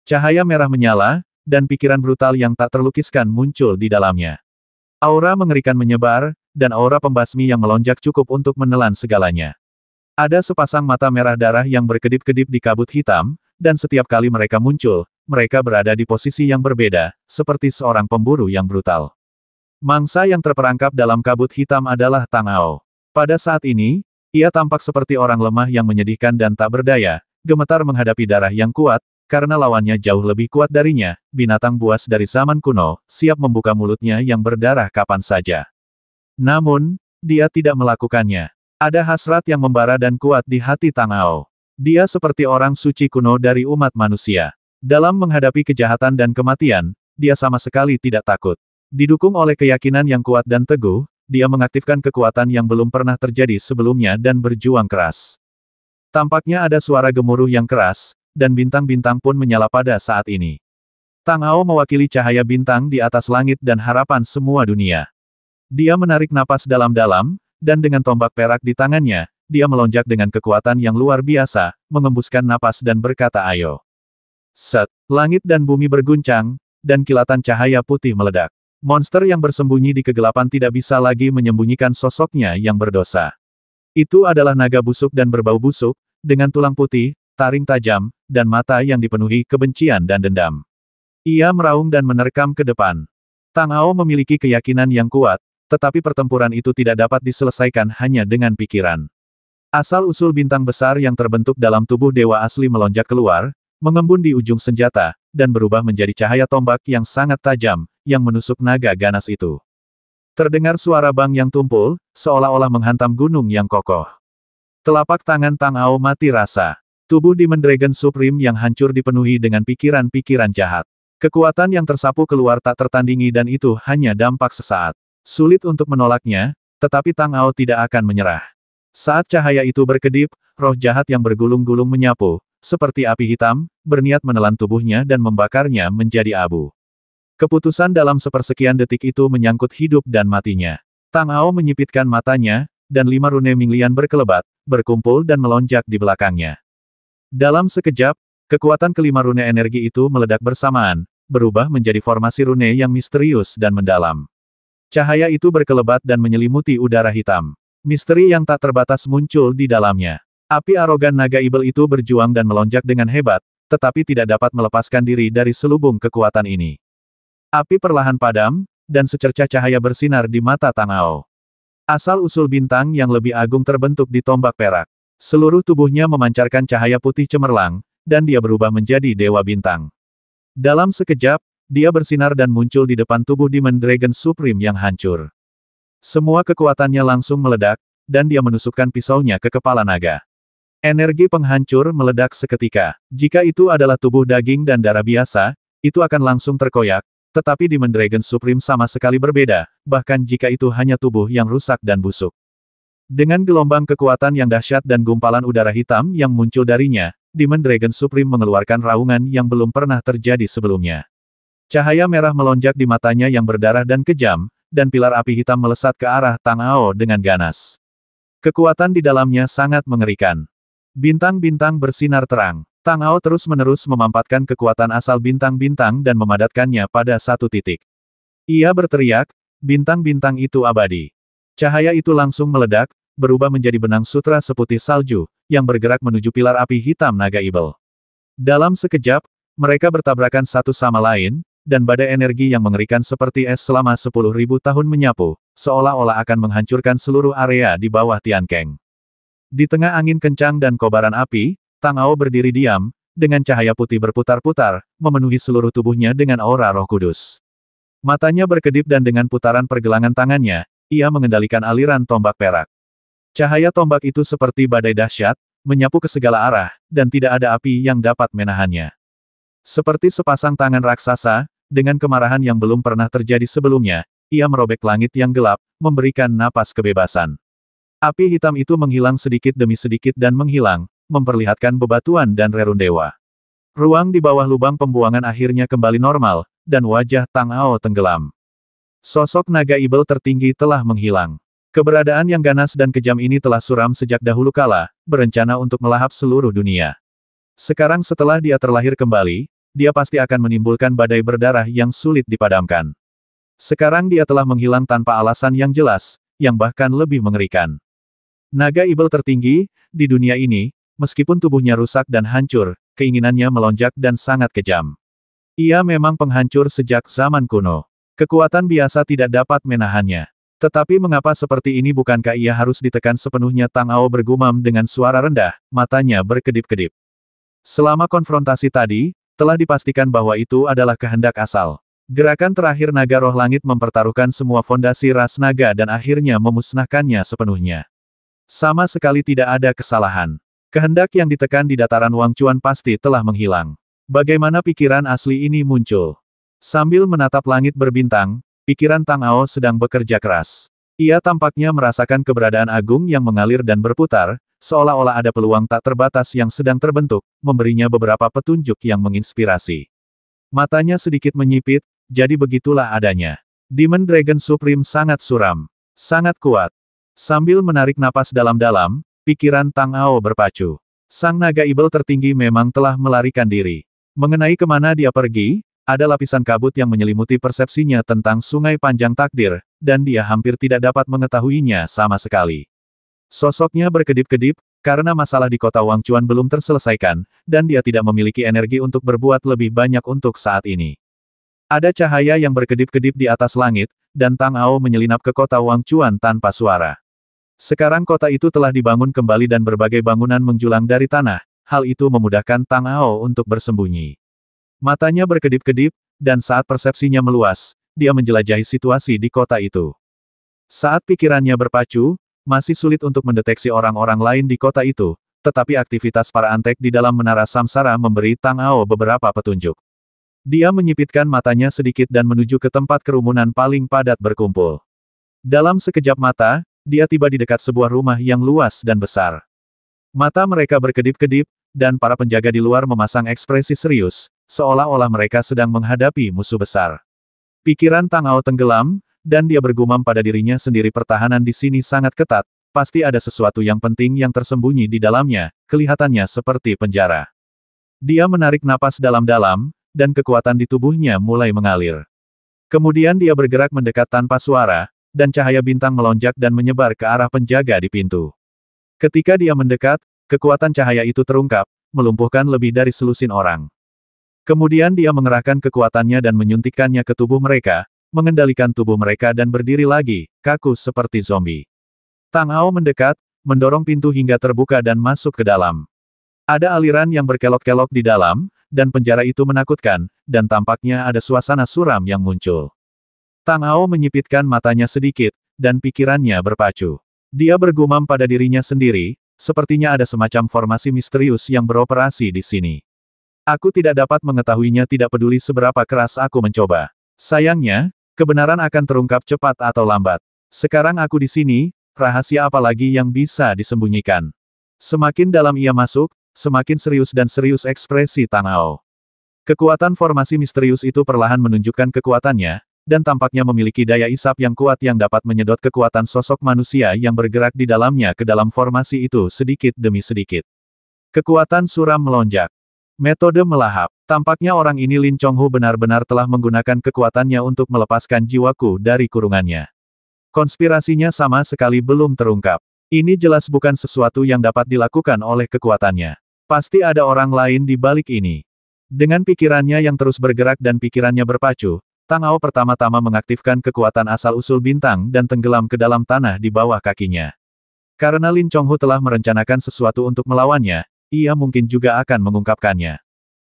Cahaya merah menyala, dan pikiran brutal yang tak terlukiskan muncul di dalamnya. Aura mengerikan menyebar, dan aura pembasmi yang melonjak cukup untuk menelan segalanya. Ada sepasang mata merah darah yang berkedip-kedip di kabut hitam, dan setiap kali mereka muncul, mereka berada di posisi yang berbeda, seperti seorang pemburu yang brutal. Mangsa yang terperangkap dalam kabut hitam adalah Tang Ao. Pada saat ini, ia tampak seperti orang lemah yang menyedihkan dan tak berdaya, gemetar menghadapi darah yang kuat, karena lawannya jauh lebih kuat darinya, binatang buas dari zaman kuno, siap membuka mulutnya yang berdarah kapan saja. Namun, dia tidak melakukannya. Ada hasrat yang membara dan kuat di hati Tang Ao. Dia seperti orang suci kuno dari umat manusia. Dalam menghadapi kejahatan dan kematian, dia sama sekali tidak takut. Didukung oleh keyakinan yang kuat dan teguh, dia mengaktifkan kekuatan yang belum pernah terjadi sebelumnya dan berjuang keras. Tampaknya ada suara gemuruh yang keras, dan bintang-bintang pun menyala pada saat ini. Tang Ao mewakili cahaya bintang di atas langit dan harapan semua dunia. Dia menarik napas dalam-dalam, dan dengan tombak perak di tangannya, dia melonjak dengan kekuatan yang luar biasa, mengembuskan napas dan berkata ayo. Set, langit dan bumi berguncang, dan kilatan cahaya putih meledak. Monster yang bersembunyi di kegelapan tidak bisa lagi menyembunyikan sosoknya yang berdosa. Itu adalah naga busuk dan berbau busuk, dengan tulang putih, taring tajam, dan mata yang dipenuhi kebencian dan dendam. Ia meraung dan menerkam ke depan. Tang Ao memiliki keyakinan yang kuat, tetapi pertempuran itu tidak dapat diselesaikan hanya dengan pikiran. Asal-usul bintang besar yang terbentuk dalam tubuh dewa asli melonjak keluar, mengembun di ujung senjata, dan berubah menjadi cahaya tombak yang sangat tajam, yang menusuk naga ganas itu. Terdengar suara bang yang tumpul, seolah-olah menghantam gunung yang kokoh. Telapak tangan Tang Ao mati rasa. Tubuh Demon Dragon Supreme yang hancur dipenuhi dengan pikiran-pikiran jahat. Kekuatan yang tersapu keluar tak tertandingi dan itu hanya dampak sesaat. Sulit untuk menolaknya, tetapi Tang Ao tidak akan menyerah. Saat cahaya itu berkedip, roh jahat yang bergulung-gulung menyapu, seperti api hitam, berniat menelan tubuhnya dan membakarnya menjadi abu. Keputusan dalam sepersekian detik itu menyangkut hidup dan matinya. Tang Ao menyipitkan matanya, dan 5 rune Minglian berkelebat, berkumpul dan melonjak di belakangnya. Dalam sekejap, kekuatan kelima rune energi itu meledak bersamaan, berubah menjadi formasi rune yang misterius dan mendalam. Cahaya itu berkelebat dan menyelimuti udara hitam. Misteri yang tak terbatas muncul di dalamnya. Api arogan naga ibel itu berjuang dan melonjak dengan hebat, tetapi tidak dapat melepaskan diri dari selubung kekuatan ini. Api perlahan padam, dan secercah cahaya bersinar di mata Tang Ao. Asal-usul bintang yang lebih agung terbentuk di tombak perak. Seluruh tubuhnya memancarkan cahaya putih cemerlang, dan dia berubah menjadi dewa bintang. Dalam sekejap, dia bersinar dan muncul di depan tubuh Demon Dragon Supreme yang hancur. Semua kekuatannya langsung meledak, dan dia menusukkan pisaunya ke kepala naga. Energi penghancur meledak seketika. Jika itu adalah tubuh daging dan darah biasa, itu akan langsung terkoyak. Tetapi Demon Dragon Supreme sama sekali berbeda, bahkan jika itu hanya tubuh yang rusak dan busuk. Dengan gelombang kekuatan yang dahsyat dan gumpalan udara hitam yang muncul darinya, Demon Dragon Supreme mengeluarkan raungan yang belum pernah terjadi sebelumnya. Cahaya merah melonjak di matanya yang berdarah dan kejam, dan pilar api hitam melesat ke arah Tang Ao dengan ganas. Kekuatan di dalamnya sangat mengerikan. Bintang-bintang bersinar terang. Tang Ao terus-menerus memampatkan kekuatan asal bintang-bintang dan memadatkannya pada satu titik. Ia berteriak, bintang-bintang itu abadi. Cahaya itu langsung meledak, berubah menjadi benang sutra seputih salju, yang bergerak menuju pilar api hitam naga ibel. Dalam sekejap, mereka bertabrakan satu sama lain, dan badai energi yang mengerikan seperti es selama 10.000 tahun menyapu, seolah-olah akan menghancurkan seluruh area di bawah Tian Keng. Di tengah angin kencang dan kobaran api, Tang Ao berdiri diam, dengan cahaya putih berputar-putar, memenuhi seluruh tubuhnya dengan aura roh kudus. Matanya berkedip dan dengan putaran pergelangan tangannya, ia mengendalikan aliran tombak perak. Cahaya tombak itu seperti badai dahsyat, menyapu ke segala arah, dan tidak ada api yang dapat menahannya. Seperti sepasang tangan raksasa, dengan kemarahan yang belum pernah terjadi sebelumnya, ia merobek langit yang gelap, memberikan napas kebebasan. Api hitam itu menghilang sedikit demi sedikit dan menghilang, memperlihatkan bebatuan dan rerun dewa. Ruang di bawah lubang pembuangan akhirnya kembali normal, dan wajah Tang Ao tenggelam. Sosok naga ibel tertinggi telah menghilang. Keberadaan yang ganas dan kejam ini telah suram sejak dahulu kala, berencana untuk melahap seluruh dunia. Sekarang setelah dia terlahir kembali, dia pasti akan menimbulkan badai berdarah yang sulit dipadamkan. Sekarang dia telah menghilang tanpa alasan yang jelas, yang bahkan lebih mengerikan. Naga ibel tertinggi di dunia ini, meskipun tubuhnya rusak dan hancur, keinginannya melonjak dan sangat kejam. Ia memang penghancur sejak zaman kuno. Kekuatan biasa tidak dapat menahannya. Tetapi mengapa seperti ini, bukankah ia harus ditekan sepenuhnya? Tang Ao bergumam dengan suara rendah, matanya berkedip-kedip. Selama konfrontasi tadi, telah dipastikan bahwa itu adalah kehendak asal. Gerakan terakhir naga roh langit mempertaruhkan semua fondasi ras naga dan akhirnya memusnahkannya sepenuhnya. Sama sekali tidak ada kesalahan. Kehendak yang ditekan di dataran Wang Chuan pasti telah menghilang. Bagaimana pikiran asli ini muncul? Sambil menatap langit berbintang, pikiran Tang Ao sedang bekerja keras. Ia tampaknya merasakan keberadaan agung yang mengalir dan berputar, seolah-olah ada peluang tak terbatas yang sedang terbentuk, memberinya beberapa petunjuk yang menginspirasi. Matanya sedikit menyipit, jadi begitulah adanya. Demon Dragon Supreme sangat suram. Sangat kuat. Sambil menarik napas dalam-dalam, pikiran Tang Ao berpacu. Sang naga ibel tertinggi memang telah melarikan diri. Mengenai kemana dia pergi, ada lapisan kabut yang menyelimuti persepsinya tentang sungai panjang takdir, dan dia hampir tidak dapat mengetahuinya sama sekali. Sosoknya berkedip-kedip, karena masalah di kota Wang Chuan belum terselesaikan, dan dia tidak memiliki energi untuk berbuat lebih banyak untuk saat ini. Ada cahaya yang berkedip-kedip di atas langit, dan Tang Ao menyelinap ke kota Wang Chuan tanpa suara. Sekarang kota itu telah dibangun kembali dan berbagai bangunan menjulang dari tanah, hal itu memudahkan Tang Ao untuk bersembunyi. Matanya berkedip-kedip, dan saat persepsinya meluas, dia menjelajahi situasi di kota itu. Saat pikirannya berpacu, masih sulit untuk mendeteksi orang-orang lain di kota itu, tetapi aktivitas para antek di dalam menara samsara memberi Tang Ao beberapa petunjuk. Dia menyipitkan matanya sedikit dan menuju ke tempat kerumunan paling padat berkumpul. Dalam sekejap mata, dia tiba di dekat sebuah rumah yang luas dan besar. Mata mereka berkedip-kedip, dan para penjaga di luar memasang ekspresi serius, seolah-olah mereka sedang menghadapi musuh besar. Pikiran Tang Ao tenggelam, dan dia bergumam pada dirinya sendiri, pertahanan di sini sangat ketat, pasti ada sesuatu yang penting yang tersembunyi di dalamnya, kelihatannya seperti penjara. Dia menarik napas dalam-dalam, dan kekuatan di tubuhnya mulai mengalir. Kemudian dia bergerak mendekat tanpa suara, dan cahaya bintang melonjak dan menyebar ke arah penjaga di pintu. Ketika dia mendekat, kekuatan cahaya itu terungkap, melumpuhkan lebih dari selusin orang. Kemudian dia mengerahkan kekuatannya dan menyuntikkannya ke tubuh mereka, mengendalikan tubuh mereka dan berdiri lagi, kaku seperti zombie. Tang Ao mendekat, mendorong pintu hingga terbuka dan masuk ke dalam. Ada aliran yang berkelok-kelok di dalam, dan penjara itu menakutkan, dan tampaknya ada suasana suram yang muncul. Tang Ao menyipitkan matanya sedikit, dan pikirannya berpacu. Dia bergumam pada dirinya sendiri, sepertinya ada semacam formasi misterius yang beroperasi di sini. Aku tidak dapat mengetahuinya, tidak peduli seberapa keras aku mencoba. Sayangnya, kebenaran akan terungkap cepat atau lambat. Sekarang aku di sini, rahasia apa lagi yang bisa disembunyikan? Semakin dalam ia masuk, semakin serius dan serius ekspresi Tang Ao. Kekuatan formasi misterius itu perlahan menunjukkan kekuatannya, dan tampaknya memiliki daya isap yang kuat yang dapat menyedot kekuatan sosok manusia yang bergerak di dalamnya ke dalam formasi itu sedikit demi sedikit. Kekuatan suram melonjak. Metode melahap. Tampaknya orang ini Lin Chonghu benar-benar telah menggunakan kekuatannya untuk melepaskan jiwaku dari kurungannya. Konspirasinya sama sekali belum terungkap. Ini jelas bukan sesuatu yang dapat dilakukan oleh kekuatannya. Pasti ada orang lain di balik ini. Dengan pikirannya yang terus bergerak dan pikirannya berpacu, Tang Ao pertama-tama mengaktifkan kekuatan asal-usul bintang dan tenggelam ke dalam tanah di bawah kakinya. Karena Lin Chonghu telah merencanakan sesuatu untuk melawannya, ia mungkin juga akan mengungkapkannya.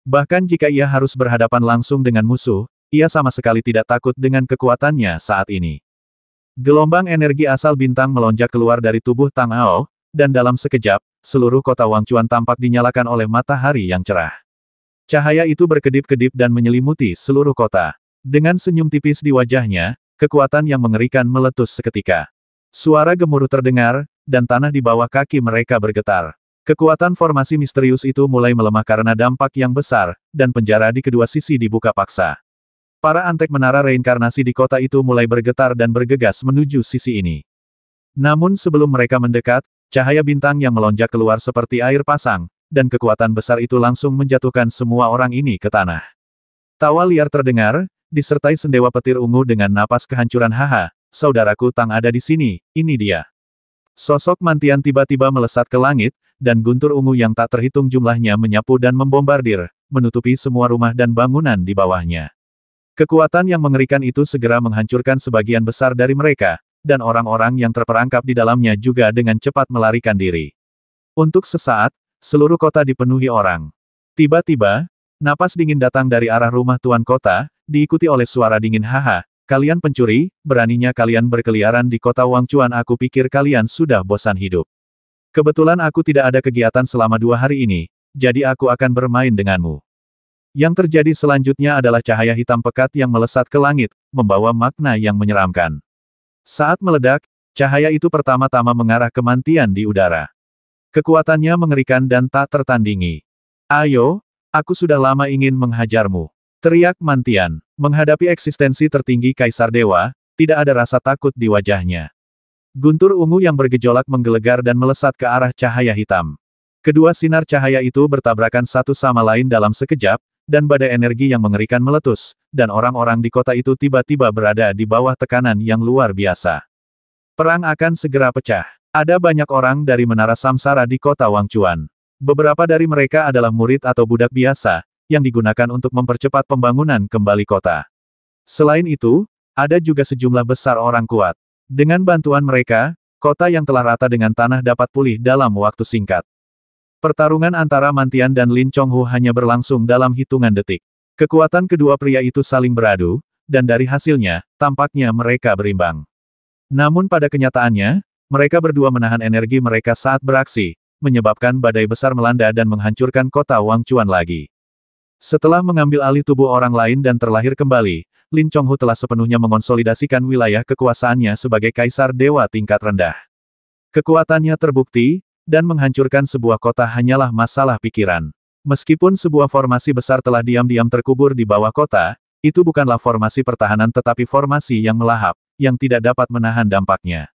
Bahkan jika ia harus berhadapan langsung dengan musuh, ia sama sekali tidak takut dengan kekuatannya saat ini. Gelombang energi asal bintang melonjak keluar dari tubuh Tang Ao, dan dalam sekejap, seluruh kota Wang Chuan tampak dinyalakan oleh matahari yang cerah. Cahaya itu berkedip-kedip dan menyelimuti seluruh kota. Dengan senyum tipis di wajahnya, kekuatan yang mengerikan meletus seketika. Suara gemuruh terdengar, dan tanah di bawah kaki mereka bergetar. Kekuatan formasi misterius itu mulai melemah karena dampak yang besar, dan penjara di kedua sisi dibuka paksa. Para antek menara reinkarnasi di kota itu mulai bergetar dan bergegas menuju sisi ini. Namun sebelum mereka mendekat, cahaya bintang yang melonjak keluar seperti air pasang, dan kekuatan besar itu langsung menjatuhkan semua orang ini ke tanah. Tawa liar terdengar, disertai sendewa petir ungu dengan napas kehancuran. Haha, saudaraku Tang ada di sini, ini dia. Sosok Mantian tiba-tiba melesat ke langit, dan guntur ungu yang tak terhitung jumlahnya menyapu dan membombardir, menutupi semua rumah dan bangunan di bawahnya. Kekuatan yang mengerikan itu segera menghancurkan sebagian besar dari mereka, dan orang-orang yang terperangkap di dalamnya juga dengan cepat melarikan diri. Untuk sesaat, seluruh kota dipenuhi orang. Tiba-tiba, napas dingin datang dari arah rumah tuan kota, diikuti oleh suara dingin. Haha, kalian pencuri, beraninya kalian berkeliaran di kota Wangchuan. Aku pikir kalian sudah bosan hidup. Kebetulan aku tidak ada kegiatan selama 2 hari ini, jadi aku akan bermain denganmu. Yang terjadi selanjutnya adalah cahaya hitam pekat yang melesat ke langit, membawa makna yang menyeramkan. Saat meledak, cahaya itu pertama-tama mengarah ke Mantian di udara. Kekuatannya mengerikan dan tak tertandingi. Ayo, aku sudah lama ingin menghajarmu. Teriak Mantian. Menghadapi eksistensi tertinggi Kaisar Dewa, tidak ada rasa takut di wajahnya. Guntur ungu yang bergejolak menggelegar dan melesat ke arah cahaya hitam. Kedua sinar cahaya itu bertabrakan satu sama lain dalam sekejap, dan badai energi yang mengerikan meletus, dan orang-orang di kota itu tiba-tiba berada di bawah tekanan yang luar biasa. Perang akan segera pecah. Ada banyak orang dari Menara Samsara di kota Wangchuan. Beberapa dari mereka adalah murid atau budak biasa, yang digunakan untuk mempercepat pembangunan kembali kota. Selain itu, ada juga sejumlah besar orang kuat. Dengan bantuan mereka, kota yang telah rata dengan tanah dapat pulih dalam waktu singkat. Pertarungan antara Mantian dan Lin Chonghu hanya berlangsung dalam hitungan detik. Kekuatan kedua pria itu saling beradu, dan dari hasilnya, tampaknya mereka berimbang. Namun pada kenyataannya, mereka berdua menahan energi mereka saat beraksi, menyebabkan badai besar melanda dan menghancurkan kota Wangchuan lagi. Setelah mengambil alih tubuh orang lain dan terlahir kembali, Lin Chonghu telah sepenuhnya mengonsolidasikan wilayah kekuasaannya sebagai Kaisar Dewa tingkat rendah. Kekuatannya terbukti, dan menghancurkan sebuah kota hanyalah masalah pikiran. Meskipun sebuah formasi besar telah diam-diam terkubur di bawah kota, itu bukanlah formasi pertahanan tetapi formasi yang melahap, yang tidak dapat menahan dampaknya.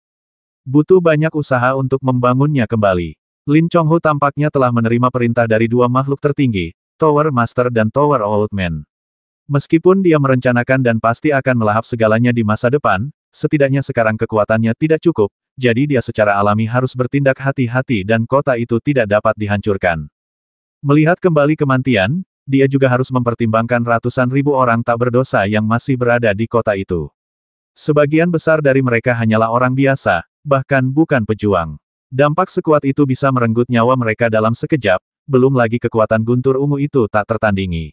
Butuh banyak usaha untuk membangunnya kembali. Lin Chonghu tampaknya telah menerima perintah dari dua makhluk tertinggi, Tower Master dan Tower Old Man. Meskipun dia merencanakan dan pasti akan melahap segalanya di masa depan, setidaknya sekarang kekuatannya tidak cukup, jadi dia secara alami harus bertindak hati-hati dan kota itu tidak dapat dihancurkan. Melihat kembali ke Mantian, dia juga harus mempertimbangkan ratusan ribu orang tak berdosa yang masih berada di kota itu. Sebagian besar dari mereka hanyalah orang biasa, bahkan bukan pejuang. Dampak sekuat itu bisa merenggut nyawa mereka dalam sekejap, belum lagi kekuatan guntur ungu itu tak tertandingi.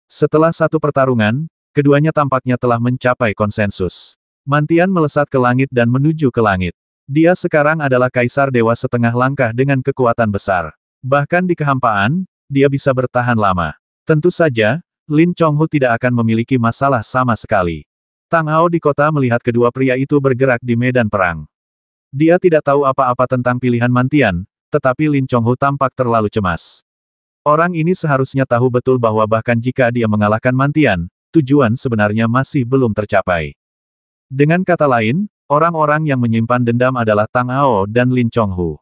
Setelah satu pertarungan, keduanya tampaknya telah mencapai konsensus. Mantian melesat ke langit dan menuju ke langit. Dia sekarang adalah Kaisar Dewa setengah langkah dengan kekuatan besar. Bahkan di kehampaan, dia bisa bertahan lama. Tentu saja, Lin Chonghu tidak akan memiliki masalah sama sekali. Tang Ao di kota melihat kedua pria itu bergerak di medan perang. Dia tidak tahu apa-apa tentang pilihan Mantian, tetapi Lin Chonghu tampak terlalu cemas. Orang ini seharusnya tahu betul bahwa bahkan jika dia mengalahkan Mantian, tujuan sebenarnya masih belum tercapai. Dengan kata lain, orang-orang yang menyimpan dendam adalah Tang Ao dan Lin Chonghu.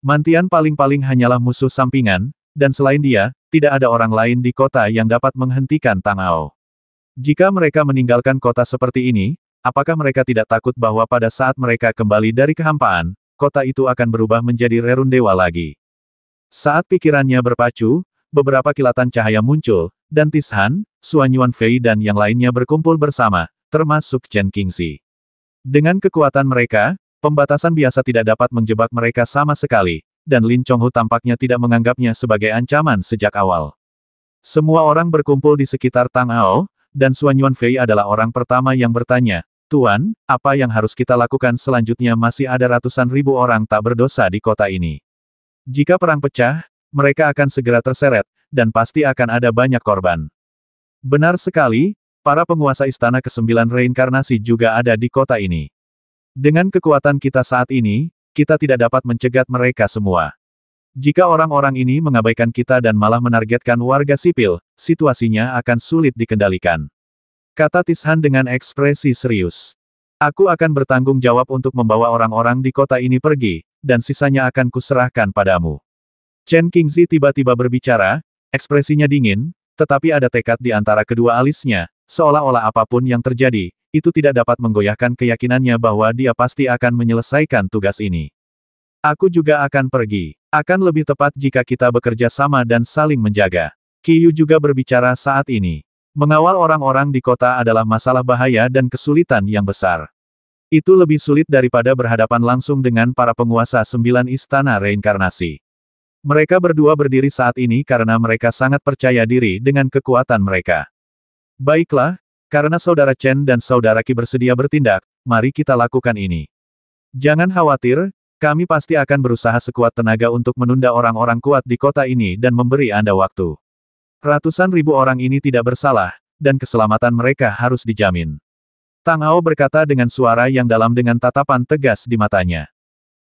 Mantian paling-paling hanyalah musuh sampingan, dan selain dia, tidak ada orang lain di kota yang dapat menghentikan Tang Ao. Jika mereka meninggalkan kota seperti ini, apakah mereka tidak takut bahwa pada saat mereka kembali dari kehampaan, kota itu akan berubah menjadi rerun dewa lagi? Saat pikirannya berpacu, beberapa kilatan cahaya muncul, dan Tishan, Suan Yuanfei dan yang lainnya berkumpul bersama, termasuk Chen Qingxi. Dengan kekuatan mereka, pembatasan biasa tidak dapat menjebak mereka sama sekali, dan Lin Chonghu tampaknya tidak menganggapnya sebagai ancaman sejak awal. Semua orang berkumpul di sekitar Tang Ao, dan Suan Yuanfei adalah orang pertama yang bertanya, "Tuan, apa yang harus kita lakukan selanjutnya? Masih ada ratusan ribu orang tak berdosa di kota ini. Jika perang pecah, mereka akan segera terseret, dan pasti akan ada banyak korban." Benar sekali, para penguasa istana ke-9 reinkarnasi juga ada di kota ini. Dengan kekuatan kita saat ini, kita tidak dapat mencegat mereka semua. Jika orang-orang ini mengabaikan kita dan malah menargetkan warga sipil, situasinya akan sulit dikendalikan. Kata Tishan dengan ekspresi serius. Aku akan bertanggung jawab untuk membawa orang-orang di kota ini pergi, dan sisanya akan kuserahkan padamu. Chen Qingzi tiba-tiba berbicara, ekspresinya dingin, tetapi ada tekad di antara kedua alisnya, seolah-olah apapun yang terjadi, itu tidak dapat menggoyahkan keyakinannya bahwa dia pasti akan menyelesaikan tugas ini. Aku juga akan pergi. Akan lebih tepat jika kita bekerja sama dan saling menjaga. Qiyu juga berbicara saat ini. Mengawal orang-orang di kota adalah masalah bahaya dan kesulitan yang besar. Itu lebih sulit daripada berhadapan langsung dengan para penguasa 9 istana reinkarnasi. Mereka berdua berdiri saat ini karena mereka sangat percaya diri dengan kekuatan mereka. Baiklah, karena saudara Chen dan saudara Qi bersedia bertindak, mari kita lakukan ini. Jangan khawatir, kami pasti akan berusaha sekuat tenaga untuk menunda orang-orang kuat di kota ini dan memberi Anda waktu. Ratusan ribu orang ini tidak bersalah, dan keselamatan mereka harus dijamin. Tang Ao berkata dengan suara yang dalam dengan tatapan tegas di matanya.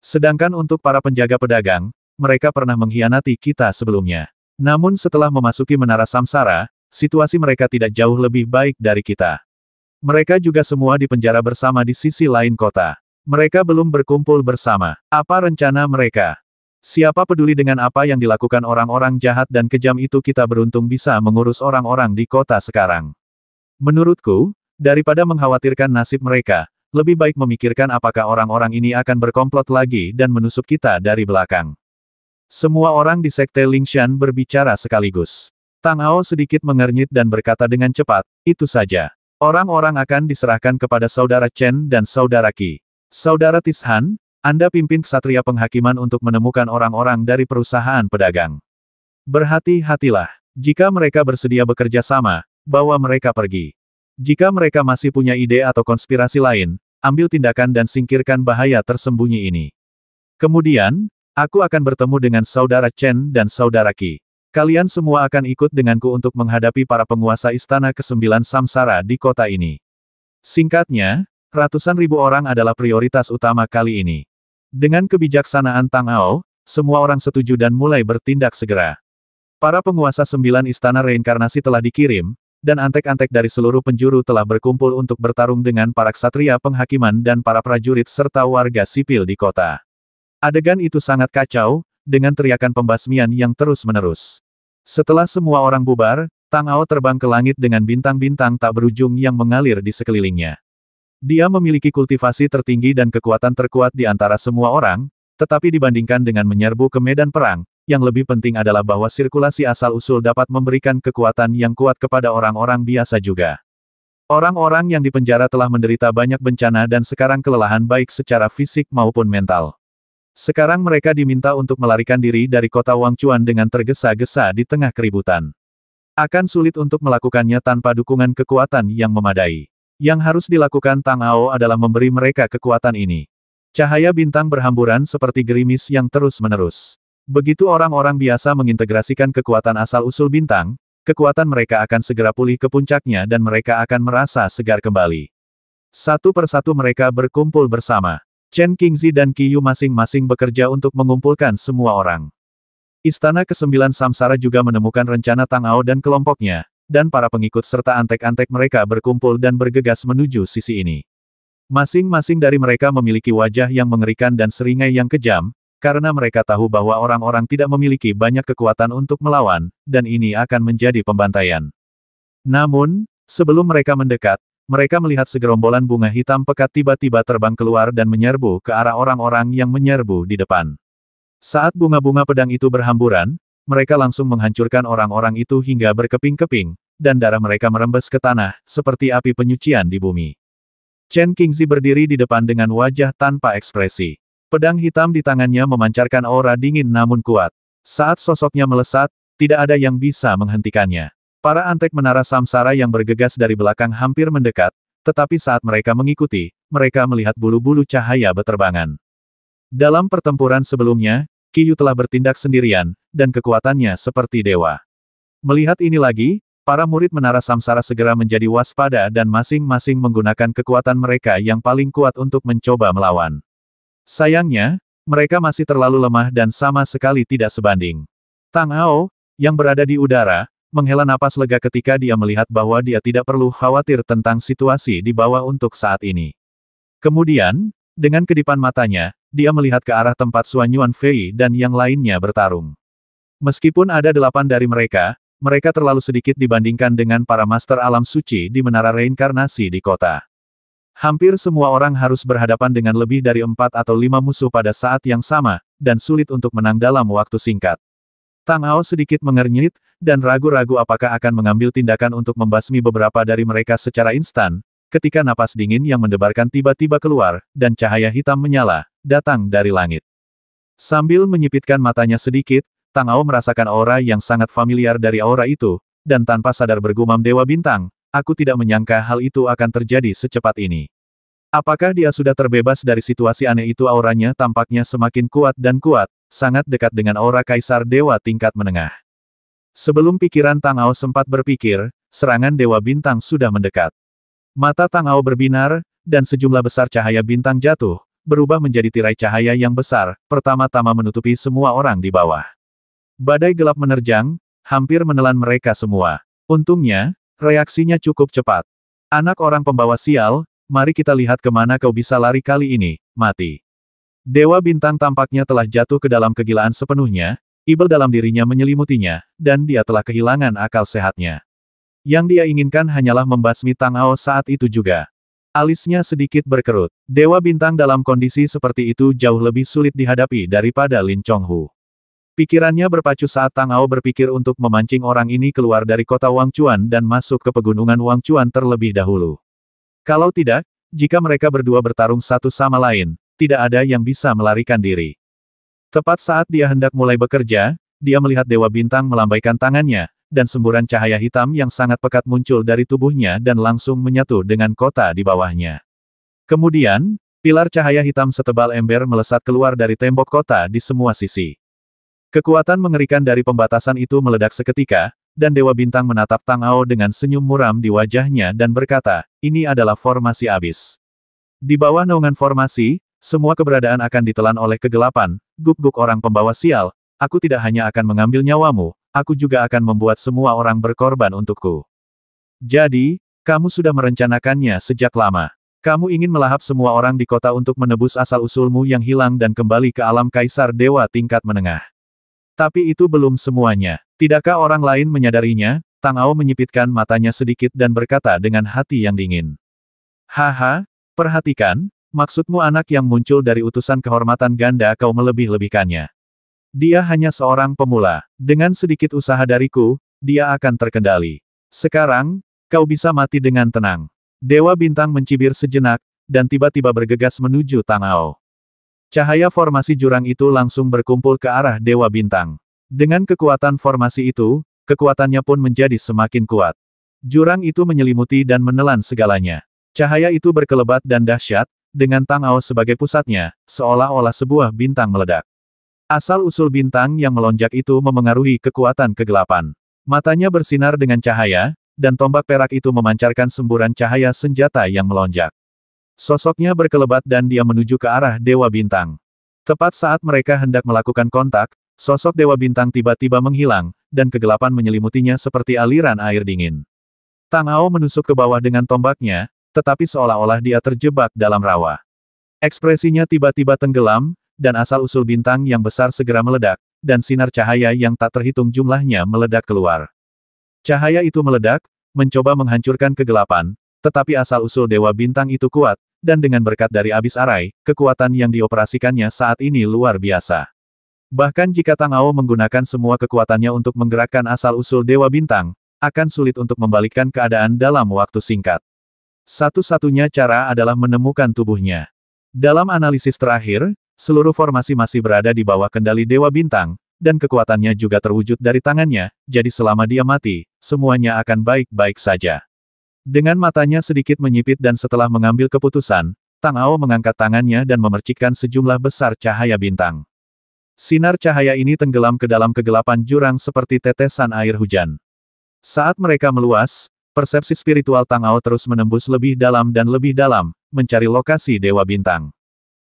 Sedangkan untuk para penjaga pedagang, mereka pernah mengkhianati kita sebelumnya. Namun setelah memasuki Menara Samsara, situasi mereka tidak jauh lebih baik dari kita. Mereka juga semua dipenjara bersama di sisi lain kota. Mereka belum berkumpul bersama. Apa rencana mereka? Siapa peduli dengan apa yang dilakukan orang-orang jahat dan kejam itu, kita beruntung bisa mengurus orang-orang di kota sekarang. Menurutku, daripada mengkhawatirkan nasib mereka, lebih baik memikirkan apakah orang-orang ini akan berkomplot lagi dan menusuk kita dari belakang. Semua orang di Sekte Lingshan berbicara sekaligus. Tang Ao sedikit mengernyit dan berkata dengan cepat, itu saja. Orang-orang akan diserahkan kepada saudara Chen dan saudara Qi. Saudara Tishan, Anda pimpin ksatria penghakiman untuk menemukan orang-orang dari perusahaan pedagang. Berhati-hatilah. Jika mereka bersedia bekerja sama, bawa mereka pergi. Jika mereka masih punya ide atau konspirasi lain, ambil tindakan dan singkirkan bahaya tersembunyi ini. Kemudian, aku akan bertemu dengan saudara Chen dan saudara Qi. Kalian semua akan ikut denganku untuk menghadapi para penguasa istana ke-9 Samsara di kota ini. Singkatnya, ratusan ribu orang adalah prioritas utama kali ini. Dengan kebijaksanaan Tang Ao, semua orang setuju dan mulai bertindak segera. Para penguasa 9 istana reinkarnasi telah dikirim, dan antek-antek dari seluruh penjuru telah berkumpul untuk bertarung dengan para ksatria penghakiman dan para prajurit serta warga sipil di kota. Adegan itu sangat kacau, dengan teriakan pembasmian yang terus-menerus. Setelah semua orang bubar, Tang Ao terbang ke langit dengan bintang-bintang tak berujung yang mengalir di sekelilingnya. Dia memiliki kultivasi tertinggi dan kekuatan terkuat di antara semua orang, tetapi dibandingkan dengan menyerbu ke medan perang, yang lebih penting adalah bahwa sirkulasi asal-usul dapat memberikan kekuatan yang kuat kepada orang-orang biasa juga. Orang-orang yang dipenjara telah menderita banyak bencana dan sekarang kelelahan baik secara fisik maupun mental. Sekarang mereka diminta untuk melarikan diri dari kota Wangchuan dengan tergesa-gesa di tengah keributan. Akan sulit untuk melakukannya tanpa dukungan kekuatan yang memadai. Yang harus dilakukan Tang Ao adalah memberi mereka kekuatan ini. Cahaya bintang berhamburan seperti gerimis yang terus-menerus. Begitu orang-orang biasa mengintegrasikan kekuatan asal-usul bintang, kekuatan mereka akan segera pulih ke puncaknya dan mereka akan merasa segar kembali. Satu persatu mereka berkumpul bersama. Chen Qingzi dan Qiyu masing-masing bekerja untuk mengumpulkan semua orang. Istana ke-9 Samsara juga menemukan rencana Tang Ao dan kelompoknya, dan para pengikut serta antek-antek mereka berkumpul dan bergegas menuju sisi ini. Masing-masing dari mereka memiliki wajah yang mengerikan dan seringai yang kejam, karena mereka tahu bahwa orang-orang tidak memiliki banyak kekuatan untuk melawan, dan ini akan menjadi pembantaian. Namun, sebelum mereka mendekat, mereka melihat segerombolan bunga hitam pekat tiba-tiba terbang keluar dan menyerbu ke arah orang-orang yang menyerbu di depan. Saat bunga-bunga pedang itu berhamburan, mereka langsung menghancurkan orang-orang itu hingga berkeping-keping, dan darah mereka merembes ke tanah, seperti api penyucian di bumi. Chen Qingzi berdiri di depan dengan wajah tanpa ekspresi. Pedang hitam di tangannya memancarkan aura dingin namun kuat. Saat sosoknya melesat, tidak ada yang bisa menghentikannya. Para antek menara samsara yang bergegas dari belakang hampir mendekat, tetapi saat mereka mengikuti, mereka melihat bulu-bulu cahaya beterbangan. Dalam pertempuran sebelumnya, Qiyu telah bertindak sendirian, dan kekuatannya seperti dewa. Melihat ini lagi, para murid menara samsara segera menjadi waspada dan masing-masing menggunakan kekuatan mereka yang paling kuat untuk mencoba melawan. Sayangnya, mereka masih terlalu lemah dan sama sekali tidak sebanding. Tang Ao, yang berada di udara, menghela napas lega ketika dia melihat bahwa dia tidak perlu khawatir tentang situasi di bawah untuk saat ini. Kemudian, dengan kedipan matanya, dia melihat ke arah tempat Suan Yuan Fei dan yang lainnya bertarung. Meskipun ada 8 dari mereka, mereka terlalu sedikit dibandingkan dengan para master alam suci di menara reinkarnasi di kota. Hampir semua orang harus berhadapan dengan lebih dari 4 atau 5 musuh pada saat yang sama, dan sulit untuk menang dalam waktu singkat. Tang Ao sedikit mengernyit, dan ragu-ragu apakah akan mengambil tindakan untuk membasmi beberapa dari mereka secara instan, ketika napas dingin yang mendebarkan tiba-tiba keluar, dan cahaya hitam menyala, datang dari langit. Sambil menyipitkan matanya sedikit, Tang Ao merasakan aura yang sangat familiar dari aura itu, dan tanpa sadar bergumam Dewa Bintang, aku tidak menyangka hal itu akan terjadi secepat ini. Apakah dia sudah terbebas dari situasi aneh itu? Auranya tampaknya semakin kuat dan kuat, sangat dekat dengan aura Kaisar Dewa tingkat menengah. Sebelum pikiran Tang Ao sempat berpikir, serangan Dewa Bintang sudah mendekat. Mata Tang Ao berbinar, dan sejumlah besar cahaya bintang jatuh, berubah menjadi tirai cahaya yang besar, pertama-tama menutupi semua orang di bawah. Badai gelap menerjang, hampir menelan mereka semua. Untungnya, reaksinya cukup cepat. Anak orang pembawa sial, mari kita lihat kemana kau bisa lari kali ini, mati. Dewa Bintang tampaknya telah jatuh ke dalam kegilaan sepenuhnya, ibel dalam dirinya menyelimutinya, dan dia telah kehilangan akal sehatnya. Yang dia inginkan hanyalah membasmi Tang Ao saat itu juga. Alisnya sedikit berkerut. Dewa Bintang dalam kondisi seperti itu jauh lebih sulit dihadapi daripada Lin Chonghu. Pikirannya berpacu saat Tang Ao berpikir untuk memancing orang ini keluar dari kota Wangchuan dan masuk ke pegunungan Wangchuan terlebih dahulu. Kalau tidak, jika mereka berdua bertarung satu sama lain, tidak ada yang bisa melarikan diri. Tepat saat dia hendak mulai bekerja, dia melihat Dewa Bintang melambaikan tangannya, dan semburan cahaya hitam yang sangat pekat muncul dari tubuhnya dan langsung menyatu dengan kota di bawahnya. Kemudian, pilar cahaya hitam setebal ember melesat keluar dari tembok kota di semua sisi. Kekuatan mengerikan dari pembatasan itu meledak seketika, dan Dewa Bintang menatap Tang Ao dengan senyum muram di wajahnya dan berkata, ini adalah formasi abis. Di bawah naungan formasi, semua keberadaan akan ditelan oleh kegelapan, guk-guk orang pembawa sial, aku tidak hanya akan mengambil nyawamu, aku juga akan membuat semua orang berkorban untukku. Jadi, kamu sudah merencanakannya sejak lama. Kamu ingin melahap semua orang di kota untuk menebus asal-usulmu yang hilang dan kembali ke alam Kaisar Dewa tingkat menengah. Tapi itu belum semuanya. Tidakkah orang lain menyadarinya? Tang Ao menyipitkan matanya sedikit dan berkata dengan hati yang dingin. Haha, perhatikan, maksudmu anak yang muncul dari utusan kehormatan ganda kau melebih-lebihkannya. Dia hanya seorang pemula. Dengan sedikit usaha dariku, dia akan terkendali. Sekarang, kau bisa mati dengan tenang. Dewa Bintang mencibir sejenak, dan tiba-tiba bergegas menuju Tang Ao. Cahaya formasi jurang itu langsung berkumpul ke arah Dewa Bintang. Dengan kekuatan formasi itu, kekuatannya pun menjadi semakin kuat. Jurang itu menyelimuti dan menelan segalanya. Cahaya itu berkelebat dan dahsyat, dengan Tang Ao sebagai pusatnya, seolah-olah sebuah bintang meledak. Asal-usul bintang yang melonjak itu memengaruhi kekuatan kegelapan. Matanya bersinar dengan cahaya, dan tombak perak itu memancarkan semburan cahaya senjata yang melonjak. Sosoknya berkelebat dan dia menuju ke arah Dewa Bintang. Tepat saat mereka hendak melakukan kontak, sosok Dewa Bintang tiba-tiba menghilang, dan kegelapan menyelimutinya seperti aliran air dingin. Tang Ao menusuk ke bawah dengan tombaknya, tetapi seolah-olah dia terjebak dalam rawa. Ekspresinya tiba-tiba tenggelam, dan asal-usul bintang yang besar segera meledak, dan sinar cahaya yang tak terhitung jumlahnya meledak keluar. Cahaya itu meledak, mencoba menghancurkan kegelapan, tetapi asal-usul Dewa Bintang itu kuat, dan dengan berkat dari abis arai, kekuatan yang dioperasikannya saat ini luar biasa. Bahkan jika Tang Ao menggunakan semua kekuatannya untuk menggerakkan asal-usul Dewa Bintang, akan sulit untuk membalikkan keadaan dalam waktu singkat. Satu-satunya cara adalah menemukan tubuhnya. Dalam analisis terakhir, seluruh formasi masih berada di bawah kendali Dewa Bintang, dan kekuatannya juga terwujud dari tangannya, jadi selama dia mati, semuanya akan baik-baik saja. Dengan matanya sedikit menyipit dan setelah mengambil keputusan, Tang Ao mengangkat tangannya dan memercikkan sejumlah besar cahaya bintang. Sinar cahaya ini tenggelam ke dalam kegelapan jurang seperti tetesan air hujan. Saat mereka meluas, persepsi spiritual Tang Ao terus menembus lebih dalam dan lebih dalam, mencari lokasi Dewa Bintang.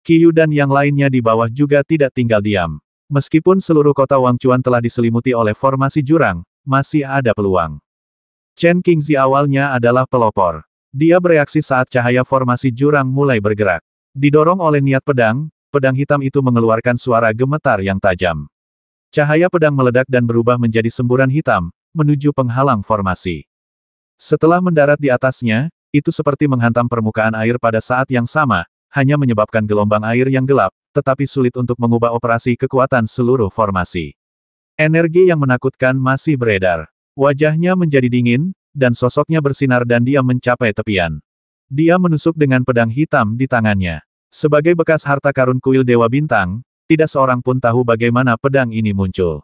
Qiyu dan yang lainnya di bawah juga tidak tinggal diam. Meskipun seluruh kota Wangchuan telah diselimuti oleh formasi jurang, masih ada peluang. Chen Qingzi awalnya adalah pelopor. Dia bereaksi saat cahaya formasi jurang mulai bergerak. Didorong oleh niat pedang, pedang hitam itu mengeluarkan suara gemetar yang tajam. Cahaya pedang meledak dan berubah menjadi semburan hitam, menuju penghalang formasi. Setelah mendarat di atasnya, itu seperti menghantam permukaan air pada saat yang sama, hanya menyebabkan gelombang air yang gelap, tetapi sulit untuk mengubah operasi kekuatan seluruh formasi. Energi yang menakutkan masih beredar. Wajahnya menjadi dingin, dan sosoknya bersinar dan dia mencapai tepian. Dia menusuk dengan pedang hitam di tangannya. Sebagai bekas harta karun kuil Dewa Bintang, tidak seorang pun tahu bagaimana pedang ini muncul.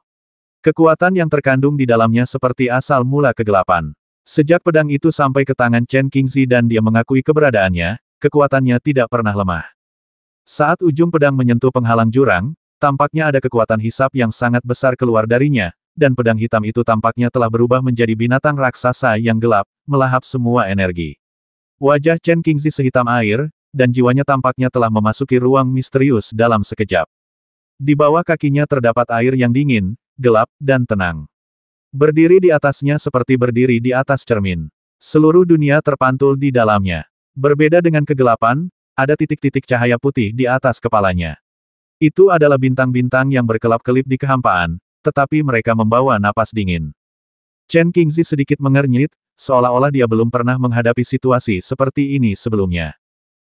Kekuatan yang terkandung di dalamnya seperti asal mula kegelapan. Sejak pedang itu sampai ke tangan Chen Qingzi dan dia mengakui keberadaannya, kekuatannya tidak pernah lemah. Saat ujung pedang menyentuh penghalang jurang, tampaknya ada kekuatan hisap yang sangat besar keluar darinya, dan pedang hitam itu tampaknya telah berubah menjadi binatang raksasa yang gelap, melahap semua energi. Wajah Chen Qingzi sehitam air, dan jiwanya tampaknya telah memasuki ruang misterius dalam sekejap. Di bawah kakinya terdapat air yang dingin, gelap, dan tenang. Berdiri di atasnya seperti berdiri di atas cermin. Seluruh dunia terpantul di dalamnya. Berbeda dengan kegelapan, ada titik-titik cahaya putih di atas kepalanya. Itu adalah bintang-bintang yang berkelap-kelip di kehampaan, tetapi mereka membawa napas dingin. Chen Qingzi sedikit mengernyit, seolah-olah dia belum pernah menghadapi situasi seperti ini sebelumnya.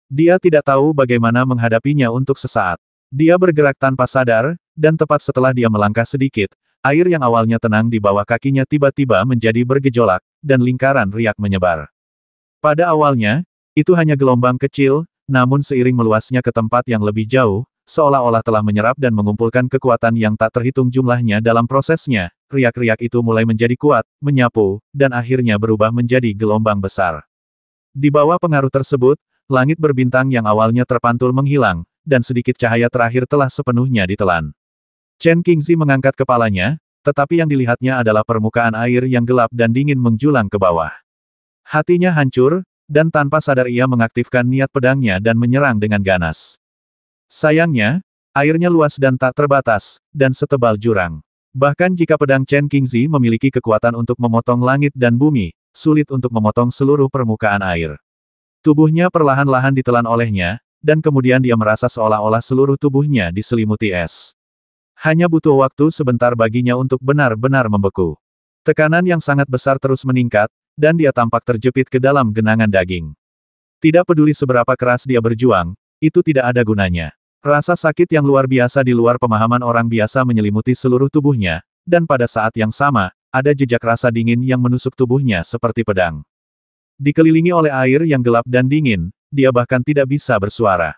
Dia tidak tahu bagaimana menghadapinya untuk sesaat. Dia bergerak tanpa sadar, dan tepat setelah dia melangkah sedikit, air yang awalnya tenang di bawah kakinya tiba-tiba menjadi bergejolak, dan lingkaran riak menyebar. Pada awalnya, itu hanya gelombang kecil, namun seiring meluasnya ke tempat yang lebih jauh, seolah-olah telah menyerap dan mengumpulkan kekuatan yang tak terhitung jumlahnya dalam prosesnya, riak-riak itu mulai menjadi kuat, menyapu, dan akhirnya berubah menjadi gelombang besar. Di bawah pengaruh tersebut, langit berbintang yang awalnya terpantul menghilang, dan sedikit cahaya terakhir telah sepenuhnya ditelan. Chen Qingzi mengangkat kepalanya, tetapi yang dilihatnya adalah permukaan air yang gelap dan dingin menjulang ke bawah. Hatinya hancur, dan tanpa sadar ia mengaktifkan niat pedangnya dan menyerang dengan ganas. Sayangnya, airnya luas dan tak terbatas, dan setebal jurang. Bahkan jika pedang Chen Qingzi memiliki kekuatan untuk memotong langit dan bumi, sulit untuk memotong seluruh permukaan air. Tubuhnya perlahan-lahan ditelan olehnya, dan kemudian dia merasa seolah-olah seluruh tubuhnya diselimuti es. Hanya butuh waktu sebentar baginya untuk benar-benar membeku. Tekanan yang sangat besar terus meningkat, dan dia tampak terjepit ke dalam genangan daging. Tidak peduli seberapa keras dia berjuang, itu tidak ada gunanya. Rasa sakit yang luar biasa di luar pemahaman orang biasa menyelimuti seluruh tubuhnya, dan pada saat yang sama, ada jejak rasa dingin yang menusuk tubuhnya seperti pedang. Dikelilingi oleh air yang gelap dan dingin, dia bahkan tidak bisa bersuara.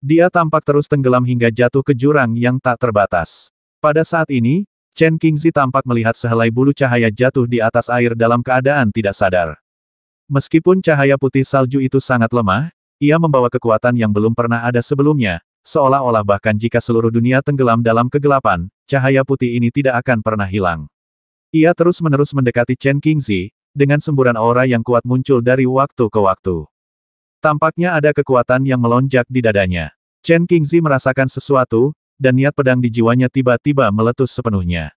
Dia tampak terus tenggelam hingga jatuh ke jurang yang tak terbatas. Pada saat ini, Chen Qingzi tampak melihat sehelai bulu cahaya jatuh di atas air dalam keadaan tidak sadar. Meskipun cahaya putih salju itu sangat lemah, ia membawa kekuatan yang belum pernah ada sebelumnya, seolah-olah bahkan jika seluruh dunia tenggelam dalam kegelapan, cahaya putih ini tidak akan pernah hilang. Ia terus-menerus mendekati Chen Qingzi, dengan semburan aura yang kuat muncul dari waktu ke waktu. Tampaknya ada kekuatan yang melonjak di dadanya. Chen Qingzi merasakan sesuatu, dan niat pedang di jiwanya tiba-tiba meletus sepenuhnya.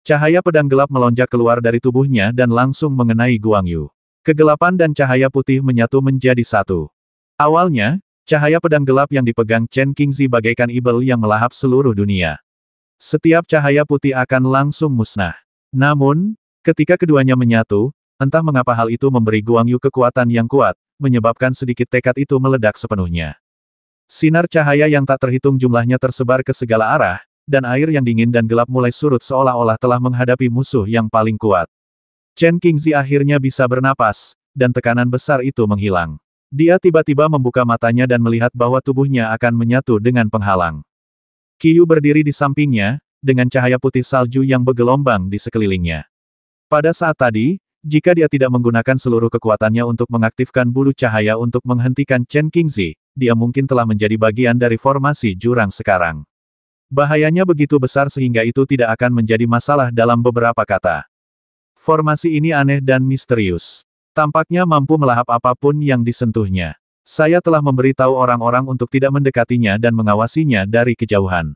Cahaya pedang gelap melonjak keluar dari tubuhnya dan langsung mengenai Guang Yu. Kegelapan dan cahaya putih menyatu menjadi satu. Awalnya, cahaya pedang gelap yang dipegang Chen Qingzi bagaikan ibel yang melahap seluruh dunia. Setiap cahaya putih akan langsung musnah. Namun, ketika keduanya menyatu, entah mengapa hal itu memberi Guang Yu kekuatan yang kuat, menyebabkan sedikit tekad itu meledak sepenuhnya. Sinar cahaya yang tak terhitung jumlahnya tersebar ke segala arah, dan air yang dingin dan gelap mulai surut seolah-olah telah menghadapi musuh yang paling kuat. Chen Qingzi akhirnya bisa bernapas, dan tekanan besar itu menghilang. Dia tiba-tiba membuka matanya dan melihat bahwa tubuhnya akan menyatu dengan penghalang. Qiyu berdiri di sampingnya, dengan cahaya putih salju yang bergelombang di sekelilingnya. Pada saat tadi, jika dia tidak menggunakan seluruh kekuatannya untuk mengaktifkan bulu cahaya untuk menghentikan Chen Qingzi, dia mungkin telah menjadi bagian dari formasi jurang sekarang. Bahayanya begitu besar sehingga itu tidak akan menjadi masalah dalam beberapa kata. Formasi ini aneh dan misterius. Tampaknya mampu melahap apapun yang disentuhnya. Saya telah memberitahu orang-orang untuk tidak mendekatinya dan mengawasinya dari kejauhan.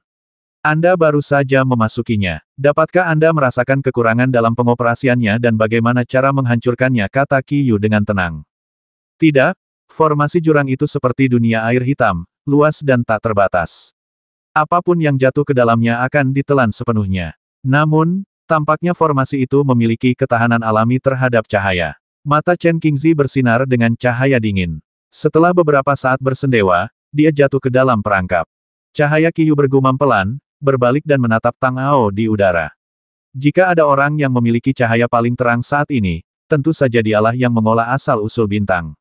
Anda baru saja memasukinya. Dapatkah Anda merasakan kekurangan dalam pengoperasiannya dan bagaimana cara menghancurkannya, kata Qiyu dengan tenang. Tidak, formasi jurang itu seperti dunia air hitam, luas dan tak terbatas. Apapun yang jatuh ke dalamnya akan ditelan sepenuhnya. Namun, tampaknya formasi itu memiliki ketahanan alami terhadap cahaya. Mata Chen Qingzi bersinar dengan cahaya dingin. Setelah beberapa saat bersendewa, dia jatuh ke dalam perangkap. Cahaya Qiyu bergumam pelan, berbalik dan menatap Tang Ao di udara. Jika ada orang yang memiliki cahaya paling terang saat ini, tentu saja dialah yang mengolah asal-usul bintang.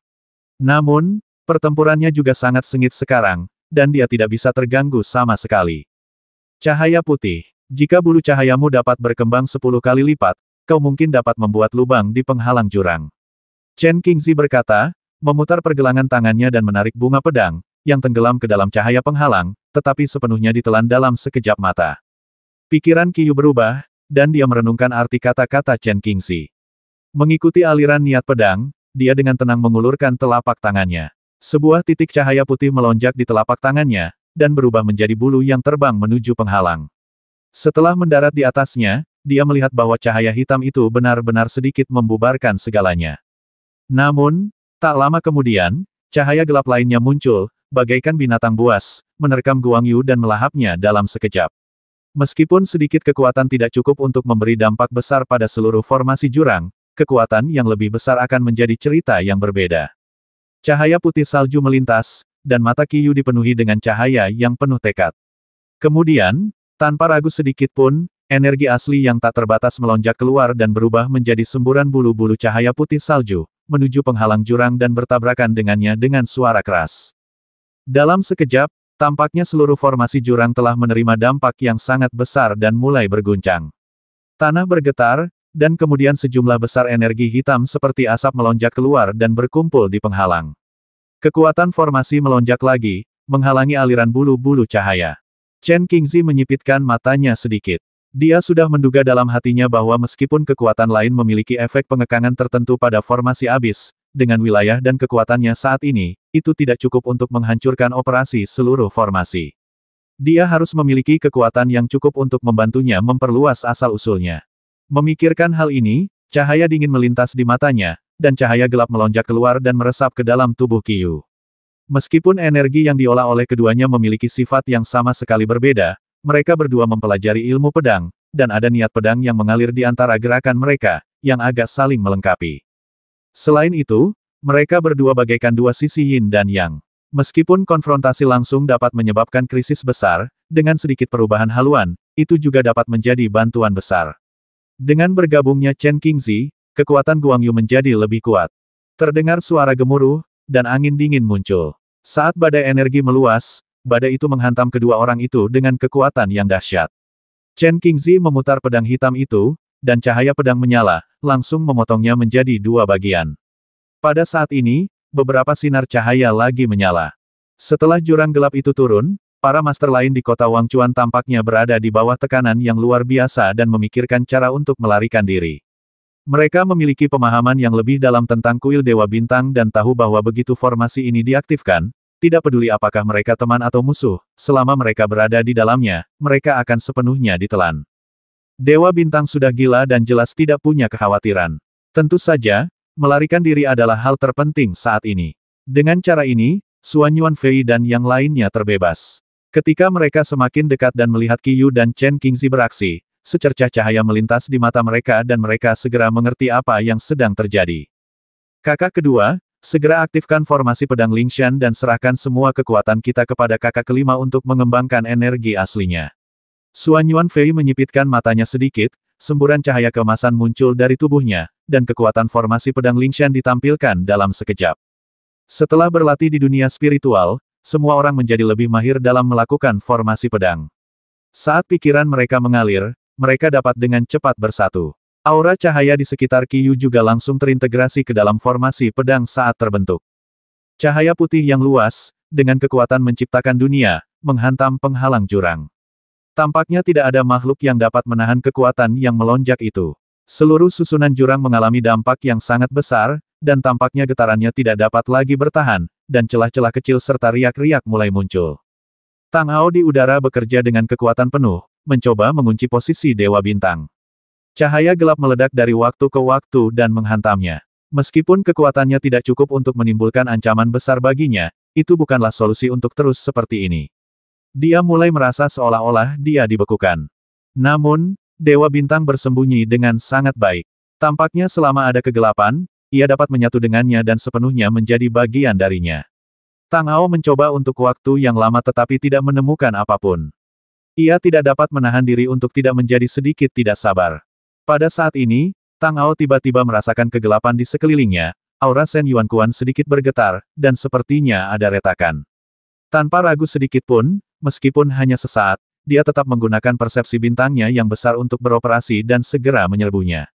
Namun, pertempurannya juga sangat sengit sekarang, dan dia tidak bisa terganggu sama sekali. Cahaya putih. Jika bulu cahayamu dapat berkembang 10 kali lipat, kau mungkin dapat membuat lubang di penghalang jurang. Chen Qingzi berkata, memutar pergelangan tangannya dan menarik bunga pedang, yang tenggelam ke dalam cahaya penghalang, tetapi sepenuhnya ditelan dalam sekejap mata. Pikiran Qiyu berubah, dan dia merenungkan arti kata-kata Chen Qingzi. Mengikuti aliran niat pedang, dia dengan tenang mengulurkan telapak tangannya. Sebuah titik cahaya putih melonjak di telapak tangannya, dan berubah menjadi bulu yang terbang menuju penghalang. Setelah mendarat di atasnya, dia melihat bahwa cahaya hitam itu benar-benar sedikit membubarkan segalanya. Namun, tak lama kemudian, cahaya gelap lainnya muncul, bagaikan binatang buas, menerkam Guang Yu dan melahapnya dalam sekejap. Meskipun sedikit kekuatan tidak cukup untuk memberi dampak besar pada seluruh formasi jurang, kekuatan yang lebih besar akan menjadi cerita yang berbeda. Cahaya putih salju melintas, dan mata Qiyu dipenuhi dengan cahaya yang penuh tekad. Kemudian, tanpa ragu sedikit pun, energi asli yang tak terbatas melonjak keluar dan berubah menjadi semburan bulu-bulu cahaya putih salju, menuju penghalang jurang dan bertabrakan dengannya dengan suara keras. Dalam sekejap, tampaknya seluruh formasi jurang telah menerima dampak yang sangat besar dan mulai berguncang. Tanah bergetar, dan kemudian sejumlah besar energi hitam seperti asap melonjak keluar dan berkumpul di penghalang. Kekuatan formasi melonjak lagi, menghalangi aliran bulu-bulu cahaya. Chen Qingzi menyipitkan matanya sedikit. Dia sudah menduga dalam hatinya bahwa meskipun kekuatan lain memiliki efek pengekangan tertentu pada formasi abis, dengan wilayah dan kekuatannya saat ini, itu tidak cukup untuk menghancurkan operasi seluruh formasi. Dia harus memiliki kekuatan yang cukup untuk membantunya memperluas asal-usulnya. Memikirkan hal ini, cahaya dingin melintas di matanya, dan cahaya gelap melonjak keluar dan meresap ke dalam tubuh Qiyu. Meskipun energi yang diolah oleh keduanya memiliki sifat yang sama sekali berbeda, mereka berdua mempelajari ilmu pedang, dan ada niat pedang yang mengalir di antara gerakan mereka, yang agak saling melengkapi. Selain itu, mereka berdua bagaikan dua sisi yin dan yang. Meskipun konfrontasi langsung dapat menyebabkan krisis besar, dengan sedikit perubahan haluan, itu juga dapat menjadi bantuan besar. Dengan bergabungnya Chen Qingzi, kekuatan Guang Yu menjadi lebih kuat. Terdengar suara gemuruh, dan angin dingin muncul. Saat badai energi meluas, badai itu menghantam kedua orang itu dengan kekuatan yang dahsyat. Chen Qingzi memutar pedang hitam itu, dan cahaya pedang menyala, langsung memotongnya menjadi dua bagian. Pada saat ini, beberapa sinar cahaya lagi menyala. Setelah jurang gelap itu turun, para master lain di kota Wangchuan tampaknya berada di bawah tekanan yang luar biasa dan memikirkan cara untuk melarikan diri. Mereka memiliki pemahaman yang lebih dalam tentang kuil Dewa Bintang dan tahu bahwa begitu formasi ini diaktifkan, tidak peduli apakah mereka teman atau musuh, selama mereka berada di dalamnya, mereka akan sepenuhnya ditelan. Dewa Bintang sudah gila dan jelas tidak punya kekhawatiran. Tentu saja, melarikan diri adalah hal terpenting saat ini. Dengan cara ini, Xuan Yuanfei dan yang lainnya terbebas. Ketika mereka semakin dekat dan melihat Qiyu dan Chen Qingzi beraksi, secercah cahaya melintas di mata mereka dan mereka segera mengerti apa yang sedang terjadi. Kakak kedua, segera aktifkan formasi pedang Lingshan dan serahkan semua kekuatan kita kepada kakak kelima untuk mengembangkan energi aslinya. Xuan Yuanfei menyipitkan matanya sedikit, semburan cahaya keemasan muncul dari tubuhnya, dan kekuatan formasi pedang Lingshan ditampilkan dalam sekejap. Setelah berlatih di dunia spiritual, semua orang menjadi lebih mahir dalam melakukan formasi pedang. Saat pikiran mereka mengalir, mereka dapat dengan cepat bersatu. Aura cahaya di sekitar Qiyu juga langsung terintegrasi ke dalam formasi pedang saat terbentuk. Cahaya putih yang luas, dengan kekuatan menciptakan dunia, menghantam penghalang jurang. Tampaknya tidak ada makhluk yang dapat menahan kekuatan yang melonjak itu. Seluruh susunan jurang mengalami dampak yang sangat besar, dan tampaknya getarannya tidak dapat lagi bertahan, dan celah-celah kecil serta riak-riak mulai muncul. Tang Ao di udara bekerja dengan kekuatan penuh, mencoba mengunci posisi Dewa Bintang. Cahaya gelap meledak dari waktu ke waktu dan menghantamnya. Meskipun kekuatannya tidak cukup untuk menimbulkan ancaman besar baginya, itu bukanlah solusi untuk terus seperti ini. Dia mulai merasa seolah-olah dia dibekukan. Namun, Dewa Bintang bersembunyi dengan sangat baik. Tampaknya selama ada kegelapan, ia dapat menyatu dengannya dan sepenuhnya menjadi bagian darinya. Tang Ao mencoba untuk waktu yang lama tetapi tidak menemukan apapun. Ia tidak dapat menahan diri untuk tidak menjadi sedikit tidak sabar. Pada saat ini, Tang Ao tiba-tiba merasakan kegelapan di sekelilingnya, aura Shen Yuan Quan sedikit bergetar, dan sepertinya ada retakan. Tanpa ragu sedikit pun, meskipun hanya sesaat, dia tetap menggunakan persepsi bintangnya yang besar untuk beroperasi dan segera menyerbunya.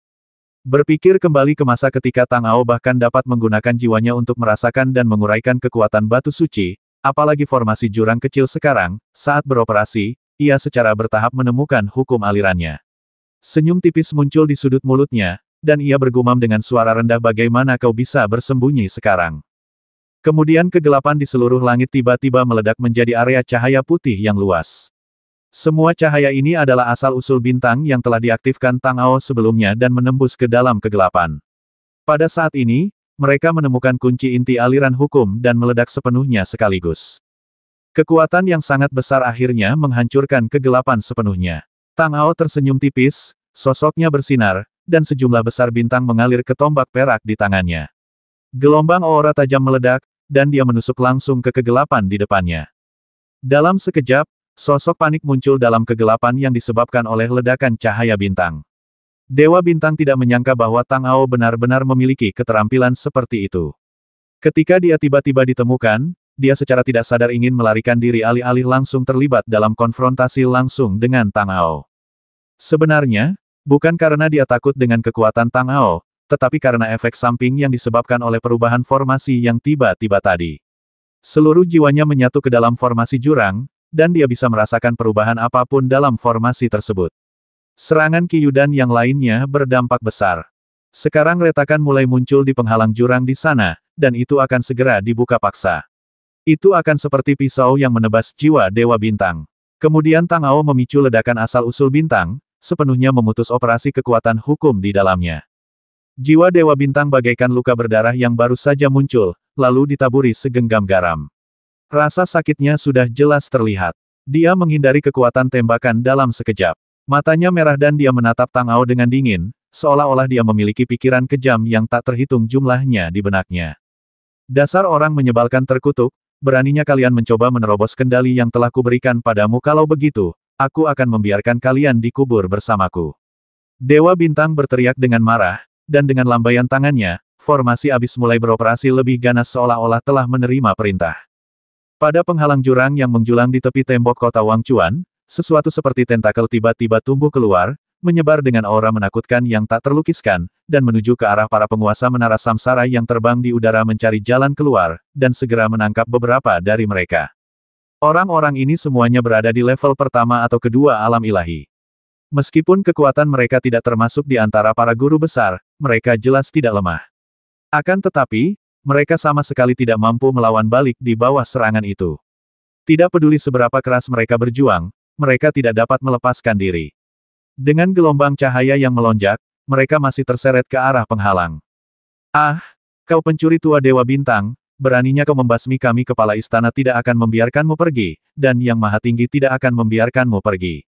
Berpikir kembali ke masa ketika Tang Ao bahkan dapat menggunakan jiwanya untuk merasakan dan menguraikan kekuatan batu suci, apalagi formasi jurang kecil sekarang, saat beroperasi, ia secara bertahap menemukan hukum alirannya. Senyum tipis muncul di sudut mulutnya, dan ia bergumam dengan suara rendah, bagaimana kau bisa bersembunyi sekarang? Kemudian kegelapan di seluruh langit tiba-tiba meledak menjadi area cahaya putih yang luas. Semua cahaya ini adalah asal-usul bintang yang telah diaktifkan Tang Ao sebelumnya dan menembus ke dalam kegelapan. Pada saat ini, mereka menemukan kunci inti aliran hukum dan meledak sepenuhnya sekaligus. Kekuatan yang sangat besar akhirnya menghancurkan kegelapan sepenuhnya. Tang Ao tersenyum tipis, sosoknya bersinar, dan sejumlah besar bintang mengalir ke tombak perak di tangannya. Gelombang aura tajam meledak, dan dia menusuk langsung ke kegelapan di depannya. Dalam sekejap, sosok panik muncul dalam kegelapan yang disebabkan oleh ledakan cahaya bintang. Dewa Bintang tidak menyangka bahwa Tang Ao benar-benar memiliki keterampilan seperti itu. Ketika dia tiba-tiba ditemukan, dia secara tidak sadar ingin melarikan diri alih-alih langsung terlibat dalam konfrontasi langsung dengan Tang Ao. Sebenarnya, bukan karena dia takut dengan kekuatan Tang Ao, tetapi karena efek samping yang disebabkan oleh perubahan formasi yang tiba-tiba tadi. Seluruh jiwanya menyatu ke dalam formasi jurang, dan dia bisa merasakan perubahan apapun dalam formasi tersebut. Serangan Qiyu dan yang lainnya berdampak besar. Sekarang retakan mulai muncul di penghalang jurang di sana, dan itu akan segera dibuka paksa. Itu akan seperti pisau yang menebas jiwa Dewa Bintang. Kemudian Tang Ao memicu ledakan asal-usul bintang, sepenuhnya memutus operasi kekuatan hukum di dalamnya. Jiwa Dewa Bintang bagaikan luka berdarah yang baru saja muncul, lalu ditaburi segenggam garam. Rasa sakitnya sudah jelas terlihat. Dia menghindari kekuatan tembakan dalam sekejap. Matanya merah dan dia menatap Tang Ao dengan dingin, seolah-olah dia memiliki pikiran kejam yang tak terhitung jumlahnya di benaknya. Dasar orang menyebalkan terkutuk, beraninya kalian mencoba menerobos kendali yang telah kuberikan padamu. Kalau begitu, aku akan membiarkan kalian dikubur bersamaku. Dewa Bintang berteriak dengan marah, dan dengan lambaian tangannya, formasi abis mulai beroperasi lebih ganas seolah-olah telah menerima perintah. Pada penghalang jurang yang menjulang di tepi tembok kota Wangchuan, sesuatu seperti tentakel tiba-tiba tumbuh keluar, menyebar dengan aura menakutkan yang tak terlukiskan, dan menuju ke arah para penguasa menara samsara yang terbang di udara mencari jalan keluar, dan segera menangkap beberapa dari mereka. Orang-orang ini semuanya berada di level pertama atau kedua alam ilahi. Meskipun kekuatan mereka tidak termasuk di antara para guru besar, mereka jelas tidak lemah. Akan tetapi, mereka sama sekali tidak mampu melawan balik di bawah serangan itu. Tidak peduli seberapa keras mereka berjuang, mereka tidak dapat melepaskan diri. Dengan gelombang cahaya yang melonjak, mereka masih terseret ke arah penghalang. Ah, kau pencuri tua Dewa Bintang, beraninya kau membasmi kami. Kepala istana tidak akan membiarkanmu pergi, dan Yang Maha Tinggi tidak akan membiarkanmu pergi.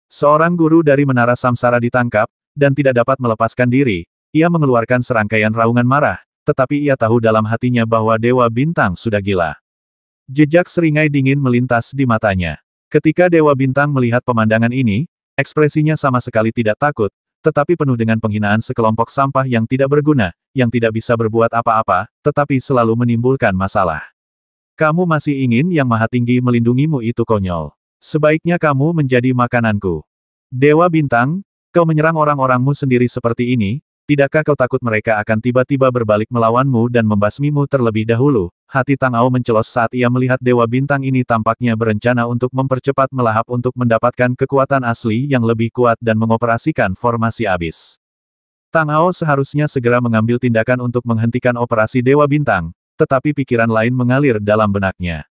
Seorang guru dari Menara Samsara ditangkap, dan tidak dapat melepaskan diri. Ia mengeluarkan serangkaian raungan marah, tetapi ia tahu dalam hatinya bahwa Dewa Bintang sudah gila. Jejak seringai dingin melintas di matanya. Ketika Dewa Bintang melihat pemandangan ini, ekspresinya sama sekali tidak takut, tetapi penuh dengan penghinaan sekelompok sampah yang tidak berguna, yang tidak bisa berbuat apa-apa, tetapi selalu menimbulkan masalah. Kamu masih ingin Yang Maha Tinggi melindungimu? Itu konyol. Sebaiknya kamu menjadi makananku. Dewa Bintang, kau menyerang orang-orangmu sendiri seperti ini, tidakkah kau takut mereka akan tiba-tiba berbalik melawanmu dan membasmimu terlebih dahulu? Hati Tang Ao mencelos saat ia melihat Dewa Bintang ini tampaknya berencana untuk mempercepat melahap untuk mendapatkan kekuatan asli yang lebih kuat dan mengoperasikan formasi abis. Tang Ao seharusnya segera mengambil tindakan untuk menghentikan operasi Dewa Bintang, tetapi pikiran lain mengalir dalam benaknya.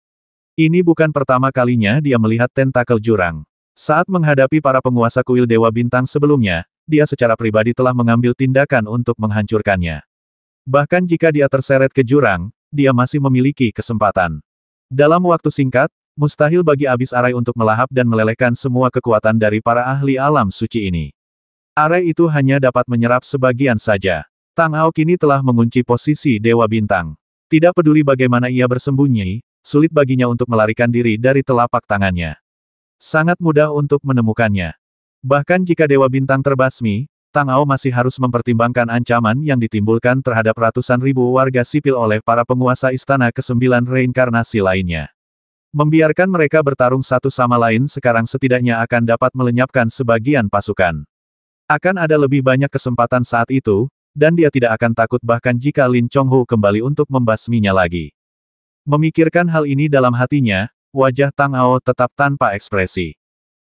Ini bukan pertama kalinya dia melihat tentakel jurang. Saat menghadapi para penguasa kuil Dewa Bintang sebelumnya, dia secara pribadi telah mengambil tindakan untuk menghancurkannya. Bahkan jika dia terseret ke jurang, dia masih memiliki kesempatan. Dalam waktu singkat, mustahil bagi Abis Arai untuk melahap dan melelehkan semua kekuatan dari para ahli alam suci ini. Area itu hanya dapat menyerap sebagian saja. Tang Ao kini telah mengunci posisi Dewa Bintang. Tidak peduli bagaimana ia bersembunyi, sulit baginya untuk melarikan diri dari telapak tangannya. Sangat mudah untuk menemukannya. Bahkan jika Dewa Bintang terbasmi, Tang Ao masih harus mempertimbangkan ancaman yang ditimbulkan terhadap ratusan ribu warga sipil oleh para penguasa Istana Kesembilan Reinkarnasi lainnya. Membiarkan mereka bertarung satu sama lain sekarang setidaknya akan dapat melenyapkan sebagian pasukan. Akan ada lebih banyak kesempatan saat itu, dan dia tidak akan takut bahkan jika Lin Chonghu kembali untuk membasminya lagi. Memikirkan hal ini dalam hatinya, wajah Tang Ao tetap tanpa ekspresi.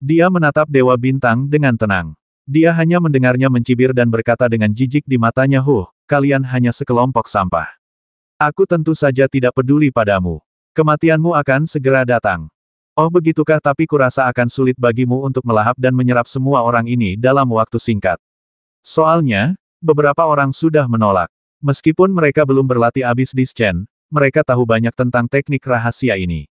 Dia menatap Dewa Bintang dengan tenang. Dia hanya mendengarnya mencibir dan berkata dengan jijik di matanya, kalian hanya sekelompok sampah. Aku tentu saja tidak peduli padamu. Kematianmu akan segera datang. Oh begitukah, tapi kurasa akan sulit bagimu untuk melahap dan menyerap semua orang ini dalam waktu singkat. Soalnya, beberapa orang sudah menolak. Meskipun mereka belum berlatih abis di Chen, mereka tahu banyak tentang teknik rahasia ini.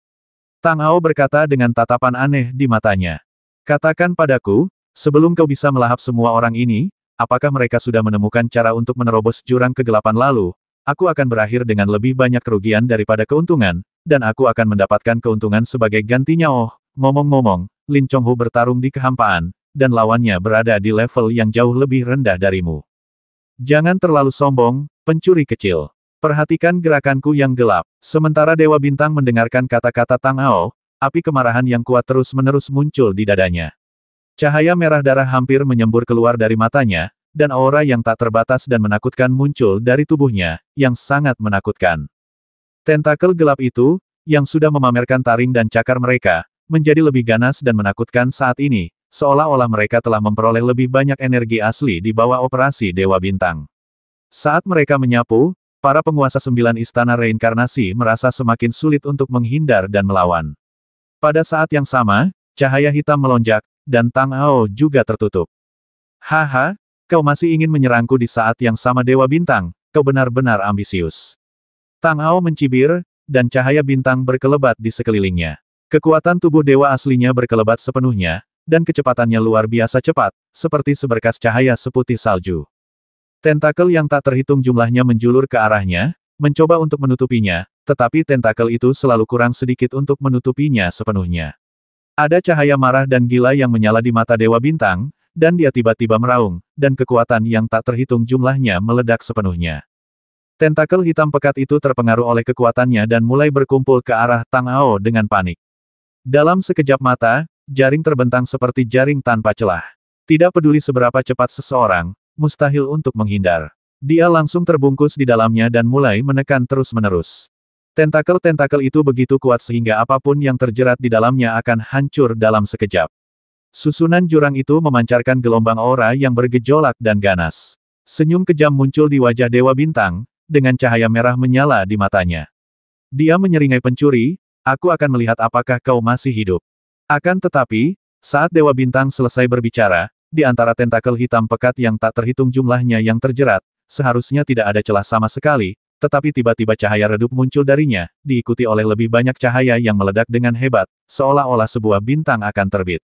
Tang Ao berkata dengan tatapan aneh di matanya. Katakan padaku, sebelum kau bisa melahap semua orang ini, apakah mereka sudah menemukan cara untuk menerobos jurang kegelapan lalu? Aku akan berakhir dengan lebih banyak kerugian daripada keuntungan, dan aku akan mendapatkan keuntungan sebagai gantinya. Ngomong-ngomong, Lin Chonghu bertarung di kehampaan, dan lawannya berada di level yang jauh lebih rendah darimu. Jangan terlalu sombong, pencuri kecil. Perhatikan gerakanku yang gelap. Sementara Dewa Bintang mendengarkan kata-kata Tang Ao, api kemarahan yang kuat terus-menerus muncul di dadanya. Cahaya merah darah hampir menyembur keluar dari matanya, dan aura yang tak terbatas dan menakutkan muncul dari tubuhnya, yang sangat menakutkan. Tentakel gelap itu, yang sudah memamerkan taring dan cakar mereka, menjadi lebih ganas dan menakutkan saat ini, seolah-olah mereka telah memperoleh lebih banyak energi asli di bawah operasi Dewa Bintang. Saat mereka menyapu, para penguasa 9 istana reinkarnasi merasa semakin sulit untuk menghindar dan melawan. Pada saat yang sama, cahaya hitam melonjak, dan Tang Ao juga tertutup. Haha, kau masih ingin menyerangku di saat yang sama Dewa Bintang, kau benar-benar ambisius. Tang Ao mencibir, dan cahaya bintang berkelebat di sekelilingnya. Kekuatan tubuh dewa aslinya berkelebat sepenuhnya, dan kecepatannya luar biasa cepat, seperti seberkas cahaya seputih salju. Tentakel yang tak terhitung jumlahnya menjulur ke arahnya, mencoba untuk menutupinya, tetapi tentakel itu selalu kurang sedikit untuk menutupinya sepenuhnya. Ada cahaya marah dan gila yang menyala di mata Dewa Bintang, dan dia tiba-tiba meraung, dan kekuatan yang tak terhitung jumlahnya meledak sepenuhnya. Tentakel hitam pekat itu terpengaruh oleh kekuatannya dan mulai berkumpul ke arah Tang Ao dengan panik. Dalam sekejap mata, jaring terbentang seperti jaring tanpa celah. Tidak peduli seberapa cepat seseorang, mustahil untuk menghindar. Dia langsung terbungkus di dalamnya dan mulai menekan terus-menerus. Tentakel-tentakel itu begitu kuat sehingga apapun yang terjerat di dalamnya akan hancur dalam sekejap. Susunan jurang itu memancarkan gelombang aura yang bergejolak dan ganas. Senyum kejam muncul di wajah Dewa Bintang, dengan cahaya merah menyala di matanya. Dia menyeringai pencuri, aku akan melihat apakah kau masih hidup. Akan tetapi, saat Dewa Bintang selesai berbicara, di antara tentakel hitam pekat yang tak terhitung jumlahnya yang terjerat, seharusnya tidak ada celah sama sekali, tetapi tiba-tiba cahaya redup muncul darinya, diikuti oleh lebih banyak cahaya yang meledak dengan hebat, seolah-olah sebuah bintang akan terbit.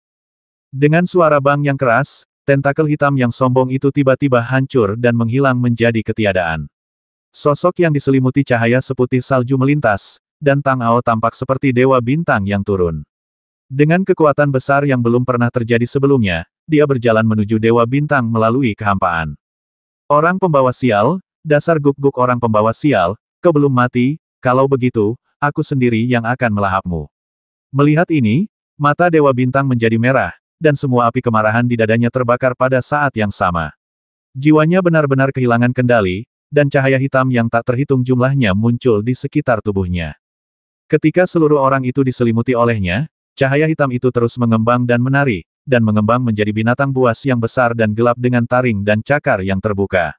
Dengan suara bang yang keras, tentakel hitam yang sombong itu tiba-tiba hancur dan menghilang menjadi ketiadaan. Sosok yang diselimuti cahaya seputih salju melintas, dan Tang Ao tampak seperti Dewa Bintang yang turun. Dengan kekuatan besar yang belum pernah terjadi sebelumnya, dia berjalan menuju Dewa Bintang melalui kehampaan. Orang pembawa sial, dasar guk-guk orang pembawa sial, kau belum mati, kalau begitu, aku sendiri yang akan melahapmu. Melihat ini, mata Dewa Bintang menjadi merah, dan semua api kemarahan di dadanya terbakar pada saat yang sama. Jiwanya benar-benar kehilangan kendali, dan cahaya hitam yang tak terhitung jumlahnya muncul di sekitar tubuhnya. Ketika seluruh orang itu diselimuti olehnya, cahaya hitam itu terus mengembang dan menari, dan mengembang menjadi binatang buas yang besar dan gelap dengan taring dan cakar yang terbuka.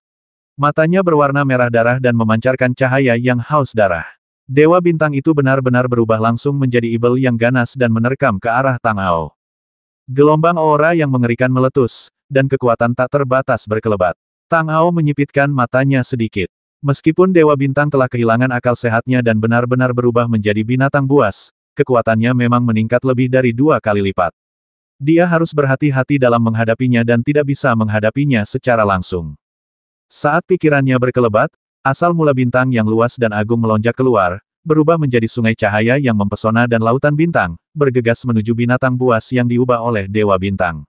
Matanya berwarna merah darah dan memancarkan cahaya yang haus darah. Dewa Bintang itu benar-benar berubah langsung menjadi ibel yang ganas dan menerkam ke arah Tang Ao. Gelombang aura yang mengerikan meletus, dan kekuatan tak terbatas berkelebat. Tang Ao menyipitkan matanya sedikit. Meskipun Dewa Bintang telah kehilangan akal sehatnya dan benar-benar berubah menjadi binatang buas, kekuatannya memang meningkat lebih dari 2 kali lipat. Dia harus berhati-hati dalam menghadapinya dan tidak bisa menghadapinya secara langsung. Saat pikirannya berkelebat, asal mula bintang yang luas dan agung melonjak keluar, berubah menjadi sungai cahaya yang mempesona dan lautan bintang, bergegas menuju binatang buas yang diubah oleh Dewa Bintang.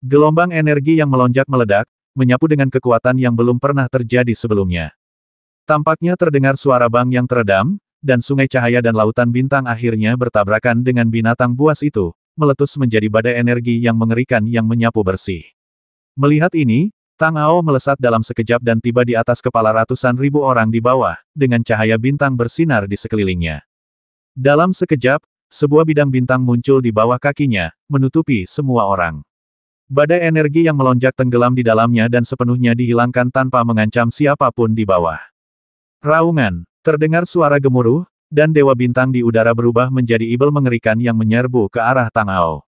Gelombang energi yang melonjak meledak, menyapu dengan kekuatan yang belum pernah terjadi sebelumnya. Tampaknya terdengar suara bang yang teredam, dan sungai cahaya dan lautan bintang akhirnya bertabrakan dengan binatang buas itu, meletus menjadi badai energi yang mengerikan yang menyapu bersih. Melihat ini, Tang Ao melesat dalam sekejap dan tiba di atas kepala ratusan ribu orang di bawah, dengan cahaya bintang bersinar di sekelilingnya. Dalam sekejap, sebuah bidang bintang muncul di bawah kakinya, menutupi semua orang. Badai energi yang melonjak tenggelam di dalamnya dan sepenuhnya dihilangkan tanpa mengancam siapapun di bawah. Raungan, terdengar suara gemuruh, dan Dewa Bintang di udara berubah menjadi ibel mengerikan yang menyerbu ke arah Tang Ao.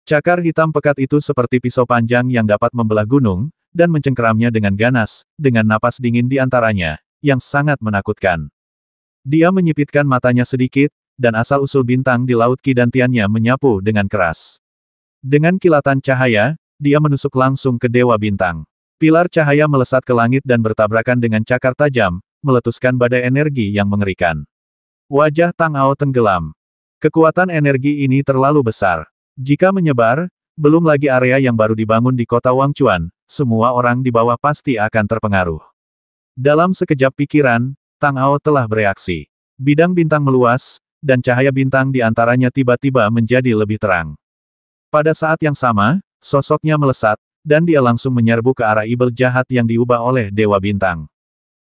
Cakar hitam pekat itu seperti pisau panjang yang dapat membelah gunung, dan mencengkeramnya dengan ganas, dengan napas dingin di antaranya, yang sangat menakutkan. Dia menyipitkan matanya sedikit, dan asal-usul bintang di laut Qi Dantiannya menyapu dengan keras. Dengan kilatan cahaya, dia menusuk langsung ke Dewa Bintang. Pilar cahaya melesat ke langit dan bertabrakan dengan cakar tajam, meletuskan badai energi yang mengerikan. Wajah Tang Ao tenggelam. Kekuatan energi ini terlalu besar. Jika menyebar, belum lagi area yang baru dibangun di kota Wangchuan, semua orang di bawah pasti akan terpengaruh. Dalam sekejap pikiran, Tang Ao telah bereaksi. Bidang bintang meluas, dan cahaya bintang di antaranya tiba-tiba menjadi lebih terang. Pada saat yang sama, sosoknya melesat, dan dia langsung menyerbu ke arah ibel jahat yang diubah oleh Dewa Bintang.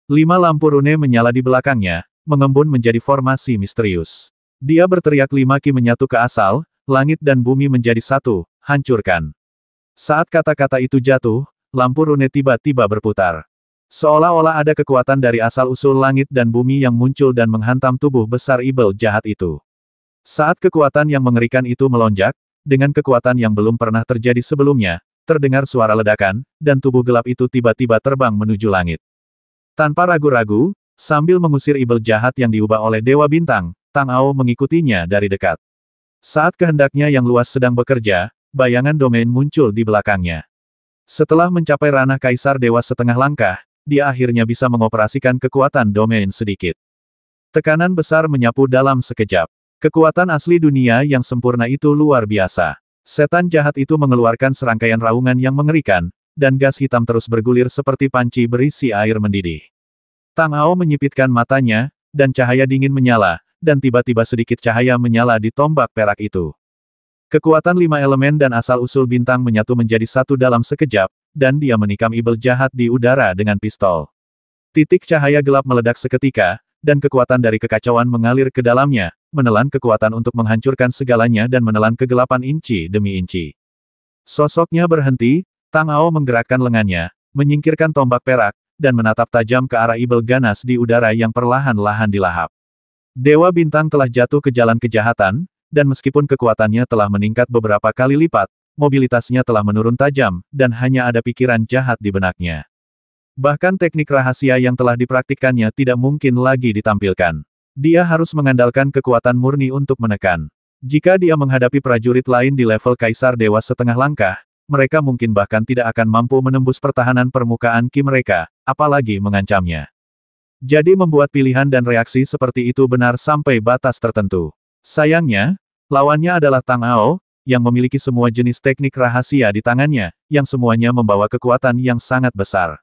5 lampu rune menyala di belakangnya, mengembun menjadi formasi misterius. Dia berteriak 5 ki menyatu ke asal, langit dan bumi menjadi satu, hancurkan. Saat kata-kata itu jatuh, lampu rune tiba-tiba berputar. Seolah-olah ada kekuatan dari asal-usul langit dan bumi yang muncul dan menghantam tubuh besar ibel jahat itu. Saat kekuatan yang mengerikan itu melonjak, dengan kekuatan yang belum pernah terjadi sebelumnya, terdengar suara ledakan, dan tubuh gelap itu tiba-tiba terbang menuju langit. Tanpa ragu-ragu, sambil mengusir ibel jahat yang diubah oleh Dewa Bintang, Tang Ao mengikutinya dari dekat. Saat kehendaknya yang luas sedang bekerja, bayangan domain muncul di belakangnya. Setelah mencapai ranah Kaisar Dewa setengah langkah, dia akhirnya bisa mengoperasikan kekuatan domain sedikit. Tekanan besar menyapu dalam sekejap. Kekuatan asli dunia yang sempurna itu luar biasa. Setan jahat itu mengeluarkan serangkaian raungan yang mengerikan, dan gas hitam terus bergulir seperti panci berisi air mendidih. Tang Ao menyipitkan matanya, dan cahaya dingin menyala, dan tiba-tiba sedikit cahaya menyala di tombak perak itu. Kekuatan 5 elemen dan asal-usul bintang menyatu menjadi satu dalam sekejap, dan dia menikam ibel jahat di udara dengan pistol. Titik cahaya gelap meledak seketika, dan kekuatan dari kekacauan mengalir ke dalamnya, menelan kekuatan untuk menghancurkan segalanya dan menelan kegelapan inci demi inci. Sosoknya berhenti, Tang Ao menggerakkan lengannya, menyingkirkan tombak perak, dan menatap tajam ke arah ibel ganas di udara yang perlahan-lahan dilahap. Dewa Bintang telah jatuh ke jalan kejahatan, dan meskipun kekuatannya telah meningkat beberapa kali lipat, mobilitasnya telah menurun tajam, dan hanya ada pikiran jahat di benaknya. Bahkan teknik rahasia yang telah dipraktikkannya tidak mungkin lagi ditampilkan. Dia harus mengandalkan kekuatan murni untuk menekan. Jika dia menghadapi prajurit lain di level Kaisar Dewa setengah langkah, mereka mungkin bahkan tidak akan mampu menembus pertahanan permukaan Qi mereka, apalagi mengancamnya. Jadi membuat pilihan dan reaksi seperti itu benar sampai batas tertentu. Sayangnya, lawannya adalah Tang Ao, yang memiliki semua jenis teknik rahasia di tangannya, yang semuanya membawa kekuatan yang sangat besar.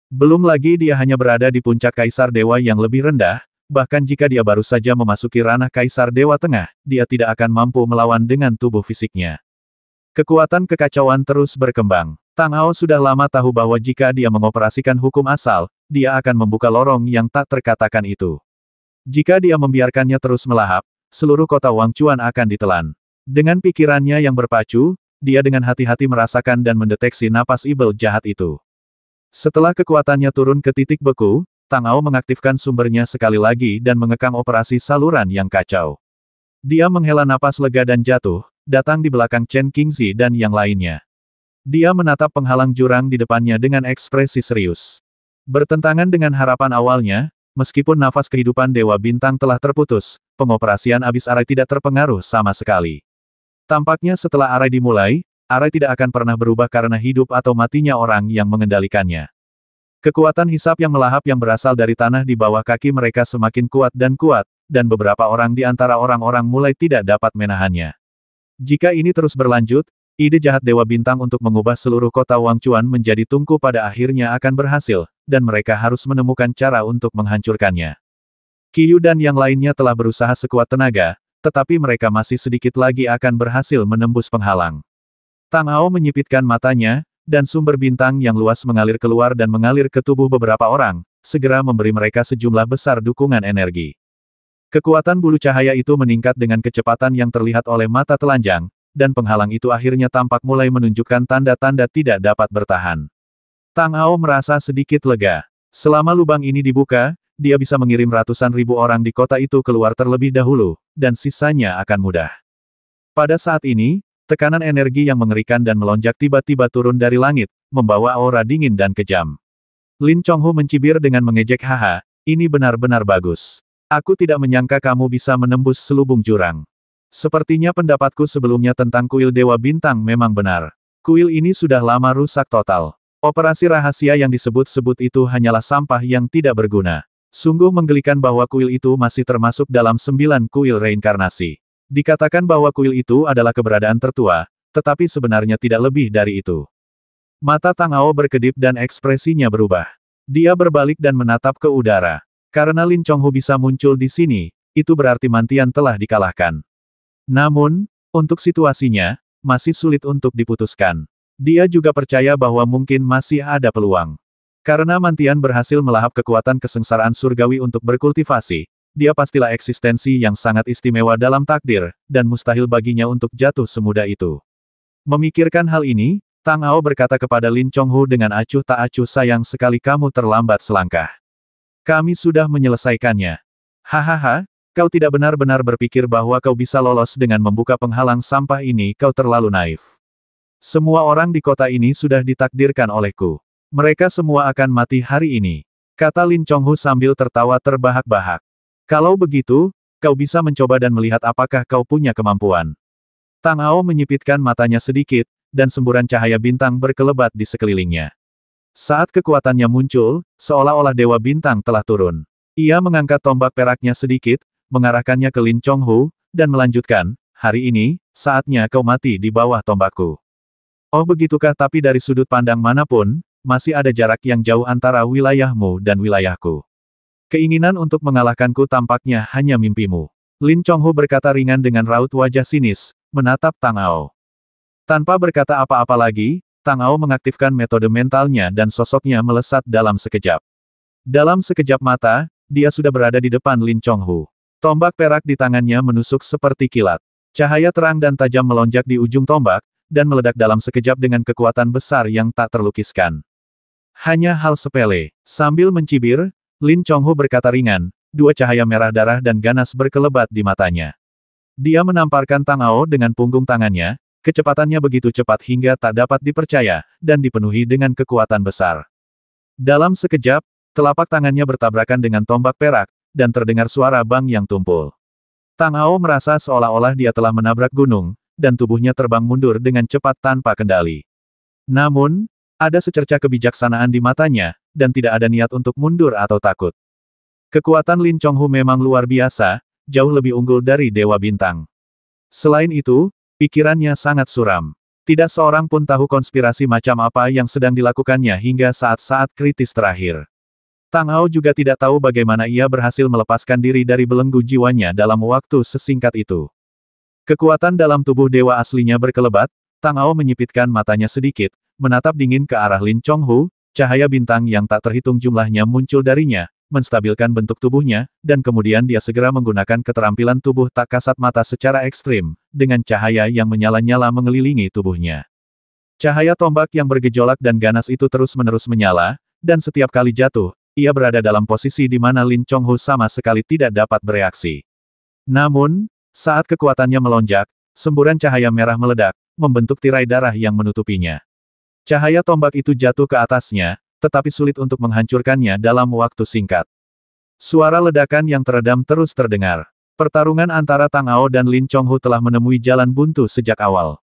Belum lagi dia hanya berada di puncak Kaisar Dewa yang lebih rendah, bahkan jika dia baru saja memasuki ranah Kaisar Dewa Tengah, dia tidak akan mampu melawan dengan tubuh fisiknya. Kekuatan kekacauan terus berkembang. Tang Ao sudah lama tahu bahwa jika dia mengoperasikan hukum asal, dia akan membuka lorong yang tak terkatakan itu. Jika dia membiarkannya terus melahap, seluruh kota Wangchuan akan ditelan. Dengan pikirannya yang berpacu, dia dengan hati-hati merasakan dan mendeteksi napas ibel jahat itu. Setelah kekuatannya turun ke titik beku, Tang Ao mengaktifkan sumbernya sekali lagi dan mengekang operasi saluran yang kacau. Dia menghela napas lega dan jatuh, datang di belakang Chen Qingzi dan yang lainnya. Dia menatap penghalang jurang di depannya dengan ekspresi serius. Bertentangan dengan harapan awalnya, meskipun nafas kehidupan Dewa Bintang telah terputus, pengoperasian abis arai tidak terpengaruh sama sekali. Tampaknya setelah arai dimulai, arai tidak akan pernah berubah karena hidup atau matinya orang yang mengendalikannya. Kekuatan hisap yang melahap yang berasal dari tanah di bawah kaki mereka semakin kuat, dan beberapa orang di antara orang-orang mulai tidak dapat menahannya. Jika ini terus berlanjut, ide jahat Dewa Bintang untuk mengubah seluruh kota Wangchuan menjadi tungku pada akhirnya akan berhasil, dan mereka harus menemukan cara untuk menghancurkannya. Qiyu dan yang lainnya telah berusaha sekuat tenaga, tetapi mereka masih sedikit lagi akan berhasil menembus penghalang. Tang Ao menyipitkan matanya, dan sumber bintang yang luas mengalir keluar dan mengalir ke tubuh beberapa orang, segera memberi mereka sejumlah besar dukungan energi. Kekuatan bulu cahaya itu meningkat dengan kecepatan yang terlihat oleh mata telanjang, dan penghalang itu akhirnya tampak mulai menunjukkan tanda-tanda tidak dapat bertahan. Tang Ao merasa sedikit lega. Selama lubang ini dibuka, dia bisa mengirim ratusan ribu orang di kota itu keluar terlebih dahulu, dan sisanya akan mudah. Pada saat ini, tekanan energi yang mengerikan dan melonjak tiba-tiba turun dari langit, membawa aura dingin dan kejam. Lin Chonghu mencibir dengan mengejek, haha, ini benar-benar bagus. Aku tidak menyangka kamu bisa menembus selubung jurang. Sepertinya pendapatku sebelumnya tentang kuil Dewa Bintang memang benar. Kuil ini sudah lama rusak total. Operasi rahasia yang disebut-sebut itu hanyalah sampah yang tidak berguna. Sungguh menggelikan bahwa kuil itu masih termasuk dalam 9 kuil reinkarnasi. Dikatakan bahwa kuil itu adalah keberadaan tertua, tetapi sebenarnya tidak lebih dari itu. Mata Tang Ao berkedip dan ekspresinya berubah. Dia berbalik dan menatap ke udara. Karena Lin Chonghu bisa muncul di sini, itu berarti Mantian telah dikalahkan. Namun, untuk situasinya, masih sulit untuk diputuskan. Dia juga percaya bahwa mungkin masih ada peluang. Karena Mantian berhasil melahap kekuatan kesengsaraan surgawi untuk berkultivasi, dia pastilah eksistensi yang sangat istimewa dalam takdir, dan mustahil baginya untuk jatuh semudah itu. Memikirkan hal ini, Tang Ao berkata kepada Lin Chonghu dengan acuh tak acuh, sayang sekali kamu terlambat selangkah. Kami sudah menyelesaikannya. Hahaha, kau tidak benar-benar berpikir bahwa kau bisa lolos dengan membuka penghalang sampah ini, kau terlalu naif. Semua orang di kota ini sudah ditakdirkan olehku. Mereka semua akan mati hari ini, kata Lin Chonghu sambil tertawa terbahak-bahak. Kalau begitu, kau bisa mencoba dan melihat apakah kau punya kemampuan. Tang Ao menyipitkan matanya sedikit, dan semburan cahaya bintang berkelebat di sekelilingnya. Saat kekuatannya muncul, seolah-olah Dewa Bintang telah turun. Ia mengangkat tombak peraknya sedikit, mengarahkannya ke Lin Chonghu, dan melanjutkan, hari ini, saatnya kau mati di bawah tombakku. Oh begitukah, tapi dari sudut pandang manapun, masih ada jarak yang jauh antara wilayahmu dan wilayahku. Keinginan untuk mengalahkanku tampaknya hanya mimpimu. Lin Chonghu berkata ringan dengan raut wajah sinis, menatap Tang Ao. Tanpa berkata apa-apa lagi, Tang Ao mengaktifkan metode mentalnya dan sosoknya melesat dalam sekejap. Dalam sekejap mata, dia sudah berada di depan Lin Chonghu. Tombak perak di tangannya menusuk seperti kilat. Cahaya terang dan tajam melonjak di ujung tombak, dan meledak dalam sekejap dengan kekuatan besar yang tak terlukiskan. Hanya hal sepele. Sambil mencibir, Lin Chonghu berkata ringan, dua cahaya merah darah dan ganas berkelebat di matanya. Dia menamparkan Tang Ao dengan punggung tangannya, kecepatannya begitu cepat hingga tak dapat dipercaya, dan dipenuhi dengan kekuatan besar. Dalam sekejap, telapak tangannya bertabrakan dengan tombak perak, dan terdengar suara bang yang tumpul. Tang Ao merasa seolah-olah dia telah menabrak gunung, dan tubuhnya terbang mundur dengan cepat tanpa kendali. Namun, ada secercah kebijaksanaan di matanya, dan tidak ada niat untuk mundur atau takut. Kekuatan Lin Chonghu memang luar biasa, jauh lebih unggul dari Dewa Bintang. Selain itu, pikirannya sangat suram. Tidak seorang pun tahu konspirasi macam apa yang sedang dilakukannya hingga saat-saat kritis terakhir. Tang Ao juga tidak tahu bagaimana ia berhasil melepaskan diri dari belenggu jiwanya dalam waktu sesingkat itu. Kekuatan dalam tubuh dewa aslinya berkelebat, Tang Ao menyipitkan matanya sedikit, menatap dingin ke arah Lin Chonghu, cahaya bintang yang tak terhitung jumlahnya muncul darinya, menstabilkan bentuk tubuhnya, dan kemudian dia segera menggunakan keterampilan tubuh tak kasat mata secara ekstrim, dengan cahaya yang menyala-nyala mengelilingi tubuhnya. Cahaya tombak yang bergejolak dan ganas itu terus-menerus menyala, dan setiap kali jatuh, ia berada dalam posisi di mana Lin Chonghu sama sekali tidak dapat bereaksi. Namun, saat kekuatannya melonjak, semburan cahaya merah meledak, membentuk tirai darah yang menutupinya. Cahaya tombak itu jatuh ke atasnya, tetapi sulit untuk menghancurkannya dalam waktu singkat. Suara ledakan yang teredam terus terdengar. Pertarungan antara Tang Ao dan Lin Chonghu telah menemui jalan buntu sejak awal.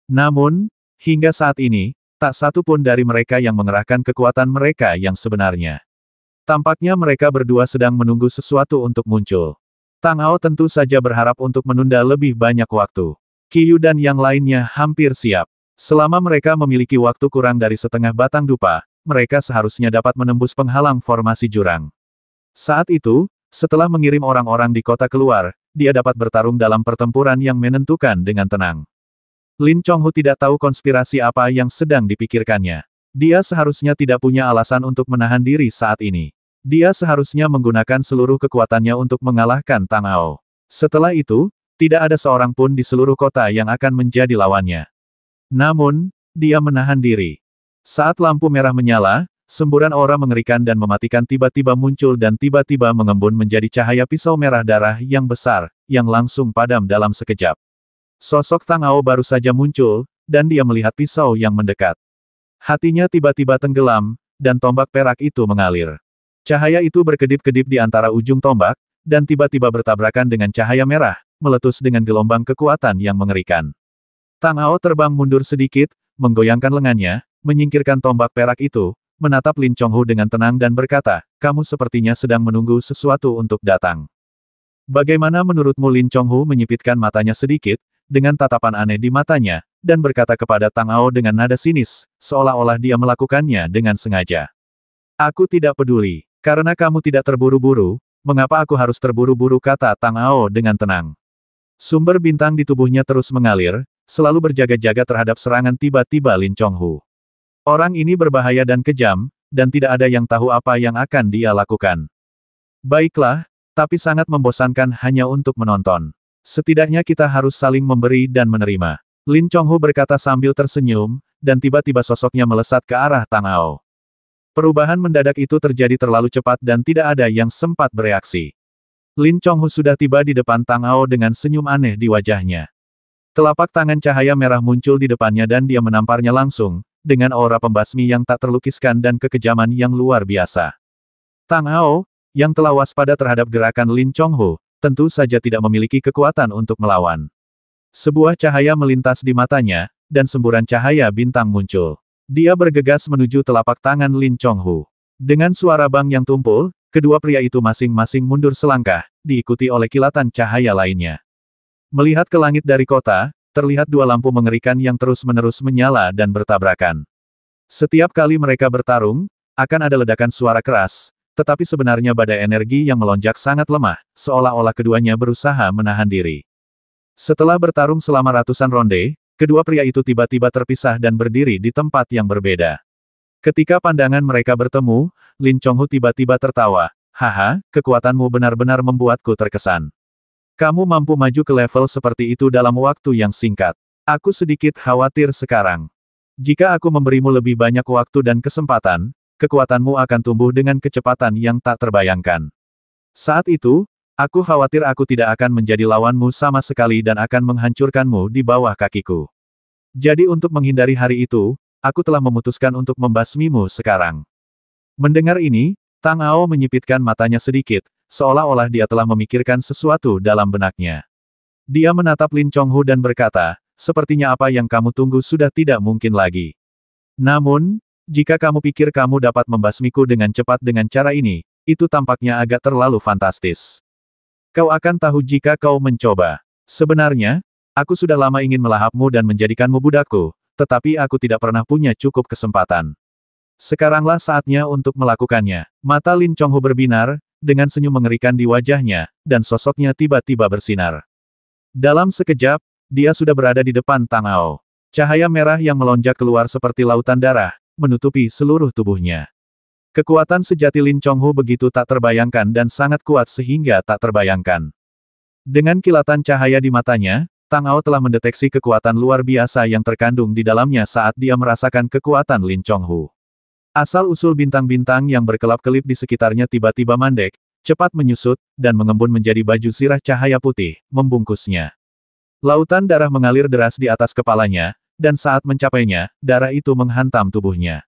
Namun, Hingga saat ini, tak satu pun dari mereka yang mengerahkan kekuatan mereka yang sebenarnya. Tampaknya mereka berdua sedang menunggu sesuatu untuk muncul. Tang Ao tentu saja berharap untuk menunda lebih banyak waktu. Qiyu dan yang lainnya hampir siap. Selama mereka memiliki waktu kurang dari setengah batang dupa, mereka seharusnya dapat menembus penghalang formasi jurang. Saat itu, setelah mengirim orang-orang di kota keluar, dia dapat bertarung dalam pertempuran yang menentukan dengan tenang. Lin Chonghu tidak tahu konspirasi apa yang sedang dipikirkannya. Dia seharusnya tidak punya alasan untuk menahan diri saat ini. Dia seharusnya menggunakan seluruh kekuatannya untuk mengalahkan Tang Ao. Setelah itu, tidak ada seorang pun di seluruh kota yang akan menjadi lawannya. Namun, dia menahan diri. Saat lampu merah menyala, semburan aura mengerikan dan mematikan tiba-tiba muncul dan tiba-tiba mengembun menjadi cahaya pisau merah darah yang besar, yang langsung padam dalam sekejap. Sosok Tang Ao baru saja muncul, dan dia melihat pisau yang mendekat. Hatinya tiba-tiba tenggelam, dan tombak perak itu mengalir. Cahaya itu berkedip-kedip di antara ujung tombak, dan tiba-tiba bertabrakan dengan cahaya merah, meletus dengan gelombang kekuatan yang mengerikan. Tang Ao terbang mundur sedikit, menggoyangkan lengannya, menyingkirkan tombak perak itu, menatap Lin Chonghu dengan tenang dan berkata, kamu sepertinya sedang menunggu sesuatu untuk datang. Bagaimana menurutmu? Lin Chonghu menyipitkan matanya sedikit, dengan tatapan aneh di matanya, dan berkata kepada Tang Ao dengan nada sinis, seolah-olah dia melakukannya dengan sengaja. Aku tidak peduli, karena kamu tidak terburu-buru, mengapa aku harus terburu-buru? Kata Tang Ao dengan tenang. Sumber bintang di tubuhnya terus mengalir, selalu berjaga-jaga terhadap serangan tiba-tiba Lin Chonghu. Orang ini berbahaya dan kejam, dan tidak ada yang tahu apa yang akan dia lakukan. Baiklah, tapi sangat membosankan hanya untuk menonton. Setidaknya kita harus saling memberi dan menerima. Lin Chonghu berkata sambil tersenyum, dan tiba-tiba sosoknya melesat ke arah Tang Ao. Perubahan mendadak itu terjadi terlalu cepat dan tidak ada yang sempat bereaksi. Lin Chonghu sudah tiba di depan Tang Ao dengan senyum aneh di wajahnya. Telapak tangan cahaya merah muncul di depannya dan dia menamparnya langsung, dengan aura pembasmi yang tak terlukiskan dan kekejaman yang luar biasa. Tang Ao, yang telah waspada terhadap gerakan Lin Chonghu, tentu saja tidak memiliki kekuatan untuk melawan. Sebuah cahaya melintas di matanya, dan semburan cahaya bintang muncul. Dia bergegas menuju telapak tangan Lin Chonghu. Dengan suara bang yang tumpul, kedua pria itu masing-masing mundur selangkah, diikuti oleh kilatan cahaya lainnya. Melihat ke langit dari kota, terlihat dua lampu mengerikan yang terus-menerus menyala dan bertabrakan. Setiap kali mereka bertarung, akan ada ledakan suara keras, tetapi sebenarnya badai energi yang melonjak sangat lemah, seolah-olah keduanya berusaha menahan diri. Setelah bertarung selama ratusan ronde, kedua pria itu tiba-tiba terpisah dan berdiri di tempat yang berbeda. Ketika pandangan mereka bertemu, Lin Chonghu tiba-tiba tertawa, haha, kekuatanmu benar-benar membuatku terkesan. Kamu mampu maju ke level seperti itu dalam waktu yang singkat. Aku sedikit khawatir sekarang. Jika aku memberimu lebih banyak waktu dan kesempatan, kekuatanmu akan tumbuh dengan kecepatan yang tak terbayangkan. Saat itu, aku khawatir aku tidak akan menjadi lawanmu sama sekali dan akan menghancurkanmu di bawah kakiku. Jadi untuk menghindari hari itu, aku telah memutuskan untuk membasmimu sekarang. Mendengar ini, Tang Ao menyipitkan matanya sedikit, seolah-olah dia telah memikirkan sesuatu dalam benaknya. Dia menatap Lin Chonghu dan berkata, sepertinya apa yang kamu tunggu sudah tidak mungkin lagi. Namun, jika kamu pikir kamu dapat membasmiku dengan cepat dengan cara ini, itu tampaknya agak terlalu fantastis. Kau akan tahu jika kau mencoba. Sebenarnya, aku sudah lama ingin melahapmu dan menjadikanmu budakku, tetapi aku tidak pernah punya cukup kesempatan. Sekaranglah saatnya untuk melakukannya. Mata Lin Chonghu berbinar, dengan senyum mengerikan di wajahnya, dan sosoknya tiba-tiba bersinar. Dalam sekejap, dia sudah berada di depan Tang Ao. Cahaya merah yang melonjak keluar seperti lautan darah, menutupi seluruh tubuhnya. Kekuatan sejati Lin Chonghu begitu tak terbayangkan dan sangat kuat sehingga tak terbayangkan. Dengan kilatan cahaya di matanya, Tang Ao telah mendeteksi kekuatan luar biasa yang terkandung di dalamnya saat dia merasakan kekuatan Lin Chonghu. Asal-usul bintang-bintang yang berkelap-kelip di sekitarnya tiba-tiba mandek, cepat menyusut, dan mengembun menjadi baju zirah cahaya putih, membungkusnya. Lautan darah mengalir deras di atas kepalanya, dan saat mencapainya, darah itu menghantam tubuhnya.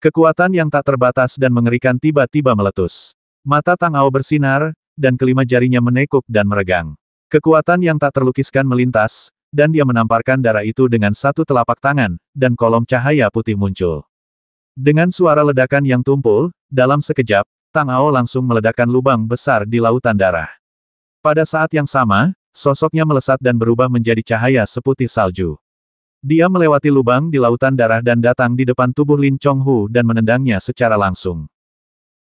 Kekuatan yang tak terbatas dan mengerikan tiba-tiba meletus. Mata Tang Ao bersinar, dan kelima jarinya menekuk dan meregang. Kekuatan yang tak terlukiskan melintas, dan dia menamparkan darah itu dengan satu telapak tangan, dan kolom cahaya putih muncul. Dengan suara ledakan yang tumpul, dalam sekejap, Tang Ao langsung meledakkan lubang besar di lautan darah. Pada saat yang sama, sosoknya melesat dan berubah menjadi cahaya seputih salju. Dia melewati lubang di lautan darah dan datang di depan tubuh Lin Chonghu dan menendangnya secara langsung.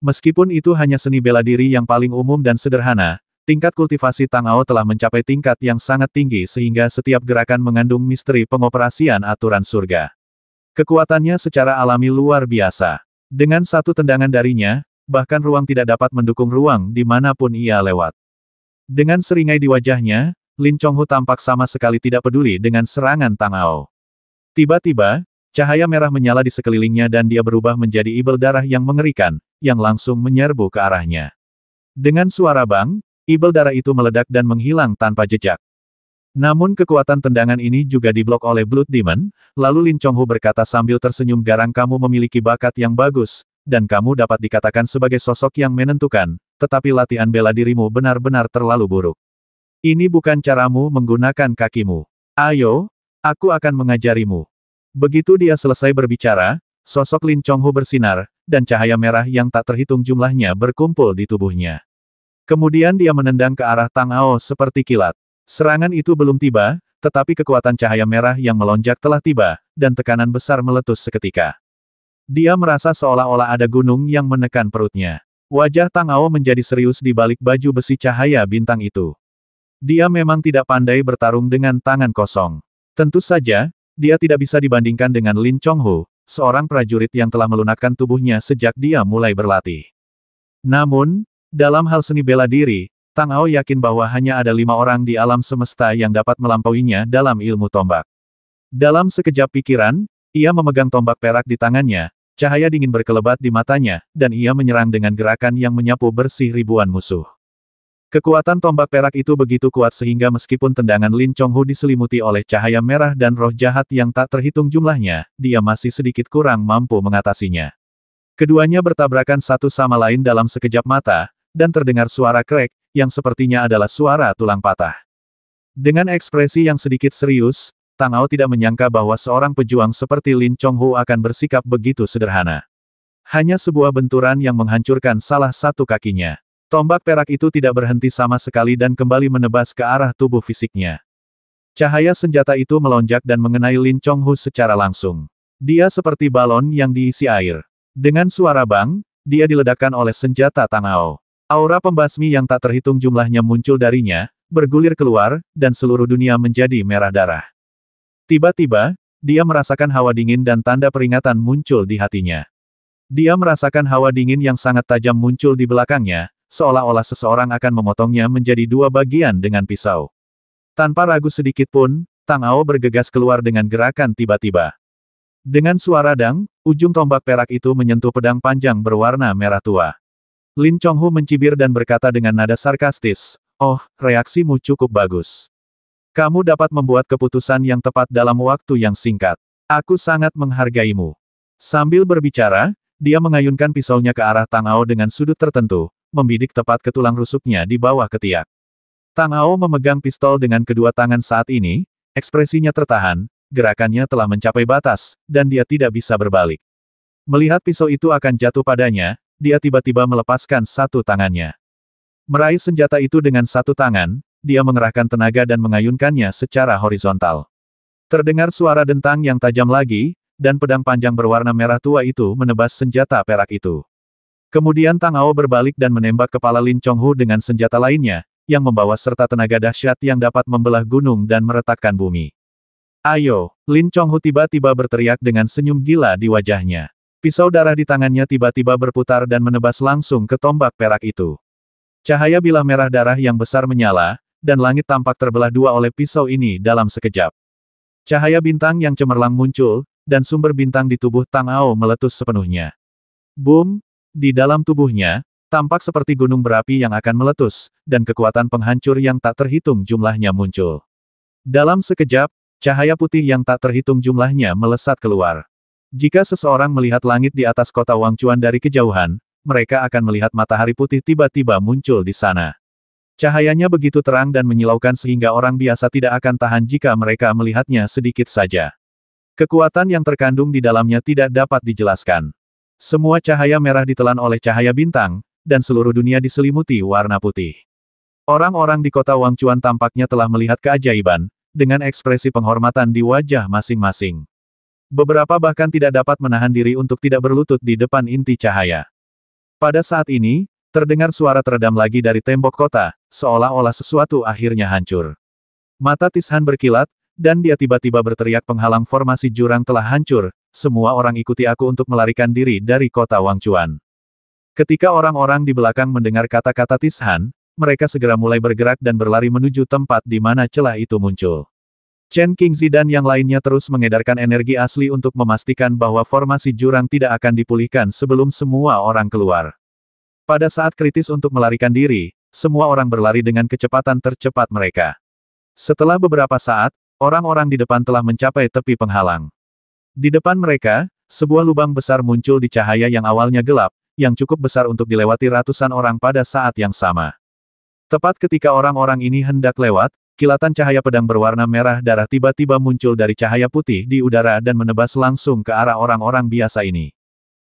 Meskipun itu hanya seni bela diri yang paling umum dan sederhana, tingkat kultivasi Tang Ao telah mencapai tingkat yang sangat tinggi sehingga setiap gerakan mengandung misteri pengoperasian aturan surga. Kekuatannya secara alami luar biasa. Dengan satu tendangan darinya, bahkan ruang tidak dapat mendukung ruang dimanapun ia lewat. Dengan seringai di wajahnya, Lin Chonghu tampak sama sekali tidak peduli dengan serangan Tang Ao. Tiba-tiba, cahaya merah menyala di sekelilingnya dan dia berubah menjadi ibel darah yang mengerikan, yang langsung menyerbu ke arahnya. Dengan suara bang, ibel darah itu meledak dan menghilang tanpa jejak. Namun kekuatan tendangan ini juga diblok oleh Blood Demon, lalu Lin Chonghu berkata sambil tersenyum garang, kamu memiliki bakat yang bagus, dan kamu dapat dikatakan sebagai sosok yang menentukan, tetapi latihan bela dirimu benar-benar terlalu buruk. Ini bukan caramu menggunakan kakimu. Ayo, aku akan mengajarimu. Begitu dia selesai berbicara, sosok Lin Chonghu bersinar, dan cahaya merah yang tak terhitung jumlahnya berkumpul di tubuhnya. Kemudian dia menendang ke arah Tang Ao seperti kilat. Serangan itu belum tiba, tetapi kekuatan cahaya merah yang melonjak telah tiba, dan tekanan besar meletus seketika. Dia merasa seolah-olah ada gunung yang menekan perutnya. Wajah Tang Ao menjadi serius di balik baju besi cahaya bintang itu. Dia memang tidak pandai bertarung dengan tangan kosong. Tentu saja, dia tidak bisa dibandingkan dengan Lin Chonghu, seorang prajurit yang telah melunakkan tubuhnya sejak dia mulai berlatih. Namun, dalam hal seni bela diri, Tang Ao yakin bahwa hanya ada 5 orang di alam semesta yang dapat melampauinya dalam ilmu tombak. Dalam sekejap pikiran, ia memegang tombak perak di tangannya, cahaya dingin berkelebat di matanya, dan ia menyerang dengan gerakan yang menyapu bersih ribuan musuh. Kekuatan tombak perak itu begitu kuat sehingga meskipun tendangan Lin Chonghu diselimuti oleh cahaya merah dan roh jahat yang tak terhitung jumlahnya, dia masih sedikit kurang mampu mengatasinya. Keduanya bertabrakan satu sama lain dalam sekejap mata, dan terdengar suara krek, yang sepertinya adalah suara tulang patah. Dengan ekspresi yang sedikit serius, Tang Ao tidak menyangka bahwa seorang pejuang seperti Lin Chonghu akan bersikap begitu sederhana. Hanya sebuah benturan yang menghancurkan salah satu kakinya. Tombak perak itu tidak berhenti sama sekali dan kembali menebas ke arah tubuh fisiknya. Cahaya senjata itu melonjak dan mengenai Lin Chonghu secara langsung. Dia seperti balon yang diisi air. Dengan suara bang, dia diledakkan oleh senjata Tang Ao. Aura pembasmi yang tak terhitung jumlahnya muncul darinya, bergulir keluar, dan seluruh dunia menjadi merah darah. Tiba-tiba, dia merasakan hawa dingin dan tanda peringatan muncul di hatinya. Dia merasakan hawa dingin yang sangat tajam muncul di belakangnya, seolah-olah seseorang akan memotongnya menjadi 2 bagian dengan pisau. Tanpa ragu sedikit pun, Tang Ao bergegas keluar dengan gerakan tiba-tiba. Dengan suara dang, ujung tombak perak itu menyentuh pedang panjang berwarna merah tua. Lin Chonghu mencibir dan berkata dengan nada sarkastis, "Oh, reaksimu cukup bagus. Kamu dapat membuat keputusan yang tepat dalam waktu yang singkat. Aku sangat menghargaimu." Sambil berbicara, dia mengayunkan pisaunya ke arah Tang Ao dengan sudut tertentu, membidik tepat ke tulang rusuknya di bawah ketiak. Tang Ao memegang pistol dengan kedua tangan saat ini, ekspresinya tertahan, gerakannya telah mencapai batas, dan dia tidak bisa berbalik. Melihat pisau itu akan jatuh padanya, dia tiba-tiba melepaskan satu tangannya. Meraih senjata itu dengan satu tangan, dia mengerahkan tenaga dan mengayunkannya secara horizontal. Terdengar suara dentang yang tajam lagi, dan pedang panjang berwarna merah tua itu menebas senjata perak itu. Kemudian Tang Ao berbalik dan menembak kepala Lin Chonghu dengan senjata lainnya, yang membawa serta tenaga dahsyat yang dapat membelah gunung dan meretakkan bumi. "Ayo!" Lin Chonghu tiba-tiba berteriak dengan senyum gila di wajahnya. Pisau darah di tangannya tiba-tiba berputar dan menebas langsung ke tombak perak itu. Cahaya bilah merah darah yang besar menyala, dan langit tampak terbelah 2 oleh pisau ini dalam sekejap. Cahaya bintang yang cemerlang muncul, dan sumber bintang di tubuh Tang Ao meletus sepenuhnya. Boom! Di dalam tubuhnya, tampak seperti gunung berapi yang akan meletus, dan kekuatan penghancur yang tak terhitung jumlahnya muncul. Dalam sekejap, cahaya putih yang tak terhitung jumlahnya melesat keluar. Jika seseorang melihat langit di atas kota Wangchuan dari kejauhan, mereka akan melihat matahari putih tiba-tiba muncul di sana. Cahayanya begitu terang dan menyilaukan sehingga orang biasa tidak akan tahan jika mereka melihatnya sedikit saja. Kekuatan yang terkandung di dalamnya tidak dapat dijelaskan. Semua cahaya merah ditelan oleh cahaya bintang, dan seluruh dunia diselimuti warna putih. Orang-orang di kota Wangchuan tampaknya telah melihat keajaiban, dengan ekspresi penghormatan di wajah masing-masing. Beberapa bahkan tidak dapat menahan diri untuk tidak berlutut di depan inti cahaya. Pada saat ini, terdengar suara teredam lagi dari tembok kota, seolah-olah sesuatu akhirnya hancur. Mata Tishan berkilat, dan dia tiba-tiba berteriak penghalang formasi jurang telah hancur, semua orang ikuti aku untuk melarikan diri dari kota Wangchuan. Ketika orang-orang di belakang mendengar kata-kata Tishan, mereka segera mulai bergerak dan berlari menuju tempat di mana celah itu muncul. Chen Qingzi dan yang lainnya terus mengedarkan energi asli untuk memastikan bahwa formasi jurang tidak akan dipulihkan sebelum semua orang keluar. Pada saat kritis untuk melarikan diri, semua orang berlari dengan kecepatan tercepat mereka. Setelah beberapa saat, orang-orang di depan telah mencapai tepi penghalang. Di depan mereka, sebuah lubang besar muncul di cahaya yang awalnya gelap, yang cukup besar untuk dilewati ratusan orang pada saat yang sama. Tepat ketika orang-orang ini hendak lewat, kilatan cahaya pedang berwarna merah darah tiba-tiba muncul dari cahaya putih di udara dan menebas langsung ke arah orang-orang biasa ini.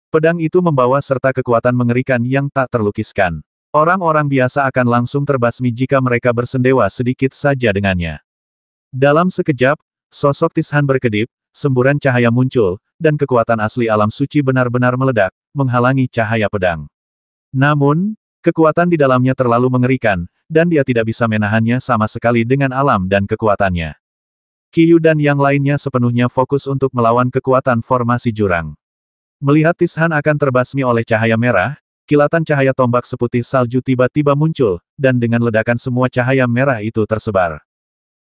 Pedang itu membawa serta kekuatan mengerikan yang tak terlukiskan. Orang-orang biasa akan langsung terbasmi jika mereka bersendewa sedikit saja dengannya. Dalam sekejap, sosok Tishan berkedip, semburan cahaya muncul, dan kekuatan asli alam suci benar-benar meledak, menghalangi cahaya pedang. Namun, kekuatan di dalamnya terlalu mengerikan, dan dia tidak bisa menahannya sama sekali dengan alam dan kekuatannya. Qiyu dan yang lainnya sepenuhnya fokus untuk melawan kekuatan formasi jurang. Melihat Tishan akan terbasmi oleh cahaya merah, kilatan cahaya tombak seputih salju tiba-tiba muncul, dan dengan ledakan semua cahaya merah itu tersebar.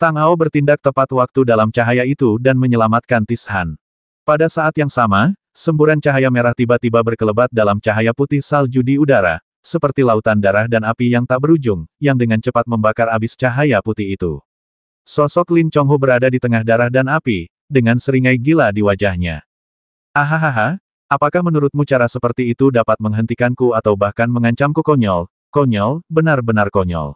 Tang Ao bertindak tepat waktu dalam cahaya itu dan menyelamatkan Tishan. Pada saat yang sama, semburan cahaya merah tiba-tiba berkelebat dalam cahaya putih salju di udara, seperti lautan darah dan api yang tak berujung, yang dengan cepat membakar abis cahaya putih itu. Sosok Lin Chonghu berada di tengah darah dan api, dengan seringai gila di wajahnya. Ahahaha, apakah menurutmu cara seperti itu dapat menghentikanku atau bahkan mengancamku? Konyol, konyol, benar-benar konyol.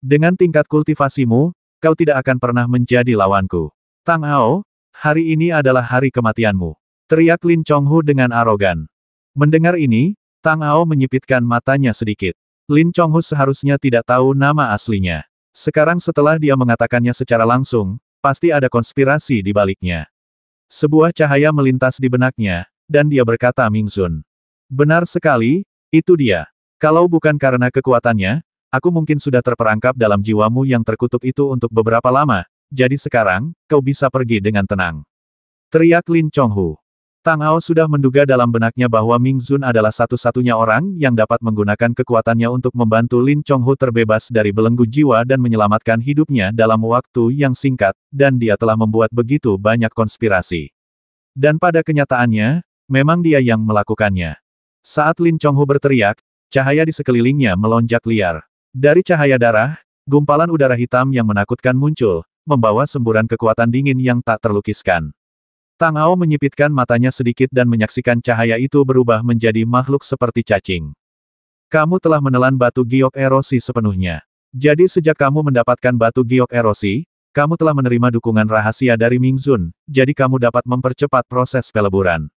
Dengan tingkat kultivasimu, kau tidak akan pernah menjadi lawanku. Tang Ao, hari ini adalah hari kematianmu. Teriak Lin Chonghu dengan arogan. Mendengar ini, Tang Ao menyipitkan matanya sedikit. Lin Chonghu seharusnya tidak tahu nama aslinya. Sekarang setelah dia mengatakannya secara langsung, pasti ada konspirasi di baliknya. Sebuah cahaya melintas di benaknya, dan dia berkata Mingzun. Benar sekali, itu dia. Kalau bukan karena kekuatannya, aku mungkin sudah terperangkap dalam jiwamu yang terkutuk itu untuk beberapa lama, jadi sekarang, kau bisa pergi dengan tenang. Teriak Lin Chonghu. Tang Ao sudah menduga dalam benaknya bahwa Mingzun adalah satu-satunya orang yang dapat menggunakan kekuatannya untuk membantu Lin Chonghu terbebas dari belenggu jiwa dan menyelamatkan hidupnya dalam waktu yang singkat, dan dia telah membuat begitu banyak konspirasi. Dan pada kenyataannya, memang dia yang melakukannya. Saat Lin Chonghu berteriak, cahaya di sekelilingnya melonjak liar. Dari cahaya darah, gumpalan udara hitam yang menakutkan muncul, membawa semburan kekuatan dingin yang tak terlukiskan. Tang Ao menyipitkan matanya sedikit dan menyaksikan cahaya itu berubah menjadi makhluk seperti cacing. Kamu telah menelan batu giok erosi sepenuhnya. Jadi sejak kamu mendapatkan batu giok erosi, kamu telah menerima dukungan rahasia dari Mingzun, jadi kamu dapat mempercepat proses peleburan.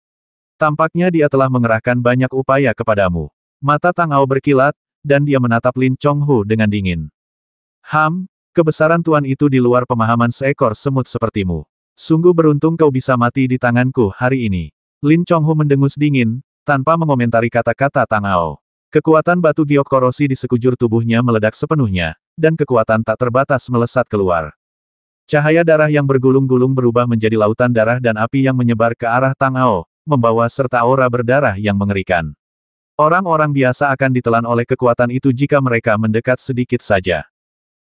Tampaknya dia telah mengerahkan banyak upaya kepadamu. Mata Tang Ao berkilat, dan dia menatap Lin Chonghu dengan dingin. Kebesaran Tuan itu di luar pemahaman seekor semut sepertimu. Sungguh beruntung kau bisa mati di tanganku hari ini. Lin Chonghu mendengus dingin, tanpa mengomentari kata-kata Tang Ao. Kekuatan batu giok korosi di sekujur tubuhnya meledak sepenuhnya, dan kekuatan tak terbatas melesat keluar. Cahaya darah yang bergulung-gulung berubah menjadi lautan darah dan api yang menyebar ke arah Tang Ao, membawa serta aura berdarah yang mengerikan. Orang-orang biasa akan ditelan oleh kekuatan itu jika mereka mendekat sedikit saja.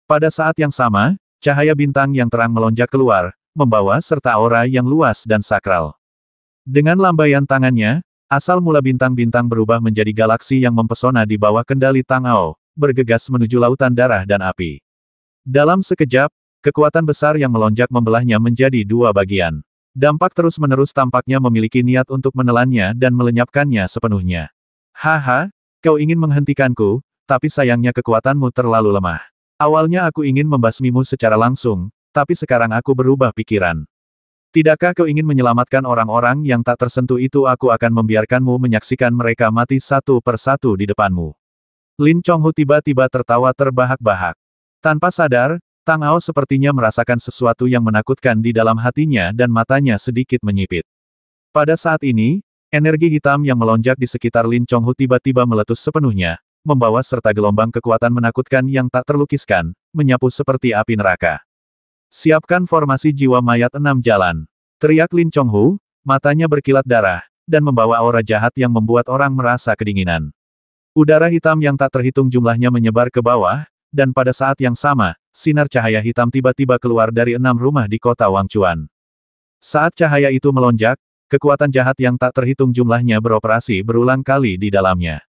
Pada saat yang sama, cahaya bintang yang terang melonjak keluar, membawa serta aura yang luas dan sakral. Dengan lambaian tangannya, asal mula bintang-bintang berubah menjadi galaksi yang mempesona di bawah kendali Tang Ao, bergegas menuju lautan darah dan api. Dalam sekejap, kekuatan besar yang melonjak membelahnya menjadi dua bagian. Dampak terus-menerus tampaknya memiliki niat untuk menelannya dan melenyapkannya sepenuhnya. Haha, kau ingin menghentikanku, tapi sayangnya kekuatanmu terlalu lemah. Awalnya aku ingin membasmimu secara langsung, tapi sekarang aku berubah pikiran. Tidakkah kau ingin menyelamatkan orang-orang yang tak tersentuh itu? Aku akan membiarkanmu menyaksikan mereka mati satu persatu di depanmu. Lin Chonghu tiba-tiba tertawa terbahak-bahak. Tanpa sadar, Tang Ao sepertinya merasakan sesuatu yang menakutkan di dalam hatinya dan matanya sedikit menyipit. Pada saat ini, energi hitam yang melonjak di sekitar Lin Chonghu tiba-tiba meletus sepenuhnya, membawa serta gelombang kekuatan menakutkan yang tak terlukiskan, menyapu seperti api neraka. Siapkan formasi jiwa mayat 6 jalan. Teriak Lin Chonghu, matanya berkilat darah, dan membawa aura jahat yang membuat orang merasa kedinginan. Udara hitam yang tak terhitung jumlahnya menyebar ke bawah, dan pada saat yang sama, sinar cahaya hitam tiba-tiba keluar dari 6 rumah di kota Wangchuan. Saat cahaya itu melonjak, kekuatan jahat yang tak terhitung jumlahnya beroperasi berulang kali di dalamnya.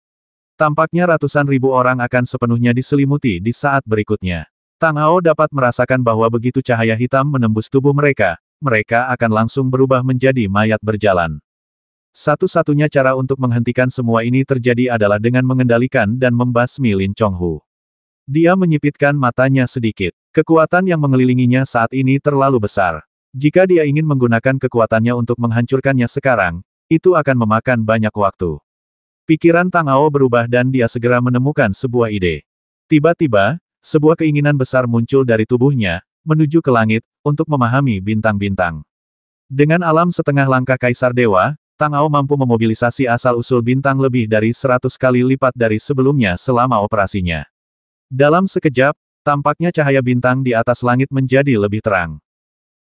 Tampaknya ratusan ribu orang akan sepenuhnya diselimuti di saat berikutnya. Tang Ao dapat merasakan bahwa begitu cahaya hitam menembus tubuh mereka, mereka akan langsung berubah menjadi mayat berjalan. Satu-satunya cara untuk menghentikan semua ini terjadi adalah dengan mengendalikan dan membasmi Lin Chonghu. Dia menyipitkan matanya sedikit. Kekuatan yang mengelilinginya saat ini terlalu besar. Jika dia ingin menggunakan kekuatannya untuk menghancurkannya sekarang, itu akan memakan banyak waktu. Pikiran Tang Ao berubah dan dia segera menemukan sebuah ide. Tiba-tiba, sebuah keinginan besar muncul dari tubuhnya, menuju ke langit, untuk memahami bintang-bintang. Dengan alam setengah langkah Kaisar Dewa, Tang Ao mampu memobilisasi asal-usul bintang lebih dari 100 kali lipat dari sebelumnya selama operasinya. Dalam sekejap, tampaknya cahaya bintang di atas langit menjadi lebih terang.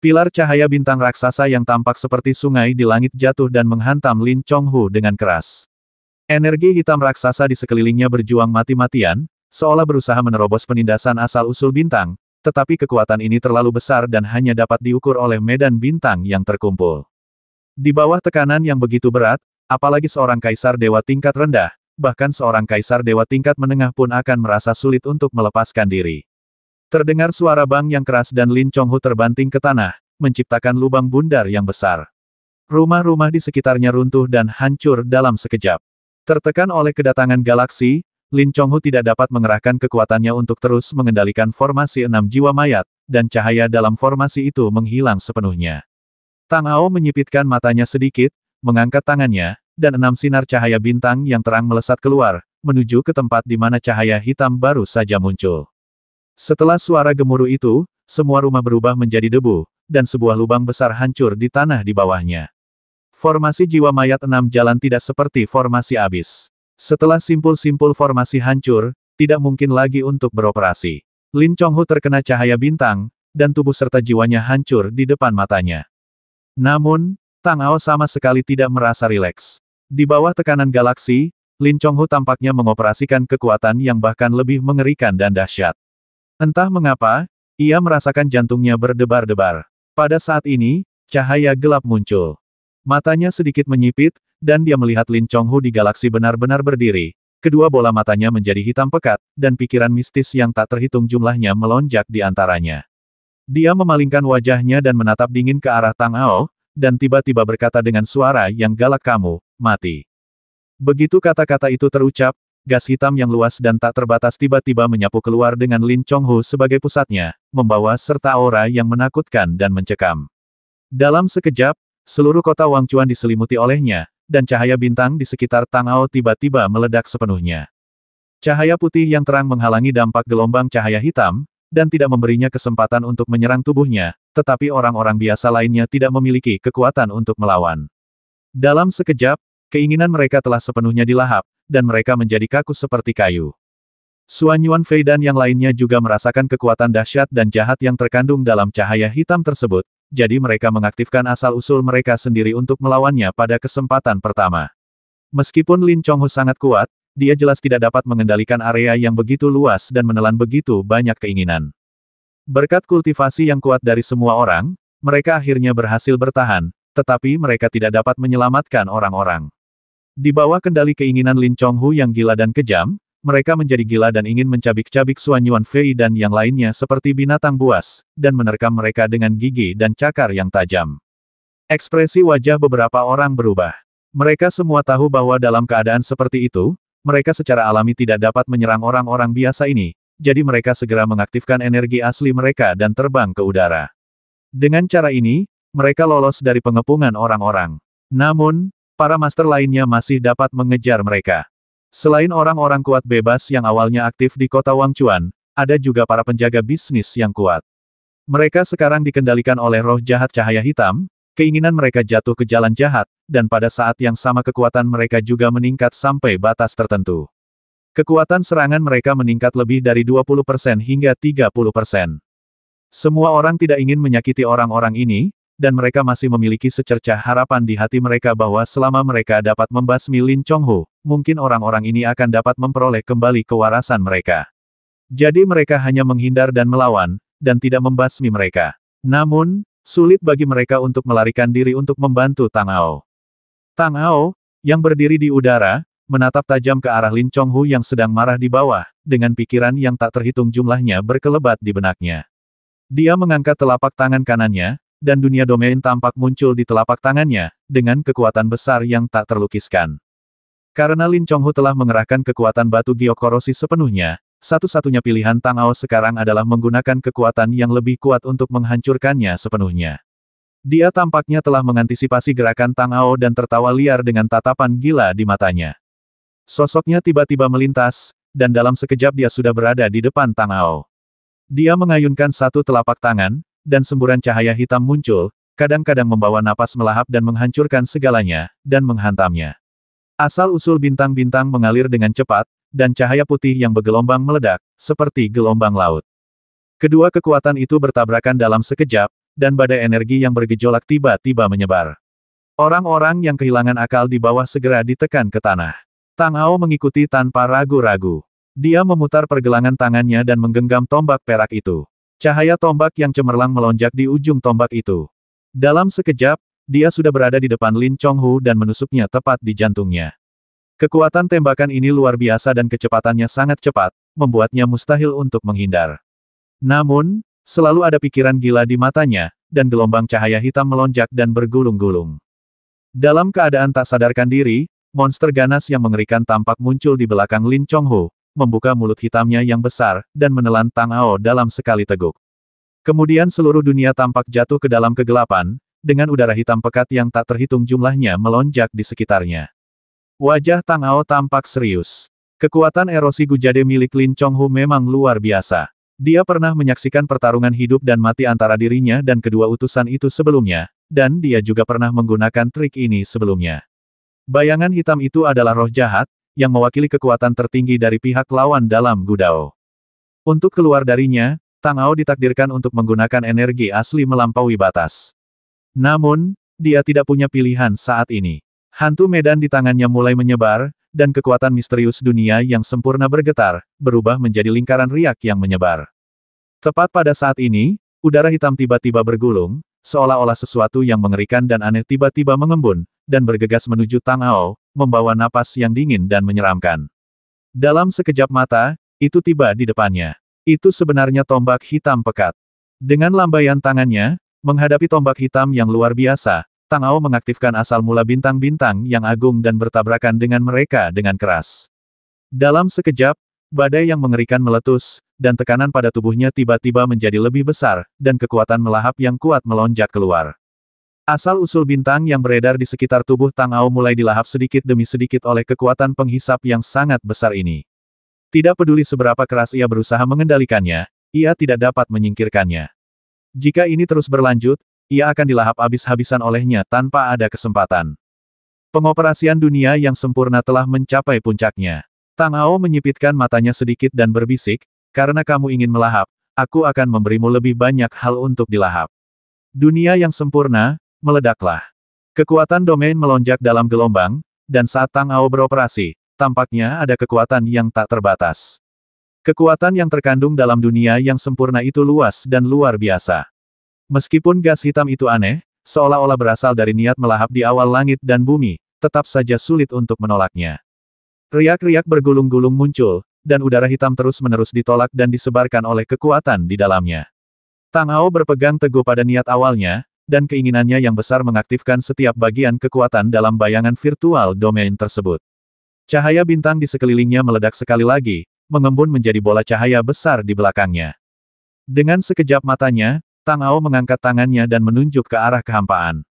Pilar cahaya bintang raksasa yang tampak seperti sungai di langit jatuh dan menghantam Lin Chonghu dengan keras. Energi hitam raksasa di sekelilingnya berjuang mati-matian, seolah berusaha menerobos penindasan asal-usul bintang, tetapi kekuatan ini terlalu besar dan hanya dapat diukur oleh medan bintang yang terkumpul. Di bawah tekanan yang begitu berat, apalagi seorang kaisar dewa tingkat rendah, bahkan seorang kaisar dewa tingkat menengah pun akan merasa sulit untuk melepaskan diri. Terdengar suara bang yang keras dan Lin Chonghu terbanting ke tanah, menciptakan lubang bundar yang besar. Rumah-rumah di sekitarnya runtuh dan hancur dalam sekejap. Tertekan oleh kedatangan galaksi, Lin Chonghu tidak dapat mengerahkan kekuatannya untuk terus mengendalikan formasi 6 jiwa mayat, dan cahaya dalam formasi itu menghilang sepenuhnya. Tang Ao menyipitkan matanya sedikit, mengangkat tangannya, dan 6 sinar cahaya bintang yang terang melesat keluar, menuju ke tempat di mana cahaya hitam baru saja muncul. Setelah suara gemuruh itu, semua rumah berubah menjadi debu, dan sebuah lubang besar hancur di tanah di bawahnya. Formasi jiwa mayat 6 jalan tidak seperti formasi abis. Setelah simpul-simpul formasi hancur, tidak mungkin lagi untuk beroperasi. Lin Chonghu terkena cahaya bintang, dan tubuh serta jiwanya hancur di depan matanya. Namun, Tang Ao sama sekali tidak merasa rileks. Di bawah tekanan galaksi, Lin Chonghu tampaknya mengoperasikan kekuatan yang bahkan lebih mengerikan dan dahsyat. Entah mengapa, ia merasakan jantungnya berdebar-debar. Pada saat ini, cahaya gelap muncul. Matanya sedikit menyipit, dan dia melihat Lin Chonghu di galaksi benar-benar berdiri. Kedua bola matanya menjadi hitam pekat, dan pikiran mistis yang tak terhitung jumlahnya melonjak di antaranya. Dia memalingkan wajahnya dan menatap dingin ke arah Tang Ao, dan tiba-tiba berkata dengan suara yang galak, "Kamu, mati." Begitu kata-kata itu terucap, gas hitam yang luas dan tak terbatas tiba-tiba menyapu keluar dengan Lin Chonghu sebagai pusatnya, membawa serta aura yang menakutkan dan mencekam. Dalam sekejap, seluruh kota Wangchuan diselimuti olehnya, dan cahaya bintang di sekitar Tang Ao tiba-tiba meledak sepenuhnya. Cahaya putih yang terang menghalangi dampak gelombang cahaya hitam, dan tidak memberinya kesempatan untuk menyerang tubuhnya, tetapi orang-orang biasa lainnya tidak memiliki kekuatan untuk melawan. Dalam sekejap, keinginan mereka telah sepenuhnya dilahap, dan mereka menjadi kaku seperti kayu. Xuan Yuanfei dan yang lainnya juga merasakan kekuatan dahsyat dan jahat yang terkandung dalam cahaya hitam tersebut, jadi mereka mengaktifkan asal-usul mereka sendiri untuk melawannya pada kesempatan pertama. Meskipun Lin Chonghu sangat kuat, dia jelas tidak dapat mengendalikan area yang begitu luas dan menelan begitu banyak keinginan. Berkat kultivasi yang kuat dari semua orang, mereka akhirnya berhasil bertahan, tetapi mereka tidak dapat menyelamatkan orang-orang. Di bawah kendali keinginan Lin Chonghu yang gila dan kejam, mereka menjadi gila dan ingin mencabik-cabik Xuan Yuanfei dan yang lainnya seperti binatang buas, dan menerkam mereka dengan gigi dan cakar yang tajam. Ekspresi wajah beberapa orang berubah. Mereka semua tahu bahwa dalam keadaan seperti itu, mereka secara alami tidak dapat menyerang orang-orang biasa ini, jadi mereka segera mengaktifkan energi asli mereka dan terbang ke udara. Dengan cara ini, mereka lolos dari pengepungan orang-orang. Namun, para master lainnya masih dapat mengejar mereka. Selain orang-orang kuat bebas yang awalnya aktif di kota Wangchuan, ada juga para penjaga bisnis yang kuat. Mereka sekarang dikendalikan oleh roh jahat cahaya hitam, keinginan mereka jatuh ke jalan jahat, dan pada saat yang sama kekuatan mereka juga meningkat sampai batas tertentu. Kekuatan serangan mereka meningkat lebih dari 20% hingga 30%. Semua orang tidak ingin menyakiti orang-orang ini, dan mereka masih memiliki secercah harapan di hati mereka bahwa selama mereka dapat membasmi Lin Chonghu, mungkin orang-orang ini akan dapat memperoleh kembali kewarasan mereka. Jadi mereka hanya menghindar dan melawan, dan tidak membasmi mereka. Namun, sulit bagi mereka untuk melarikan diri untuk membantu Tang Ao. Tang Ao, yang berdiri di udara, menatap tajam ke arah Lin Chonghu yang sedang marah di bawah, dengan pikiran yang tak terhitung jumlahnya berkelebat di benaknya. Dia mengangkat telapak tangan kanannya, dan dunia domain tampak muncul di telapak tangannya, dengan kekuatan besar yang tak terlukiskan. Karena Lin Chonghu telah mengerahkan kekuatan batu giok korosi sepenuhnya, satu-satunya pilihan Tang Ao sekarang adalah menggunakan kekuatan yang lebih kuat untuk menghancurkannya sepenuhnya. Dia tampaknya telah mengantisipasi gerakan Tang Ao dan tertawa liar dengan tatapan gila di matanya. Sosoknya tiba-tiba melintas, dan dalam sekejap dia sudah berada di depan Tang Ao. Dia mengayunkan satu telapak tangan, dan semburan cahaya hitam muncul, kadang-kadang membawa napas melahap dan menghancurkan segalanya, dan menghantamnya. Asal-usul bintang-bintang mengalir dengan cepat, dan cahaya putih yang bergelombang meledak, seperti gelombang laut. Kedua kekuatan itu bertabrakan dalam sekejap, dan badai energi yang bergejolak tiba-tiba menyebar. Orang-orang yang kehilangan akal di bawah segera ditekan ke tanah. Tang Ao mengikuti tanpa ragu-ragu. Dia memutar pergelangan tangannya dan menggenggam tombak perak itu. Cahaya tombak yang cemerlang melonjak di ujung tombak itu. Dalam sekejap, dia sudah berada di depan Lin Chonghu dan menusuknya tepat di jantungnya. Kekuatan tembakan ini luar biasa dan kecepatannya sangat cepat, membuatnya mustahil untuk menghindar. Namun, selalu ada pikiran gila di matanya, dan gelombang cahaya hitam melonjak dan bergulung-gulung. Dalam keadaan tak sadarkan diri, monster ganas yang mengerikan tampak muncul di belakang Lin Chonghu, membuka mulut hitamnya yang besar, dan menelan Tang Ao dalam sekali teguk. Kemudian seluruh dunia tampak jatuh ke dalam kegelapan, dengan udara hitam pekat yang tak terhitung jumlahnya melonjak di sekitarnya. Wajah Tang Ao tampak serius. Kekuatan erosi gujade milik Lin Chonghu memang luar biasa. Dia pernah menyaksikan pertarungan hidup dan mati antara dirinya dan kedua utusan itu sebelumnya, dan dia juga pernah menggunakan trik ini sebelumnya. Bayangan hitam itu adalah roh jahat, yang mewakili kekuatan tertinggi dari pihak lawan dalam Gudao. Untuk keluar darinya, Tang Ao ditakdirkan untuk menggunakan energi asli melampaui batas. Namun, dia tidak punya pilihan saat ini. Hantu medan di tangannya mulai menyebar, dan kekuatan misterius dunia yang sempurna bergetar, berubah menjadi lingkaran riak yang menyebar. Tepat pada saat ini, udara hitam tiba-tiba bergulung, seolah-olah sesuatu yang mengerikan dan aneh tiba-tiba mengembun, dan bergegas menuju Tang Ao, membawa napas yang dingin dan menyeramkan. Dalam sekejap mata, itu tiba di depannya. Itu sebenarnya tombak hitam pekat. Dengan lambaian tangannya, menghadapi tombak hitam yang luar biasa, Tang Ao mengaktifkan asal mula bintang-bintang yang agung dan bertabrakan dengan mereka dengan keras. Dalam sekejap, badai yang mengerikan meletus, dan tekanan pada tubuhnya tiba-tiba menjadi lebih besar, dan kekuatan melahap yang kuat melonjak keluar. Asal-usul bintang yang beredar di sekitar tubuh Tang Ao mulai dilahap sedikit demi sedikit oleh kekuatan penghisap yang sangat besar ini. Tidak peduli seberapa keras ia berusaha mengendalikannya, ia tidak dapat menyingkirkannya. Jika ini terus berlanjut, ia akan dilahap habis-habisan olehnya tanpa ada kesempatan. Pengoperasian dunia yang sempurna telah mencapai puncaknya. Tang Ao menyipitkan matanya sedikit dan berbisik, karena kamu ingin melahap, aku akan memberimu lebih banyak hal untuk dilahap. Dunia yang sempurna, meledaklah. Kekuatan domain melonjak dalam gelombang, dan saat Tang Ao beroperasi, tampaknya ada kekuatan yang tak terbatas. Kekuatan yang terkandung dalam dunia yang sempurna itu luas dan luar biasa. Meskipun gas hitam itu aneh, seolah-olah berasal dari niat melahap di awal langit dan bumi, tetap saja sulit untuk menolaknya. Riak-riak bergulung-gulung muncul, dan udara hitam terus-menerus ditolak dan disebarkan oleh kekuatan di dalamnya. Tang Ao berpegang teguh pada niat awalnya, dan keinginannya yang besar mengaktifkan setiap bagian kekuatan dalam bayangan virtual domain tersebut. Cahaya bintang di sekelilingnya meledak sekali lagi, mengembun menjadi bola cahaya besar di belakangnya. Dengan sekejap matanya, Tang Ao mengangkat tangannya dan menunjuk ke arah kehampaan.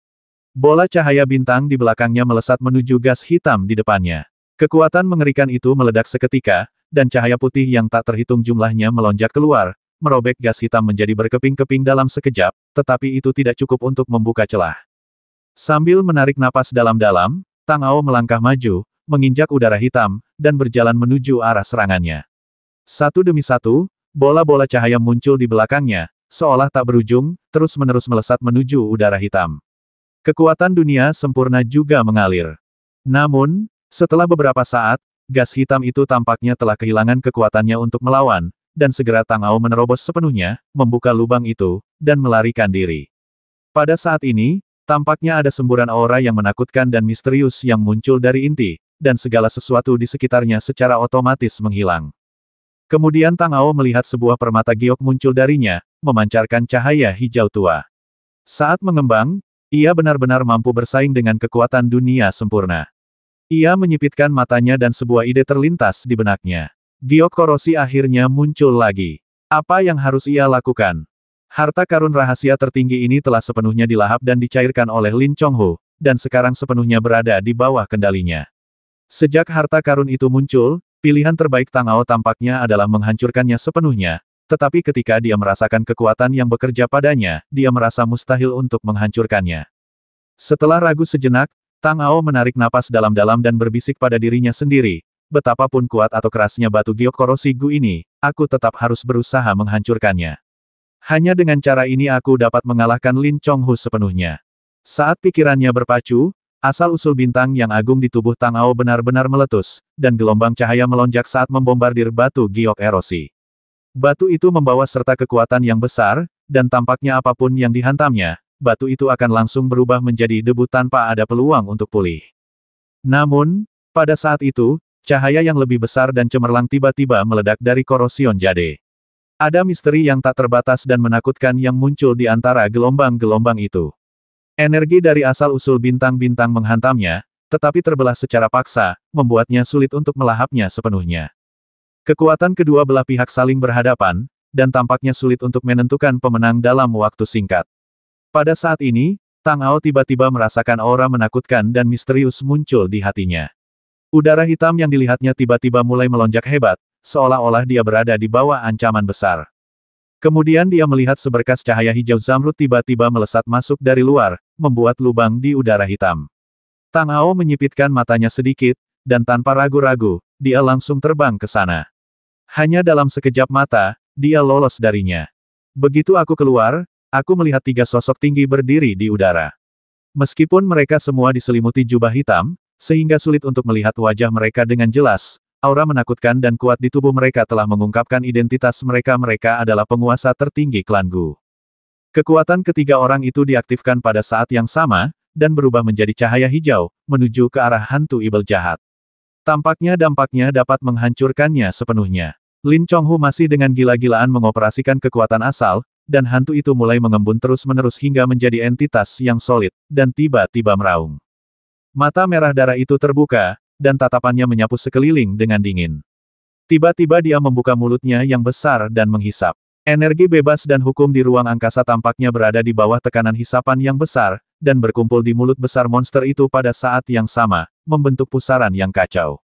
Bola cahaya bintang di belakangnya melesat menuju gas hitam di depannya. Kekuatan mengerikan itu meledak seketika, dan cahaya putih yang tak terhitung jumlahnya melonjak keluar, merobek gas hitam menjadi berkeping-keping dalam sekejap, tetapi itu tidak cukup untuk membuka celah. Sambil menarik napas dalam-dalam, Tang Ao melangkah maju, menginjak udara hitam, dan berjalan menuju arah serangannya. Satu demi satu, bola-bola cahaya muncul di belakangnya, seolah tak berujung, terus-menerus melesat menuju udara hitam. Kekuatan dunia sempurna juga mengalir. Namun, setelah beberapa saat, gas hitam itu tampaknya telah kehilangan kekuatannya untuk melawan, dan segera Tang Ao menerobos sepenuhnya, membuka lubang itu, dan melarikan diri. Pada saat ini, tampaknya ada semburan aura yang menakutkan dan misterius yang muncul dari inti, dan segala sesuatu di sekitarnya secara otomatis menghilang. Kemudian Tang Ao melihat sebuah permata giok muncul darinya, memancarkan cahaya hijau tua. Saat mengembang, ia benar-benar mampu bersaing dengan kekuatan dunia sempurna. Ia menyipitkan matanya dan sebuah ide terlintas di benaknya. Giok korosi akhirnya muncul lagi. Apa yang harus ia lakukan? Harta karun rahasia tertinggi ini telah sepenuhnya dilahap dan dicairkan oleh Lin Chonghu, dan sekarang sepenuhnya berada di bawah kendalinya. Sejak harta karun itu muncul, pilihan terbaik Tang Ao tampaknya adalah menghancurkannya sepenuhnya, tetapi ketika dia merasakan kekuatan yang bekerja padanya, dia merasa mustahil untuk menghancurkannya. Setelah ragu sejenak, Tang Ao menarik napas dalam-dalam dan berbisik pada dirinya sendiri, betapapun kuat atau kerasnya batu giok korosi Gu ini, aku tetap harus berusaha menghancurkannya. Hanya dengan cara ini aku dapat mengalahkan Lin Chonghu sepenuhnya. Saat pikirannya berpacu, asal-usul bintang yang agung di tubuh Tang Ao benar-benar meletus, dan gelombang cahaya melonjak saat membombardir batu giok erosi. Batu itu membawa serta kekuatan yang besar, dan tampaknya apapun yang dihantamnya, batu itu akan langsung berubah menjadi debu tanpa ada peluang untuk pulih. Namun, pada saat itu, cahaya yang lebih besar dan cemerlang tiba-tiba meledak dari Korosion Jade. Ada misteri yang tak terbatas dan menakutkan yang muncul di antara gelombang-gelombang itu. Energi dari asal-usul bintang-bintang menghantamnya, tetapi terbelah secara paksa, membuatnya sulit untuk melahapnya sepenuhnya. Kekuatan kedua belah pihak saling berhadapan, dan tampaknya sulit untuk menentukan pemenang dalam waktu singkat. Pada saat ini, Tang Ao tiba-tiba merasakan aura menakutkan dan misterius muncul di hatinya. Udara hitam yang dilihatnya tiba-tiba mulai melonjak hebat, seolah-olah dia berada di bawah ancaman besar. Kemudian dia melihat seberkas cahaya hijau zamrud tiba-tiba melesat masuk dari luar, membuat lubang di udara hitam. Tang Ao menyipitkan matanya sedikit, dan tanpa ragu-ragu, dia langsung terbang ke sana. Hanya dalam sekejap mata, dia lolos darinya. Begitu aku keluar, aku melihat tiga sosok tinggi berdiri di udara. Meskipun mereka semua diselimuti jubah hitam, sehingga sulit untuk melihat wajah mereka dengan jelas, aura menakutkan dan kuat di tubuh mereka telah mengungkapkan identitas mereka adalah penguasa tertinggi klan Gu. Kekuatan ketiga orang itu diaktifkan pada saat yang sama, dan berubah menjadi cahaya hijau, menuju ke arah hantu ibel jahat. Tampaknya dampaknya dapat menghancurkannya sepenuhnya. Lin Chonghu masih dengan gila-gilaan mengoperasikan kekuatan asal, dan hantu itu mulai mengembun terus-menerus hingga menjadi entitas yang solid, dan tiba-tiba meraung. Mata merah darah itu terbuka, dan tatapannya menyapu sekeliling dengan dingin. Tiba-tiba dia membuka mulutnya yang besar dan menghisap. Energi bebas dan hukum di ruang angkasa tampaknya berada di bawah tekanan hisapan yang besar, dan berkumpul di mulut besar monster itu pada saat yang sama, membentuk pusaran yang kacau.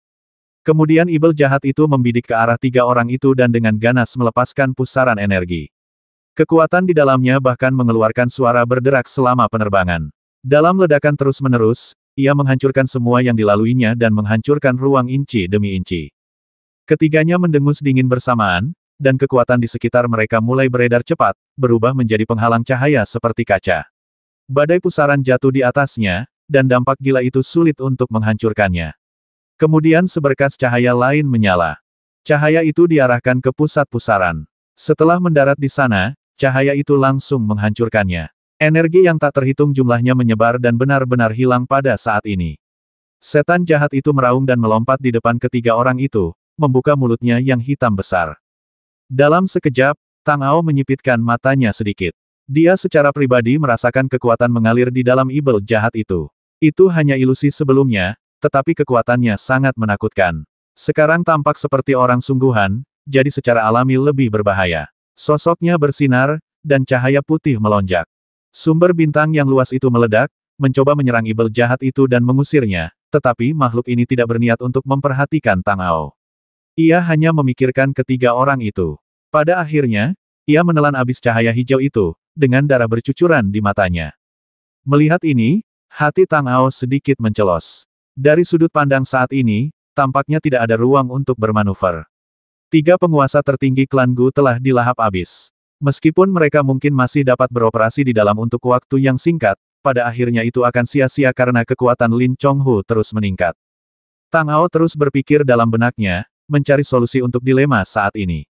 Kemudian ibel jahat itu membidik ke arah tiga orang itu dan dengan ganas melepaskan pusaran energi. Kekuatan di dalamnya bahkan mengeluarkan suara berderak selama penerbangan. Dalam ledakan terus-menerus, ia menghancurkan semua yang dilaluinya dan menghancurkan ruang inci demi inci. Ketiganya mendengus dingin bersamaan, dan kekuatan di sekitar mereka mulai beredar cepat, berubah menjadi penghalang cahaya seperti kaca. Badai pusaran jatuh di atasnya, dan dampak gila itu sulit untuk menghancurkannya. Kemudian seberkas cahaya lain menyala. Cahaya itu diarahkan ke pusat pusaran. Setelah mendarat di sana, cahaya itu langsung menghancurkannya. Energi yang tak terhitung jumlahnya menyebar dan benar-benar hilang pada saat ini. Setan jahat itu meraung dan melompat di depan ketiga orang itu, membuka mulutnya yang hitam besar. Dalam sekejap, Tang Ao menyipitkan matanya sedikit. Dia secara pribadi merasakan kekuatan mengalir di dalam ibel jahat itu. Itu hanya ilusi sebelumnya, tetapi kekuatannya sangat menakutkan. Sekarang tampak seperti orang sungguhan, jadi secara alami lebih berbahaya. Sosoknya bersinar, dan cahaya putih melonjak. Sumber bintang yang luas itu meledak, mencoba menyerang ibel jahat itu dan mengusirnya, tetapi makhluk ini tidak berniat untuk memperhatikan Tang Ao. Ia hanya memikirkan ketiga orang itu. Pada akhirnya, ia menelan abis cahaya hijau itu, dengan darah bercucuran di matanya. Melihat ini, hati Tang Ao sedikit mencelos. Dari sudut pandang saat ini, tampaknya tidak ada ruang untuk bermanuver. 3 penguasa tertinggi klan Gu telah dilahap abis. Meskipun mereka mungkin masih dapat beroperasi di dalam untuk waktu yang singkat, pada akhirnya itu akan sia-sia karena kekuatan Lin Chonghu terus meningkat. Tang Ao terus berpikir dalam benaknya, mencari solusi untuk dilema saat ini.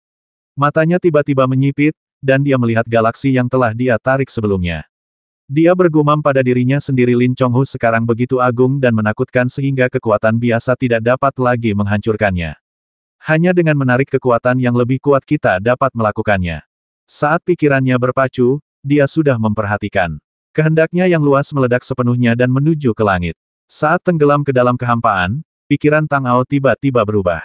Matanya tiba-tiba menyipit, dan dia melihat galaksi yang telah dia tarik sebelumnya. Dia bergumam pada dirinya sendiri, Lin Chonghu sekarang begitu agung dan menakutkan sehingga kekuatan biasa tidak dapat lagi menghancurkannya. Hanya dengan menarik kekuatan yang lebih kuat kita dapat melakukannya. Saat pikirannya berpacu, dia sudah memperhatikan. Kehendaknya yang luas meledak sepenuhnya dan menuju ke langit. Saat tenggelam ke dalam kehampaan, pikiran Tang Ao tiba-tiba berubah.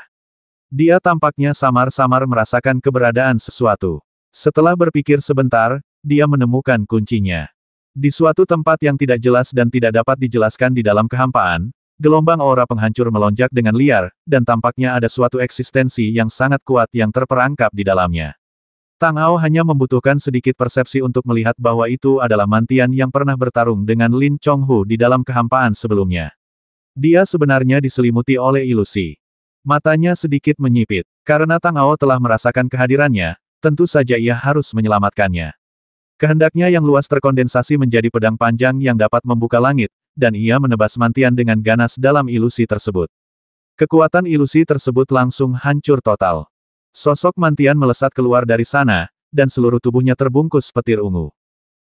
Dia tampaknya samar-samar merasakan keberadaan sesuatu. Setelah berpikir sebentar, dia menemukan kuncinya. Di suatu tempat yang tidak jelas dan tidak dapat dijelaskan di dalam kehampaan, gelombang aura penghancur melonjak dengan liar, dan tampaknya ada suatu eksistensi yang sangat kuat yang terperangkap di dalamnya. Tang Ao hanya membutuhkan sedikit persepsi untuk melihat bahwa itu adalah mantian yang pernah bertarung dengan Lin Chonghu di dalam kehampaan sebelumnya. Dia sebenarnya diselimuti oleh ilusi. Matanya sedikit menyipit. Karena Tang Ao telah merasakan kehadirannya, tentu saja ia harus menyelamatkannya. Kehendaknya yang luas terkondensasi menjadi pedang panjang yang dapat membuka langit, dan ia menebas mantian dengan ganas dalam ilusi tersebut. Kekuatan ilusi tersebut langsung hancur total. Sosok mantian melesat keluar dari sana, dan seluruh tubuhnya terbungkus petir ungu.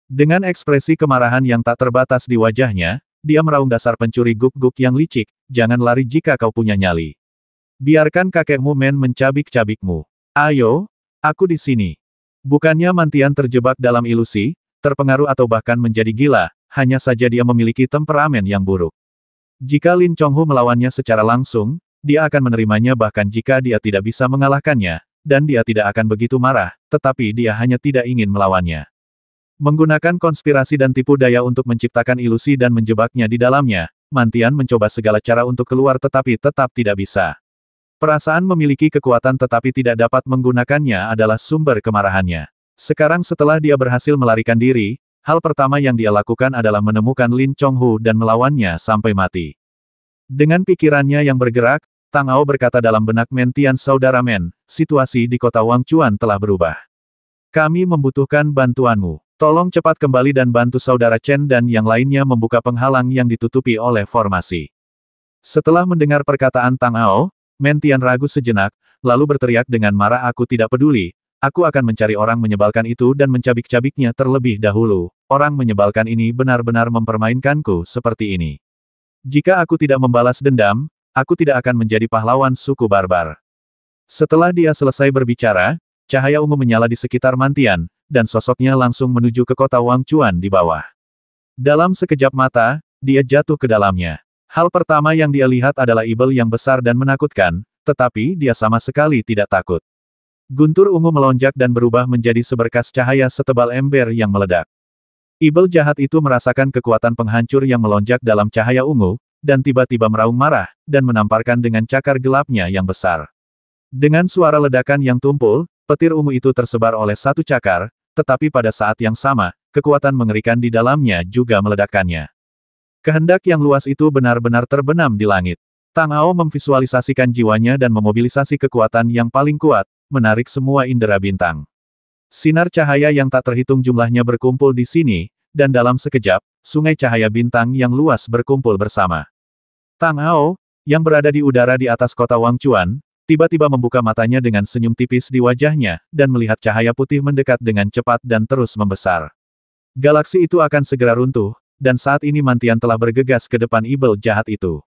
Dengan ekspresi kemarahan yang tak terbatas di wajahnya, dia meraung dasar pencuri guk-guk yang licik, jangan lari jika kau punya nyali. Biarkan kakekmu Men mencabik-cabikmu. Ayo, aku di sini. Bukannya mantian terjebak dalam ilusi, terpengaruh atau bahkan menjadi gila, hanya saja dia memiliki temperamen yang buruk. Jika Lin Chonghu melawannya secara langsung, dia akan menerimanya bahkan jika dia tidak bisa mengalahkannya, dan dia tidak akan begitu marah, tetapi dia hanya tidak ingin melawannya. Menggunakan konspirasi dan tipu daya untuk menciptakan ilusi dan menjebaknya di dalamnya, mantian mencoba segala cara untuk keluar tetapi tetap tidak bisa. Perasaan memiliki kekuatan tetapi tidak dapat menggunakannya adalah sumber kemarahannya. Sekarang setelah dia berhasil melarikan diri, hal pertama yang dia lakukan adalah menemukan Lin Chonghu dan melawannya sampai mati. Dengan pikirannya yang bergerak, Tang Ao berkata dalam benak Mentian saudara Men, situasi di kota Wangchuan telah berubah. Kami membutuhkan bantuanmu. Tolong cepat kembali dan bantu saudara Chen dan yang lainnya membuka penghalang yang ditutupi oleh formasi. Setelah mendengar perkataan Tang Ao, Mentian ragu sejenak, lalu berteriak dengan marah, aku tidak peduli, aku akan mencari orang menyebalkan itu dan mencabik-cabiknya terlebih dahulu. Orang menyebalkan ini benar-benar mempermainkanku seperti ini. Jika aku tidak membalas dendam, aku tidak akan menjadi pahlawan suku barbar. Setelah dia selesai berbicara, cahaya ungu menyala di sekitar mantian, dan sosoknya langsung menuju ke kota Wangchuan di bawah. Dalam sekejap mata, dia jatuh ke dalamnya. Hal pertama yang dia lihat adalah ibel yang besar dan menakutkan, tetapi dia sama sekali tidak takut. Guntur ungu melonjak dan berubah menjadi seberkas cahaya setebal ember yang meledak. Ibel jahat itu merasakan kekuatan penghancur yang melonjak dalam cahaya ungu, dan tiba-tiba meraung marah, dan menamparkan dengan cakar gelapnya yang besar. Dengan suara ledakan yang tumpul, petir ungu itu tersebar oleh satu cakar, tetapi pada saat yang sama, kekuatan mengerikan di dalamnya juga meledakkannya. Kehendak yang luas itu benar-benar terbenam di langit. Tang Ao memvisualisasikan jiwanya dan memobilisasi kekuatan yang paling kuat, menarik semua indera bintang. Sinar cahaya yang tak terhitung jumlahnya berkumpul di sini, dan dalam sekejap, sungai cahaya bintang yang luas berkumpul bersama. Tang Ao, yang berada di udara di atas kota Wangchuan, tiba-tiba membuka matanya dengan senyum tipis di wajahnya, dan melihat cahaya putih mendekat dengan cepat dan terus membesar. Galaksi itu akan segera runtuh, dan saat ini mantian telah bergegas ke depan ibel jahat itu.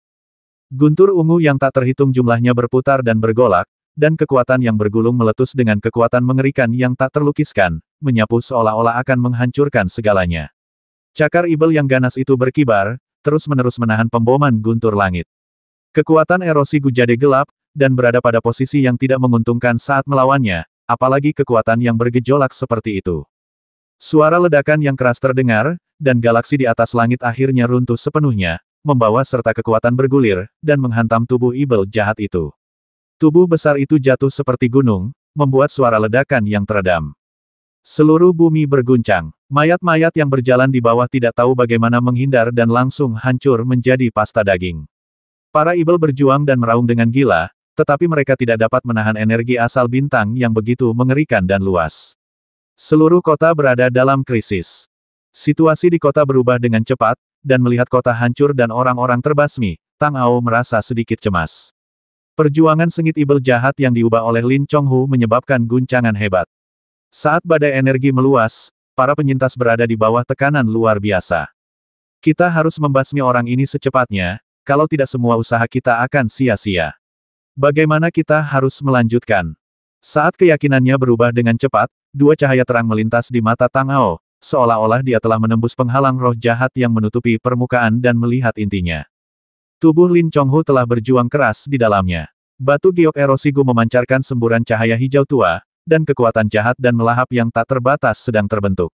Guntur ungu yang tak terhitung jumlahnya berputar dan bergolak, dan kekuatan yang bergulung meletus dengan kekuatan mengerikan yang tak terlukiskan, menyapu seolah-olah akan menghancurkan segalanya. Cakar ibel yang ganas itu berkibar, terus-menerus menahan pemboman guntur langit. Kekuatan erosi gujade gelap, dan berada pada posisi yang tidak menguntungkan saat melawannya, apalagi kekuatan yang bergejolak seperti itu. Suara ledakan yang keras terdengar, dan galaksi di atas langit akhirnya runtuh sepenuhnya, membawa serta kekuatan bergulir, dan menghantam tubuh ibel jahat itu. Tubuh besar itu jatuh seperti gunung, membuat suara ledakan yang teredam. Seluruh bumi berguncang. Mayat-mayat yang berjalan di bawah tidak tahu bagaimana menghindar dan langsung hancur menjadi pasta daging. Para ibel berjuang dan meraung dengan gila, tetapi mereka tidak dapat menahan energi asal bintang yang begitu mengerikan dan luas. Seluruh kota berada dalam krisis. Situasi di kota berubah dengan cepat, dan melihat kota hancur dan orang-orang terbasmi, Tang Ao merasa sedikit cemas. Perjuangan sengit ibel jahat yang diubah oleh Lin Chonghu menyebabkan guncangan hebat. Saat badai energi meluas, para penyintas berada di bawah tekanan luar biasa. Kita harus membasmi orang ini secepatnya, kalau tidak semua usaha kita akan sia-sia. Bagaimana kita harus melanjutkan? Saat keyakinannya berubah dengan cepat, dua cahaya terang melintas di mata Tang Ao, seolah-olah dia telah menembus penghalang roh jahat yang menutupi permukaan dan melihat intinya. Tubuh Lin Chonghu telah berjuang keras di dalamnya. Batu giok erosigu memancarkan semburan cahaya hijau tua, dan kekuatan jahat dan melahap yang tak terbatas sedang terbentuk.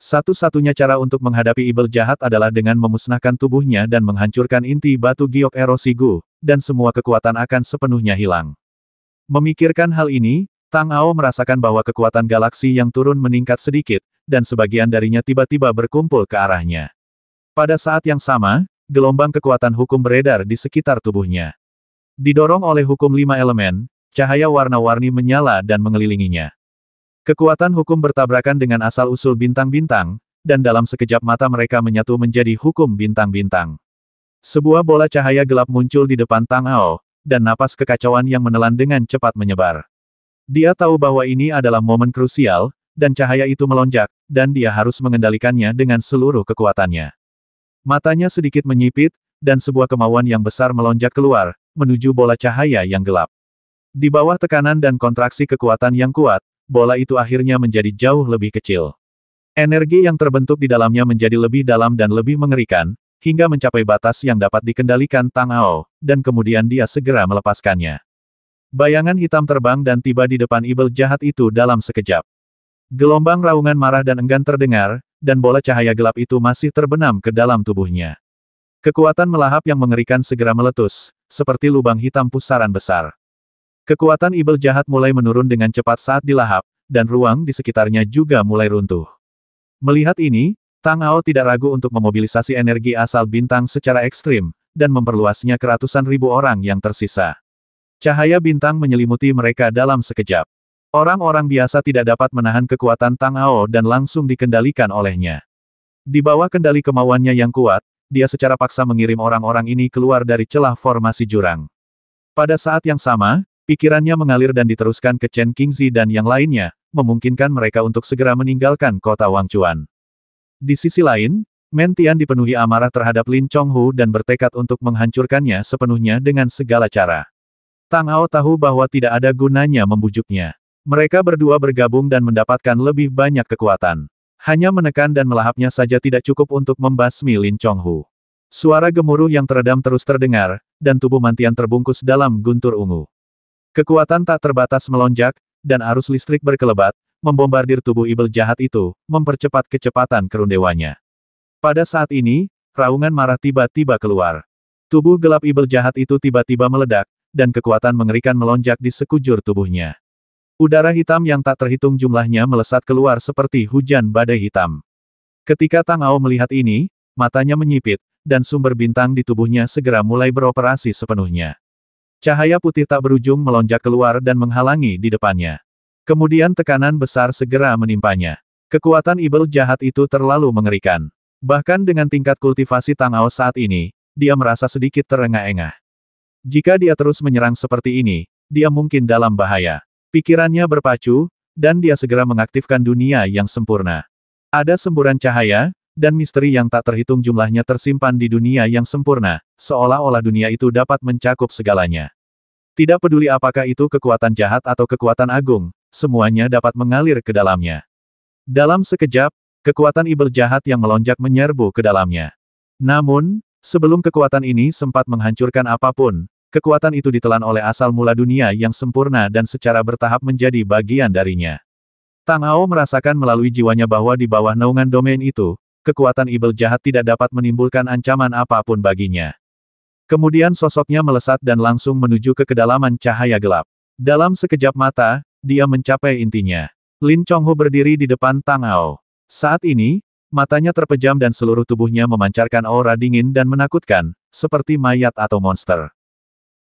Satu-satunya cara untuk menghadapi ibel jahat adalah dengan memusnahkan tubuhnya dan menghancurkan inti batu giok erosigu, dan semua kekuatan akan sepenuhnya hilang. Memikirkan hal ini, Tang Ao merasakan bahwa kekuatan galaksi yang turun meningkat sedikit, dan sebagian darinya tiba-tiba berkumpul ke arahnya. Pada saat yang sama, gelombang kekuatan hukum beredar di sekitar tubuhnya. Didorong oleh hukum 5 elemen, cahaya warna-warni menyala dan mengelilinginya. Kekuatan hukum bertabrakan dengan asal-usul bintang-bintang, dan dalam sekejap mata mereka menyatu menjadi hukum bintang-bintang. Sebuah bola cahaya gelap muncul di depan Tang Ao, dan napas kekacauan yang menelan dengan cepat menyebar. Dia tahu bahwa ini adalah momen krusial, dan cahaya itu melonjak, dan dia harus mengendalikannya dengan seluruh kekuatannya. Matanya sedikit menyipit, dan sebuah kemauan yang besar melonjak keluar, menuju bola cahaya yang gelap. Di bawah tekanan dan kontraksi kekuatan yang kuat, bola itu akhirnya menjadi jauh lebih kecil. Energi yang terbentuk di dalamnya menjadi lebih dalam dan lebih mengerikan, hingga mencapai batas yang dapat dikendalikan Tang Ao, dan kemudian dia segera melepaskannya. Bayangan hitam terbang dan tiba di depan ibel jahat itu dalam sekejap. Gelombang raungan marah dan enggan terdengar, dan bola cahaya gelap itu masih terbenam ke dalam tubuhnya. Kekuatan melahap yang mengerikan segera meletus, seperti lubang hitam pusaran besar. Kekuatan ibel jahat mulai menurun dengan cepat saat dilahap, dan ruang di sekitarnya juga mulai runtuh. Melihat ini, Tang Ao tidak ragu untuk memobilisasi energi asal bintang secara ekstrim, dan memperluasnya ke ratusan ribu orang yang tersisa. Cahaya bintang menyelimuti mereka dalam sekejap. Orang-orang biasa tidak dapat menahan kekuatan Tang Ao dan langsung dikendalikan olehnya. Di bawah kendali kemauannya yang kuat, dia secara paksa mengirim orang-orang ini keluar dari celah formasi jurang. Pada saat yang sama, pikirannya mengalir dan diteruskan ke Chen Qingzi dan yang lainnya, memungkinkan mereka untuk segera meninggalkan kota Wangchuan. Di sisi lain, Men Tian dipenuhi amarah terhadap Lin Chonghu dan bertekad untuk menghancurkannya sepenuhnya dengan segala cara. Tang Ao tahu bahwa tidak ada gunanya membujuknya. Mereka berdua bergabung dan mendapatkan lebih banyak kekuatan. Hanya menekan dan melahapnya saja tidak cukup untuk membasmi Lin Chonghu. Suara gemuruh yang teredam terus terdengar, dan tubuh Man Tian terbungkus dalam guntur ungu. Kekuatan tak terbatas melonjak, dan arus listrik berkelebat, membombardir tubuh ibel jahat itu, mempercepat kecepatan kerundewanya. Pada saat ini, raungan marah tiba-tiba keluar. Tubuh gelap ibel jahat itu tiba-tiba meledak, dan kekuatan mengerikan melonjak di sekujur tubuhnya. Udara hitam yang tak terhitung jumlahnya melesat keluar seperti hujan badai hitam. Ketika Tang Ao melihat ini, matanya menyipit, dan sumber bintang di tubuhnya segera mulai beroperasi sepenuhnya. Cahaya putih tak berujung melonjak keluar dan menghalangi di depannya. Kemudian tekanan besar segera menimpanya. Kekuatan ibel jahat itu terlalu mengerikan. Bahkan dengan tingkat kultivasi Tang Ao saat ini, dia merasa sedikit terengah-engah. Jika dia terus menyerang seperti ini, dia mungkin dalam bahaya. Pikirannya berpacu, dan dia segera mengaktifkan dunia yang sempurna. Ada semburan cahaya, dan misteri yang tak terhitung jumlahnya tersimpan di dunia yang sempurna, seolah-olah dunia itu dapat mencakup segalanya. Tidak peduli apakah itu kekuatan jahat atau kekuatan agung, semuanya dapat mengalir ke dalamnya. Dalam sekejap, kekuatan ibel jahat yang melonjak menyerbu ke dalamnya. Namun, sebelum kekuatan ini sempat menghancurkan apapun, kekuatan itu ditelan oleh asal mula dunia yang sempurna dan secara bertahap menjadi bagian darinya. Tang Ao merasakan melalui jiwanya bahwa di bawah naungan domain itu, kekuatan ibel jahat tidak dapat menimbulkan ancaman apapun baginya. Kemudian sosoknya melesat dan langsung menuju ke kedalaman cahaya gelap. Dalam sekejap mata, dia mencapai intinya. Lin Chonghu berdiri di depan Tang Ao. Saat ini, matanya terpejam dan seluruh tubuhnya memancarkan aura dingin dan menakutkan, seperti mayat atau monster.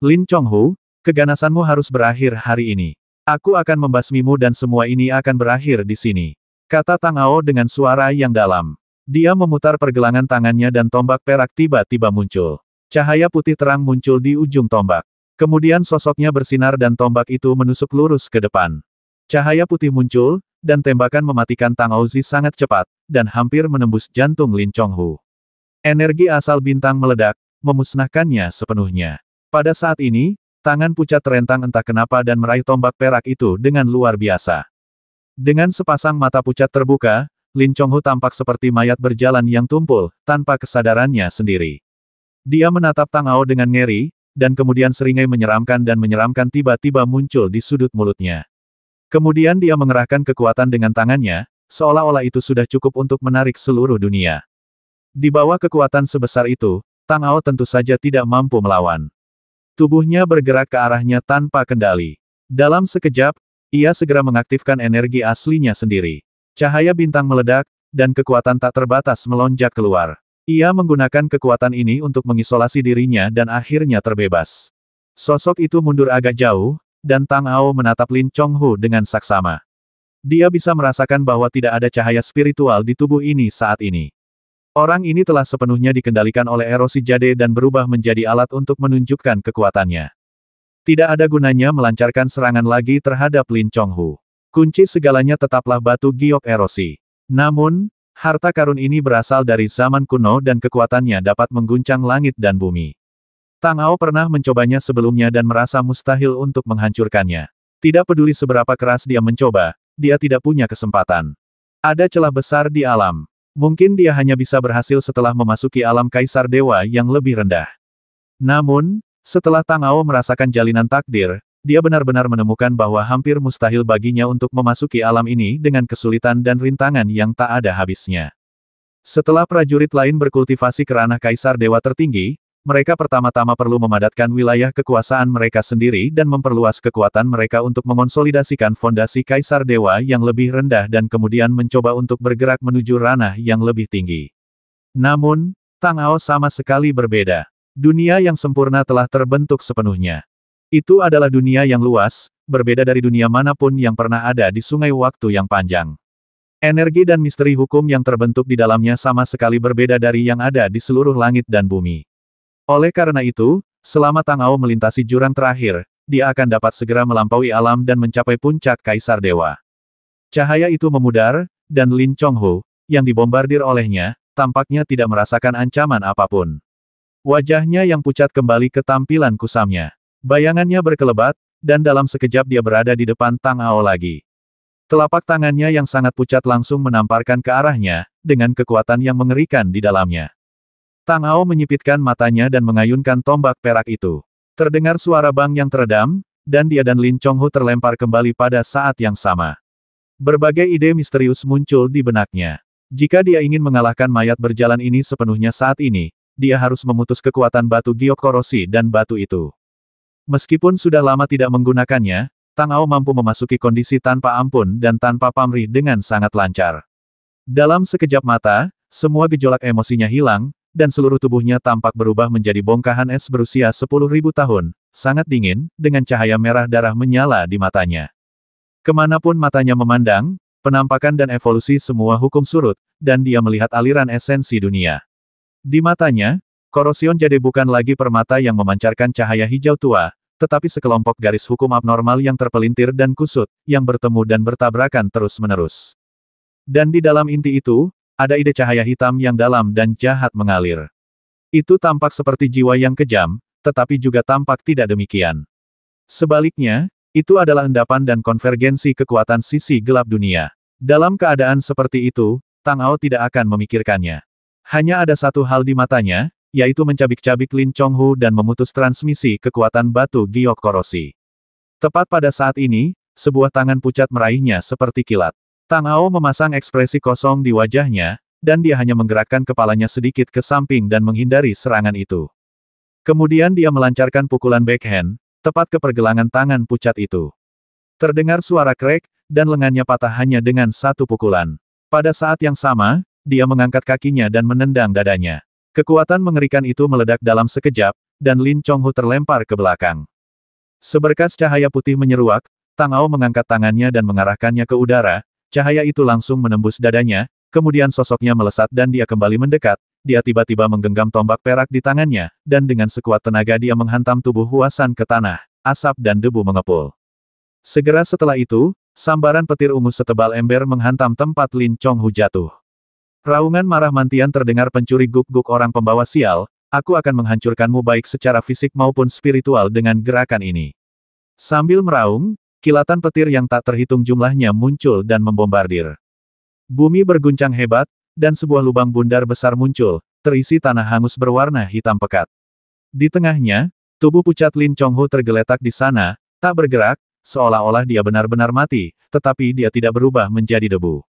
Lin Chonghu, keganasanmu harus berakhir hari ini. Aku akan membasmimu dan semua ini akan berakhir di sini. Kata Tang Ao dengan suara yang dalam. Dia memutar pergelangan tangannya dan tombak perak tiba-tiba muncul. Cahaya putih terang muncul di ujung tombak. Kemudian sosoknya bersinar dan tombak itu menusuk lurus ke depan. Cahaya putih muncul, dan tembakan mematikan Tang Aozi sangat cepat, dan hampir menembus jantung Lin Chonghu. Energi asal bintang meledak, memusnahkannya sepenuhnya. Pada saat ini, tangan pucat terentang entah kenapa dan meraih tombak perak itu dengan luar biasa. Dengan sepasang mata pucat terbuka, Lin Chonghu tampak seperti mayat berjalan yang tumpul, tanpa kesadarannya sendiri. Dia menatap Tang Ao dengan ngeri, dan kemudian seringai menyeramkan tiba-tiba muncul di sudut mulutnya. Kemudian dia mengerahkan kekuatan dengan tangannya, seolah-olah itu sudah cukup untuk menarik seluruh dunia. Di bawah kekuatan sebesar itu, Tang Ao tentu saja tidak mampu melawan. Tubuhnya bergerak ke arahnya tanpa kendali. Dalam sekejap, ia segera mengaktifkan energi aslinya sendiri. Cahaya bintang meledak, dan kekuatan tak terbatas melonjak keluar. Ia menggunakan kekuatan ini untuk mengisolasi dirinya dan akhirnya terbebas. Sosok itu mundur agak jauh, dan Tang Ao menatap Lin Chonghu dengan saksama. Dia bisa merasakan bahwa tidak ada cahaya spiritual di tubuh ini saat ini. Orang ini telah sepenuhnya dikendalikan oleh erosi jade dan berubah menjadi alat untuk menunjukkan kekuatannya. Tidak ada gunanya melancarkan serangan lagi terhadap Lin Chonghu. Kunci segalanya tetaplah batu giok erosi. Namun, harta karun ini berasal dari zaman kuno dan kekuatannya dapat mengguncang langit dan bumi. Tang Ao pernah mencobanya sebelumnya dan merasa mustahil untuk menghancurkannya. Tidak peduli seberapa keras dia mencoba, dia tidak punya kesempatan. Ada celah besar di alam. Mungkin dia hanya bisa berhasil setelah memasuki alam Kaisar Dewa yang lebih rendah. Namun, setelah Tang Ao merasakan jalinan takdir, dia benar-benar menemukan bahwa hampir mustahil baginya untuk memasuki alam ini dengan kesulitan dan rintangan yang tak ada habisnya. Setelah prajurit lain berkultivasi ke ranah Kaisar Dewa tertinggi, mereka pertama-tama perlu memadatkan wilayah kekuasaan mereka sendiri dan memperluas kekuatan mereka untuk mengonsolidasikan fondasi Kaisar Dewa yang lebih rendah dan kemudian mencoba untuk bergerak menuju ranah yang lebih tinggi. Namun, Tang Ao sama sekali berbeda. Dunia yang sempurna telah terbentuk sepenuhnya. Itu adalah dunia yang luas, berbeda dari dunia manapun yang pernah ada di sungai waktu yang panjang. Energi dan misteri hukum yang terbentuk di dalamnya sama sekali berbeda dari yang ada di seluruh langit dan bumi. Oleh karena itu, selama Tang Ao melintasi jurang terakhir, dia akan dapat segera melampaui alam dan mencapai puncak Kaisar Dewa. Cahaya itu memudar, dan Lin Chonghu, yang dibombardir olehnya, tampaknya tidak merasakan ancaman apapun. Wajahnya yang pucat kembali ke tampilan kusamnya. Bayangannya berkelebat, dan dalam sekejap dia berada di depan Tang Ao lagi. Telapak tangannya yang sangat pucat langsung menamparkan ke arahnya, dengan kekuatan yang mengerikan di dalamnya. Tang Ao menyipitkan matanya dan mengayunkan tombak perak itu. Terdengar suara bang yang teredam, dan dia dan Lin Chonghu terlempar kembali pada saat yang sama. Berbagai ide misterius muncul di benaknya. Jika dia ingin mengalahkan mayat berjalan ini sepenuhnya saat ini, dia harus memutus kekuatan batu giok korosi dan batu itu. Meskipun sudah lama tidak menggunakannya, Tang Ao mampu memasuki kondisi tanpa ampun dan tanpa pamrih dengan sangat lancar. Dalam sekejap mata, semua gejolak emosinya hilang, dan seluruh tubuhnya tampak berubah menjadi bongkahan es berusia 10.000 tahun, sangat dingin, dengan cahaya merah darah menyala di matanya. Kemanapun matanya memandang, penampakan dan evolusi semua hukum surut, dan dia melihat aliran esensi dunia. Di matanya, korosion jade bukan lagi permata yang memancarkan cahaya hijau tua, tetapi sekelompok garis hukum abnormal yang terpelintir dan kusut, yang bertemu dan bertabrakan terus-menerus. Dan di dalam inti itu, ada ide cahaya hitam yang dalam dan jahat mengalir. Itu tampak seperti jiwa yang kejam, tetapi juga tampak tidak demikian. Sebaliknya, itu adalah endapan dan konvergensi kekuatan sisi gelap dunia. Dalam keadaan seperti itu, Tang Ao tidak akan memikirkannya. Hanya ada satu hal di matanya, yaitu mencabik-cabik Lin Chonghu dan memutus transmisi kekuatan batu giok korosi. Tepat pada saat ini, sebuah tangan pucat meraihnya seperti kilat. Tang Ao memasang ekspresi kosong di wajahnya, dan dia hanya menggerakkan kepalanya sedikit ke samping dan menghindari serangan itu. Kemudian dia melancarkan pukulan backhand, tepat ke pergelangan tangan pucat itu. Terdengar suara krek, dan lengannya patah hanya dengan satu pukulan. Pada saat yang sama, dia mengangkat kakinya dan menendang dadanya. Kekuatan mengerikan itu meledak dalam sekejap, dan Lin Chonghu terlempar ke belakang. Seberkas cahaya putih menyeruak, Tang Ao mengangkat tangannya dan mengarahkannya ke udara, cahaya itu langsung menembus dadanya, kemudian sosoknya melesat dan dia kembali mendekat, dia tiba-tiba menggenggam tombak perak di tangannya, dan dengan sekuat tenaga dia menghantam tubuh Huasan ke tanah, asap dan debu mengepul. Segera setelah itu, sambaran petir ungu setebal ember menghantam tempat Lin Chonghu jatuh. Raungan marah Mantian terdengar pencuri guk-guk orang pembawa sial, aku akan menghancurkanmu baik secara fisik maupun spiritual dengan gerakan ini. Sambil meraung, kilatan petir yang tak terhitung jumlahnya muncul dan membombardir. Bumi berguncang hebat, dan sebuah lubang bundar besar muncul, terisi tanah hangus berwarna hitam pekat. Di tengahnya, tubuh pucat Lin Chonghu tergeletak di sana, tak bergerak, seolah-olah dia benar-benar mati, tetapi dia tidak berubah menjadi debu.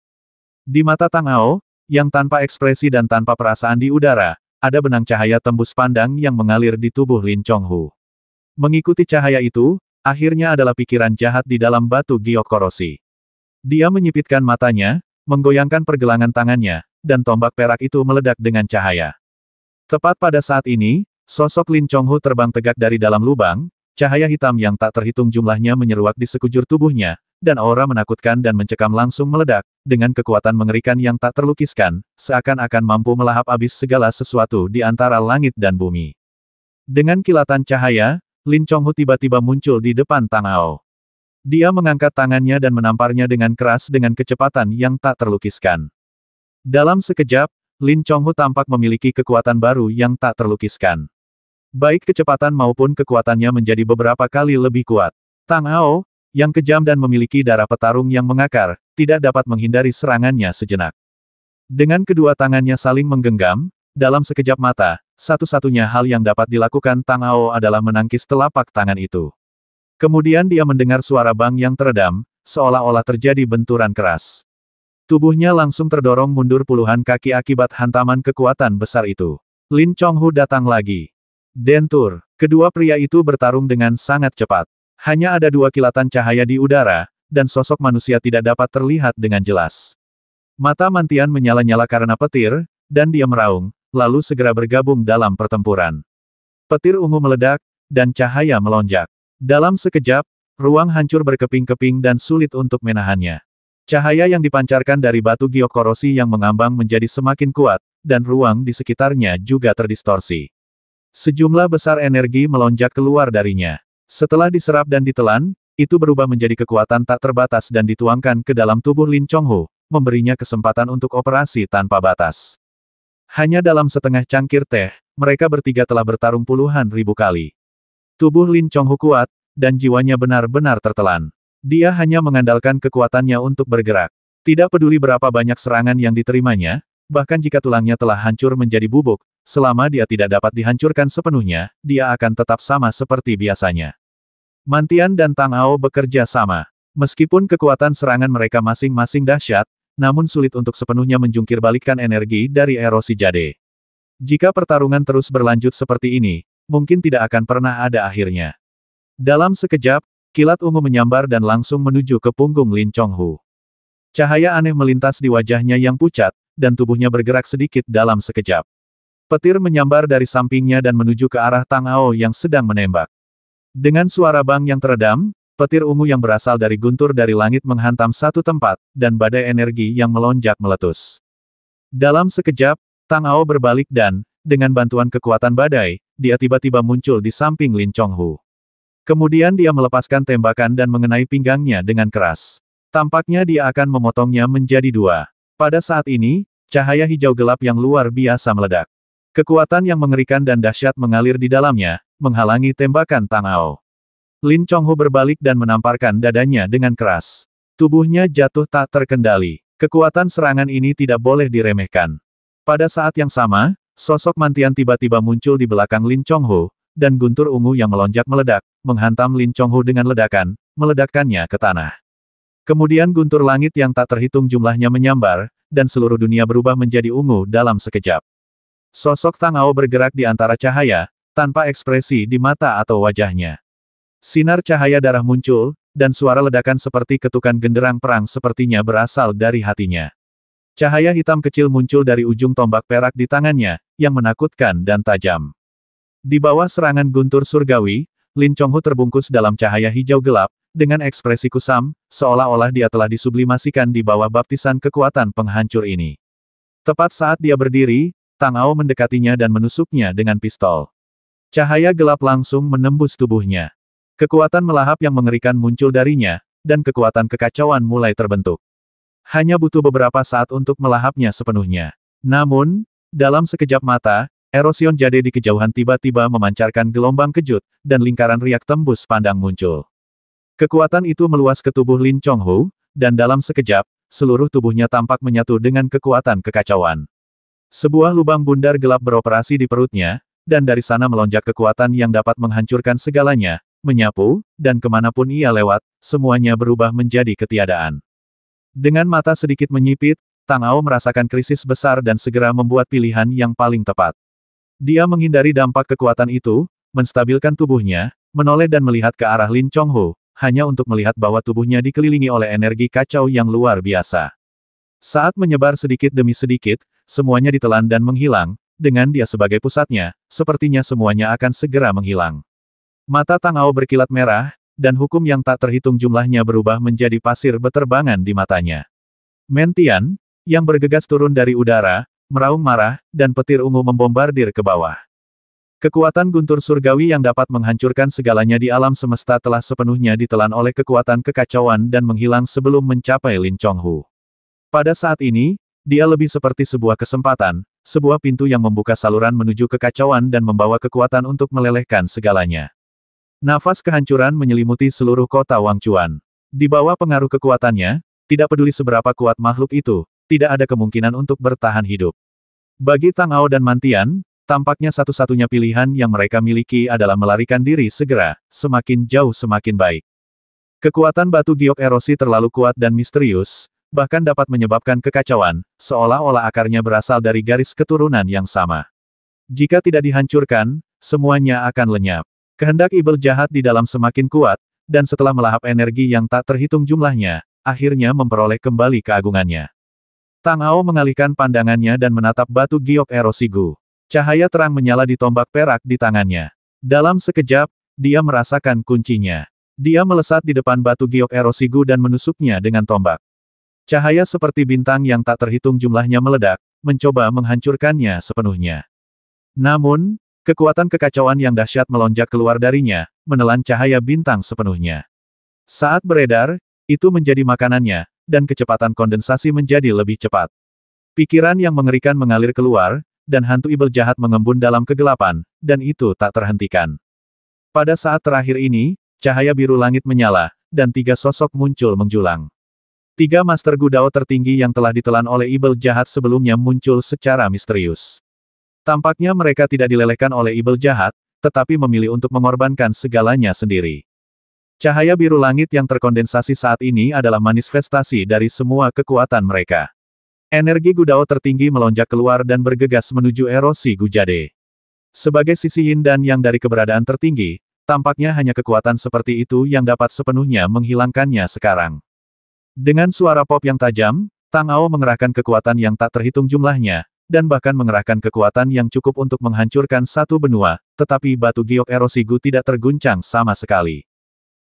Di mata Tang Ao, yang tanpa ekspresi dan tanpa perasaan di udara, ada benang cahaya tembus pandang yang mengalir di tubuh Lin Chonghu. Mengikuti cahaya itu, akhirnya adalah pikiran jahat di dalam batu giok korosi. Dia menyipitkan matanya, menggoyangkan pergelangan tangannya, dan tombak perak itu meledak dengan cahaya. Tepat pada saat ini, sosok Lin Chonghu terbang tegak dari dalam lubang, cahaya hitam yang tak terhitung jumlahnya menyeruak di sekujur tubuhnya, dan aura menakutkan dan mencekam langsung meledak, dengan kekuatan mengerikan yang tak terlukiskan, seakan-akan mampu melahap habis segala sesuatu di antara langit dan bumi. Dengan kilatan cahaya, Lin Chonghu tiba-tiba muncul di depan Tang Ao. Dia mengangkat tangannya dan menamparnya dengan keras dengan kecepatan yang tak terlukiskan. Dalam sekejap, Lin Chonghu tampak memiliki kekuatan baru yang tak terlukiskan. Baik kecepatan maupun kekuatannya menjadi beberapa kali lebih kuat. Tang Ao, yang kejam dan memiliki darah petarung yang mengakar, tidak dapat menghindari serangannya sejenak. Dengan kedua tangannya saling menggenggam, dalam sekejap mata, satu-satunya hal yang dapat dilakukan Tang Ao adalah menangkis telapak tangan itu. Kemudian dia mendengar suara bang yang teredam, seolah-olah terjadi benturan keras. Tubuhnya langsung terdorong mundur puluhan kaki akibat hantaman kekuatan besar itu. Lin Chonghu datang lagi. Dentur. Kedua pria itu bertarung dengan sangat cepat. Hanya ada dua kilatan cahaya di udara, dan sosok manusia tidak dapat terlihat dengan jelas. Mata Mantian menyala-nyala karena petir, dan dia meraung, lalu segera bergabung dalam pertempuran. Petir ungu meledak, dan cahaya melonjak. Dalam sekejap, ruang hancur berkeping-keping dan sulit untuk menahannya. Cahaya yang dipancarkan dari batu giok korosi yang mengambang menjadi semakin kuat, dan ruang di sekitarnya juga terdistorsi. Sejumlah besar energi melonjak keluar darinya. Setelah diserap dan ditelan, itu berubah menjadi kekuatan tak terbatas dan dituangkan ke dalam tubuh Lin Chonghu, memberinya kesempatan untuk operasi tanpa batas. Hanya dalam setengah cangkir teh, mereka bertiga telah bertarung puluhan ribu kali. Tubuh Lin Chonghu kuat, dan jiwanya benar-benar tertelan. Dia hanya mengandalkan kekuatannya untuk bergerak. Tidak peduli berapa banyak serangan yang diterimanya, bahkan jika tulangnya telah hancur menjadi bubuk, selama dia tidak dapat dihancurkan sepenuhnya, dia akan tetap sama seperti biasanya. Mantian dan Tang Ao bekerja sama. Meskipun kekuatan serangan mereka masing-masing dahsyat, namun sulit untuk sepenuhnya menjungkir balikkan energi dari erosi jade. Jika pertarungan terus berlanjut seperti ini, mungkin tidak akan pernah ada akhirnya. Dalam sekejap, kilat ungu menyambar dan langsung menuju ke punggung Lin Chonghu. Cahaya aneh melintas di wajahnya yang pucat, dan tubuhnya bergerak sedikit dalam sekejap. Petir menyambar dari sampingnya dan menuju ke arah Tang Ao yang sedang menembak. Dengan suara bang yang teredam, petir ungu yang berasal dari guntur dari langit menghantam satu tempat, dan badai energi yang melonjak meletus. Dalam sekejap, Tang Ao berbalik dan, dengan bantuan kekuatan badai, dia tiba-tiba muncul di samping Lin Chonghu. Kemudian dia melepaskan tembakan dan mengenai pinggangnya dengan keras. Tampaknya dia akan memotongnya menjadi dua. Pada saat ini, cahaya hijau gelap yang luar biasa meledak. Kekuatan yang mengerikan dan dahsyat mengalir di dalamnya, menghalangi tembakan Tang Ao. Lin Chonghu berbalik dan menamparkan dadanya dengan keras. Tubuhnya jatuh tak terkendali. Kekuatan serangan ini tidak boleh diremehkan. Pada saat yang sama, Sosok Mantian tiba-tiba muncul di belakang Lin Chonghu, dan guntur ungu yang melonjak meledak, menghantam Lin Chonghu dengan ledakan, meledakkannya ke tanah. Kemudian guntur langit yang tak terhitung jumlahnya menyambar, dan seluruh dunia berubah menjadi ungu dalam sekejap. Sosok Tang Ao bergerak di antara cahaya, tanpa ekspresi di mata atau wajahnya. Sinar cahaya darah muncul, dan suara ledakan seperti ketukan genderang perang sepertinya berasal dari hatinya. Cahaya hitam kecil muncul dari ujung tombak perak di tangannya, yang menakutkan dan tajam. Di bawah serangan guntur surgawi, Lin Chonghu terbungkus dalam cahaya hijau gelap, dengan ekspresi kusam, seolah-olah dia telah disublimasikan di bawah baptisan kekuatan penghancur ini. Tepat saat dia berdiri, Tang Ao mendekatinya dan menusuknya dengan pistol. Cahaya gelap langsung menembus tubuhnya. Kekuatan melahap yang mengerikan muncul darinya, dan kekuatan kekacauan mulai terbentuk. Hanya butuh beberapa saat untuk melahapnya sepenuhnya. Namun, dalam sekejap mata, erosion jade di kejauhan tiba-tiba memancarkan gelombang kejut, dan lingkaran riak tembus pandang muncul. Kekuatan itu meluas ke tubuh Lin Chonghu, dan dalam sekejap, seluruh tubuhnya tampak menyatu dengan kekuatan kekacauan. Sebuah lubang bundar gelap beroperasi di perutnya, dan dari sana melonjak kekuatan yang dapat menghancurkan segalanya, menyapu, dan kemanapun ia lewat, semuanya berubah menjadi ketiadaan. Dengan mata sedikit menyipit, Tang Ao merasakan krisis besar dan segera membuat pilihan yang paling tepat. Dia menghindari dampak kekuatan itu, menstabilkan tubuhnya, menoleh dan melihat ke arah Lin Chonghu, hanya untuk melihat bahwa tubuhnya dikelilingi oleh energi kacau yang luar biasa. Saat menyebar sedikit demi sedikit, semuanya ditelan dan menghilang, dengan dia sebagai pusatnya, sepertinya semuanya akan segera menghilang. Mata Tang Ao berkilat merah, dan hukum yang tak terhitung jumlahnya berubah menjadi pasir beterbangan di matanya. Mentian, yang bergegas turun dari udara, meraung marah, dan petir ungu membombardir ke bawah. Kekuatan guntur surgawi yang dapat menghancurkan segalanya di alam semesta telah sepenuhnya ditelan oleh kekuatan kekacauan dan menghilang sebelum mencapai Lin Chonghu. Pada saat ini, dia lebih seperti sebuah kesempatan, sebuah pintu yang membuka saluran menuju kekacauan dan membawa kekuatan untuk melelehkan segalanya. Nafas kehancuran menyelimuti seluruh kota Wangchuan. Di bawah pengaruh kekuatannya, tidak peduli seberapa kuat makhluk itu, tidak ada kemungkinan untuk bertahan hidup. Bagi Tang Ao dan Mantian, tampaknya satu-satunya pilihan yang mereka miliki adalah melarikan diri segera, semakin jauh semakin baik. Kekuatan batu giok erosi terlalu kuat dan misterius, bahkan dapat menyebabkan kekacauan, seolah-olah akarnya berasal dari garis keturunan yang sama. Jika tidak dihancurkan, semuanya akan lenyap. Kehendak ibel jahat di dalam semakin kuat, dan setelah melahap energi yang tak terhitung jumlahnya, akhirnya memperoleh kembali keagungannya. Tang Ao mengalihkan pandangannya dan menatap batu giok erosi Gu. Cahaya terang menyala di tombak perak di tangannya. Dalam sekejap, dia merasakan kuncinya. Dia melesat di depan batu giok erosi Gu dan menusuknya dengan tombak. Cahaya seperti bintang yang tak terhitung jumlahnya meledak, mencoba menghancurkannya sepenuhnya. Namun, kekuatan kekacauan yang dahsyat melonjak keluar darinya, menelan cahaya bintang sepenuhnya. Saat beredar, itu menjadi makanannya, dan kecepatan kondensasi menjadi lebih cepat. Pikiran yang mengerikan mengalir keluar, dan hantu ibel jahat mengembun dalam kegelapan, dan itu tak terhentikan. Pada saat terakhir ini, cahaya biru langit menyala, dan 3 sosok muncul menjulang. 3 Master Gudao tertinggi yang telah ditelan oleh ibel jahat sebelumnya muncul secara misterius. Tampaknya mereka tidak dilelehkan oleh ibel jahat, tetapi memilih untuk mengorbankan segalanya sendiri. Cahaya biru langit yang terkondensasi saat ini adalah manifestasi dari semua kekuatan mereka. Energi Gudao tertinggi melonjak keluar dan bergegas menuju erosi Gujade. Sebagai sisi yin dan yang dari keberadaan tertinggi, tampaknya hanya kekuatan seperti itu yang dapat sepenuhnya menghilangkannya sekarang. Dengan suara pop yang tajam, Tang Ao mengerahkan kekuatan yang tak terhitung jumlahnya, dan bahkan mengerahkan kekuatan yang cukup untuk menghancurkan satu benua, tetapi batu giok erosi Gu tidak terguncang sama sekali.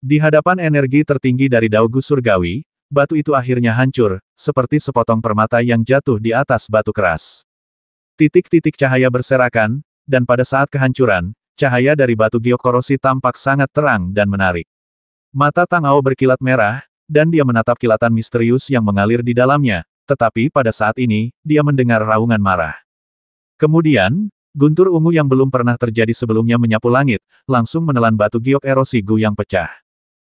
Di hadapan energi tertinggi dari Dao Gu surgawi, batu itu akhirnya hancur, seperti sepotong permata yang jatuh di atas batu keras. Titik-titik cahaya berserakan, dan pada saat kehancuran, cahaya dari batu giok korosi tampak sangat terang dan menarik. Mata Tang Ao berkilat merah, dan dia menatap kilatan misterius yang mengalir di dalamnya, tetapi pada saat ini, dia mendengar raungan marah. Kemudian, guntur ungu yang belum pernah terjadi sebelumnya menyapu langit, langsung menelan batu giok erosi Gu yang pecah.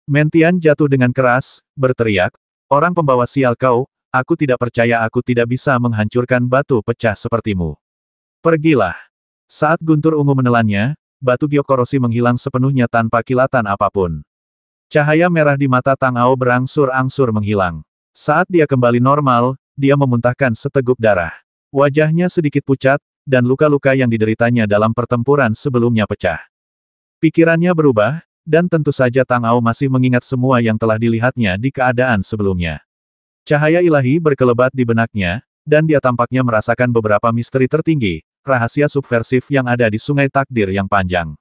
Mentian jatuh dengan keras, berteriak, "Orang pembawa sial kau, aku tidak percaya aku tidak bisa menghancurkan batu pecah sepertimu." Pergilah. Saat guntur ungu menelannya, batu giok korosi menghilang sepenuhnya tanpa kilatan apapun. Cahaya merah di mata Tang Ao berangsur-angsur menghilang. Saat dia kembali normal, dia memuntahkan seteguk darah. Wajahnya sedikit pucat, dan luka-luka yang dideritanya dalam pertempuran sebelumnya pecah. Pikirannya berubah, dan tentu saja Tang Ao masih mengingat semua yang telah dilihatnya di keadaan sebelumnya. Cahaya ilahi berkelebat di benaknya, dan dia tampaknya merasakan beberapa misteri tertinggi, rahasia subversif yang ada di sungai takdir yang panjang.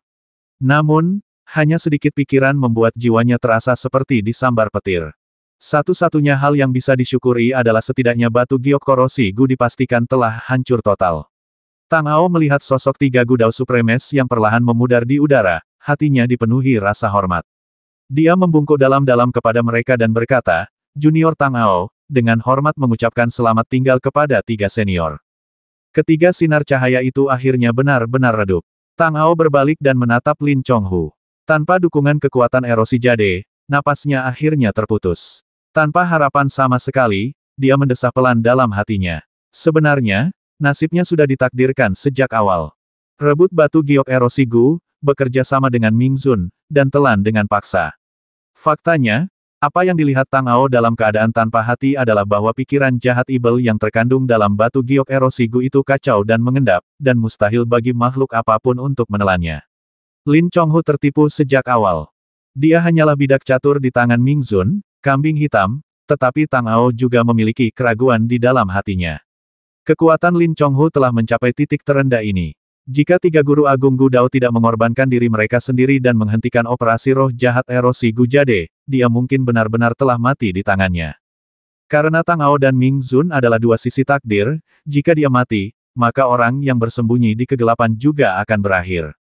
Namun, hanya sedikit pikiran membuat jiwanya terasa seperti disambar petir. Satu-satunya hal yang bisa disyukuri adalah setidaknya batu giok korosi Gu dipastikan telah hancur total. Tang Ao melihat sosok 3 Gudao Supremes yang perlahan memudar di udara, hatinya dipenuhi rasa hormat. Dia membungkuk dalam-dalam kepada mereka dan berkata, Junior Tang Ao, dengan hormat mengucapkan selamat tinggal kepada 3 senior. Ketiga sinar cahaya itu akhirnya benar-benar redup. Tang Ao berbalik dan menatap Lin Chonghu. Tanpa dukungan kekuatan erosi jade, napasnya akhirnya terputus. Tanpa harapan sama sekali, dia mendesah pelan dalam hatinya. Sebenarnya, nasibnya sudah ditakdirkan sejak awal. Rebut batu giok erosi Gu, bekerja sama dengan Ming Zun, dan telan dengan paksa. Faktanya, apa yang dilihat Tang Ao dalam keadaan tanpa hati adalah bahwa pikiran jahat ibel yang terkandung dalam batu giok erosi Gu itu kacau dan mengendap, dan mustahil bagi makhluk apapun untuk menelannya. Lin Chonghu tertipu sejak awal. Dia hanyalah bidak catur di tangan Ming Zun, kambing hitam, tetapi Tang Ao juga memiliki keraguan di dalam hatinya. Kekuatan Lin Chonghu telah mencapai titik terendah ini. Jika 3 guru agung Gudao tidak mengorbankan diri mereka sendiri dan menghentikan operasi roh jahat erosi Gu Jade, dia mungkin benar-benar telah mati di tangannya. Karena Tang Ao dan Ming Zun adalah dua sisi takdir, jika dia mati, maka orang yang bersembunyi di kegelapan juga akan berakhir.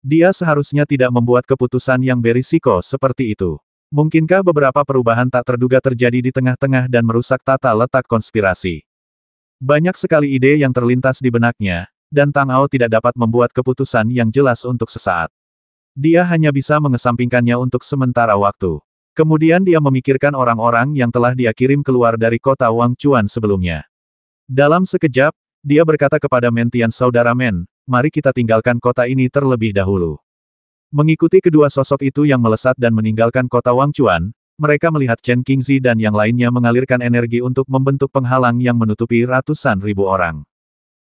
Dia seharusnya tidak membuat keputusan yang berisiko seperti itu. Mungkinkah beberapa perubahan tak terduga terjadi di tengah-tengah dan merusak tata letak konspirasi? Banyak sekali ide yang terlintas di benaknya, dan Tang Ao tidak dapat membuat keputusan yang jelas untuk sesaat. Dia hanya bisa mengesampingkannya untuk sementara waktu. Kemudian dia memikirkan orang-orang yang telah dia kirim keluar dari kota Wangchuan sebelumnya. Dalam sekejap, dia berkata kepada Mentian saudara Men, mari kita tinggalkan kota ini terlebih dahulu. Mengikuti kedua sosok itu yang melesat dan meninggalkan kota Wangchuan, mereka melihat Chen Qingzi dan yang lainnya mengalirkan energi untuk membentuk penghalang yang menutupi ratusan ribu orang.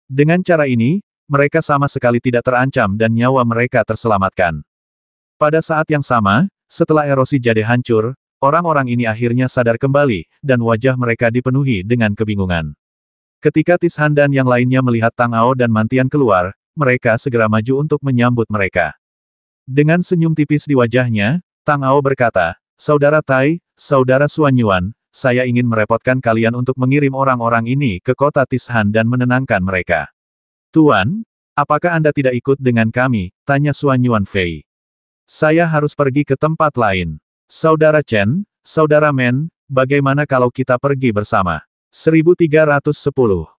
Dengan cara ini, mereka sama sekali tidak terancam dan nyawa mereka terselamatkan. Pada saat yang sama, setelah erosi jade hancur, orang-orang ini akhirnya sadar kembali, dan wajah mereka dipenuhi dengan kebingungan. Ketika Tishan dan yang lainnya melihat Tang Ao dan Mantian keluar, mereka segera maju untuk menyambut mereka. Dengan senyum tipis di wajahnya, Tang Ao berkata, Saudara Tai, Saudara Xuan Yuan, saya ingin merepotkan kalian untuk mengirim orang-orang ini ke kota Tishan dan menenangkan mereka. Tuan, apakah Anda tidak ikut dengan kami? Tanya Xuan Yuan Fei. Saya harus pergi ke tempat lain. Saudara Chen, Saudara Men, bagaimana kalau kita pergi bersama? 1310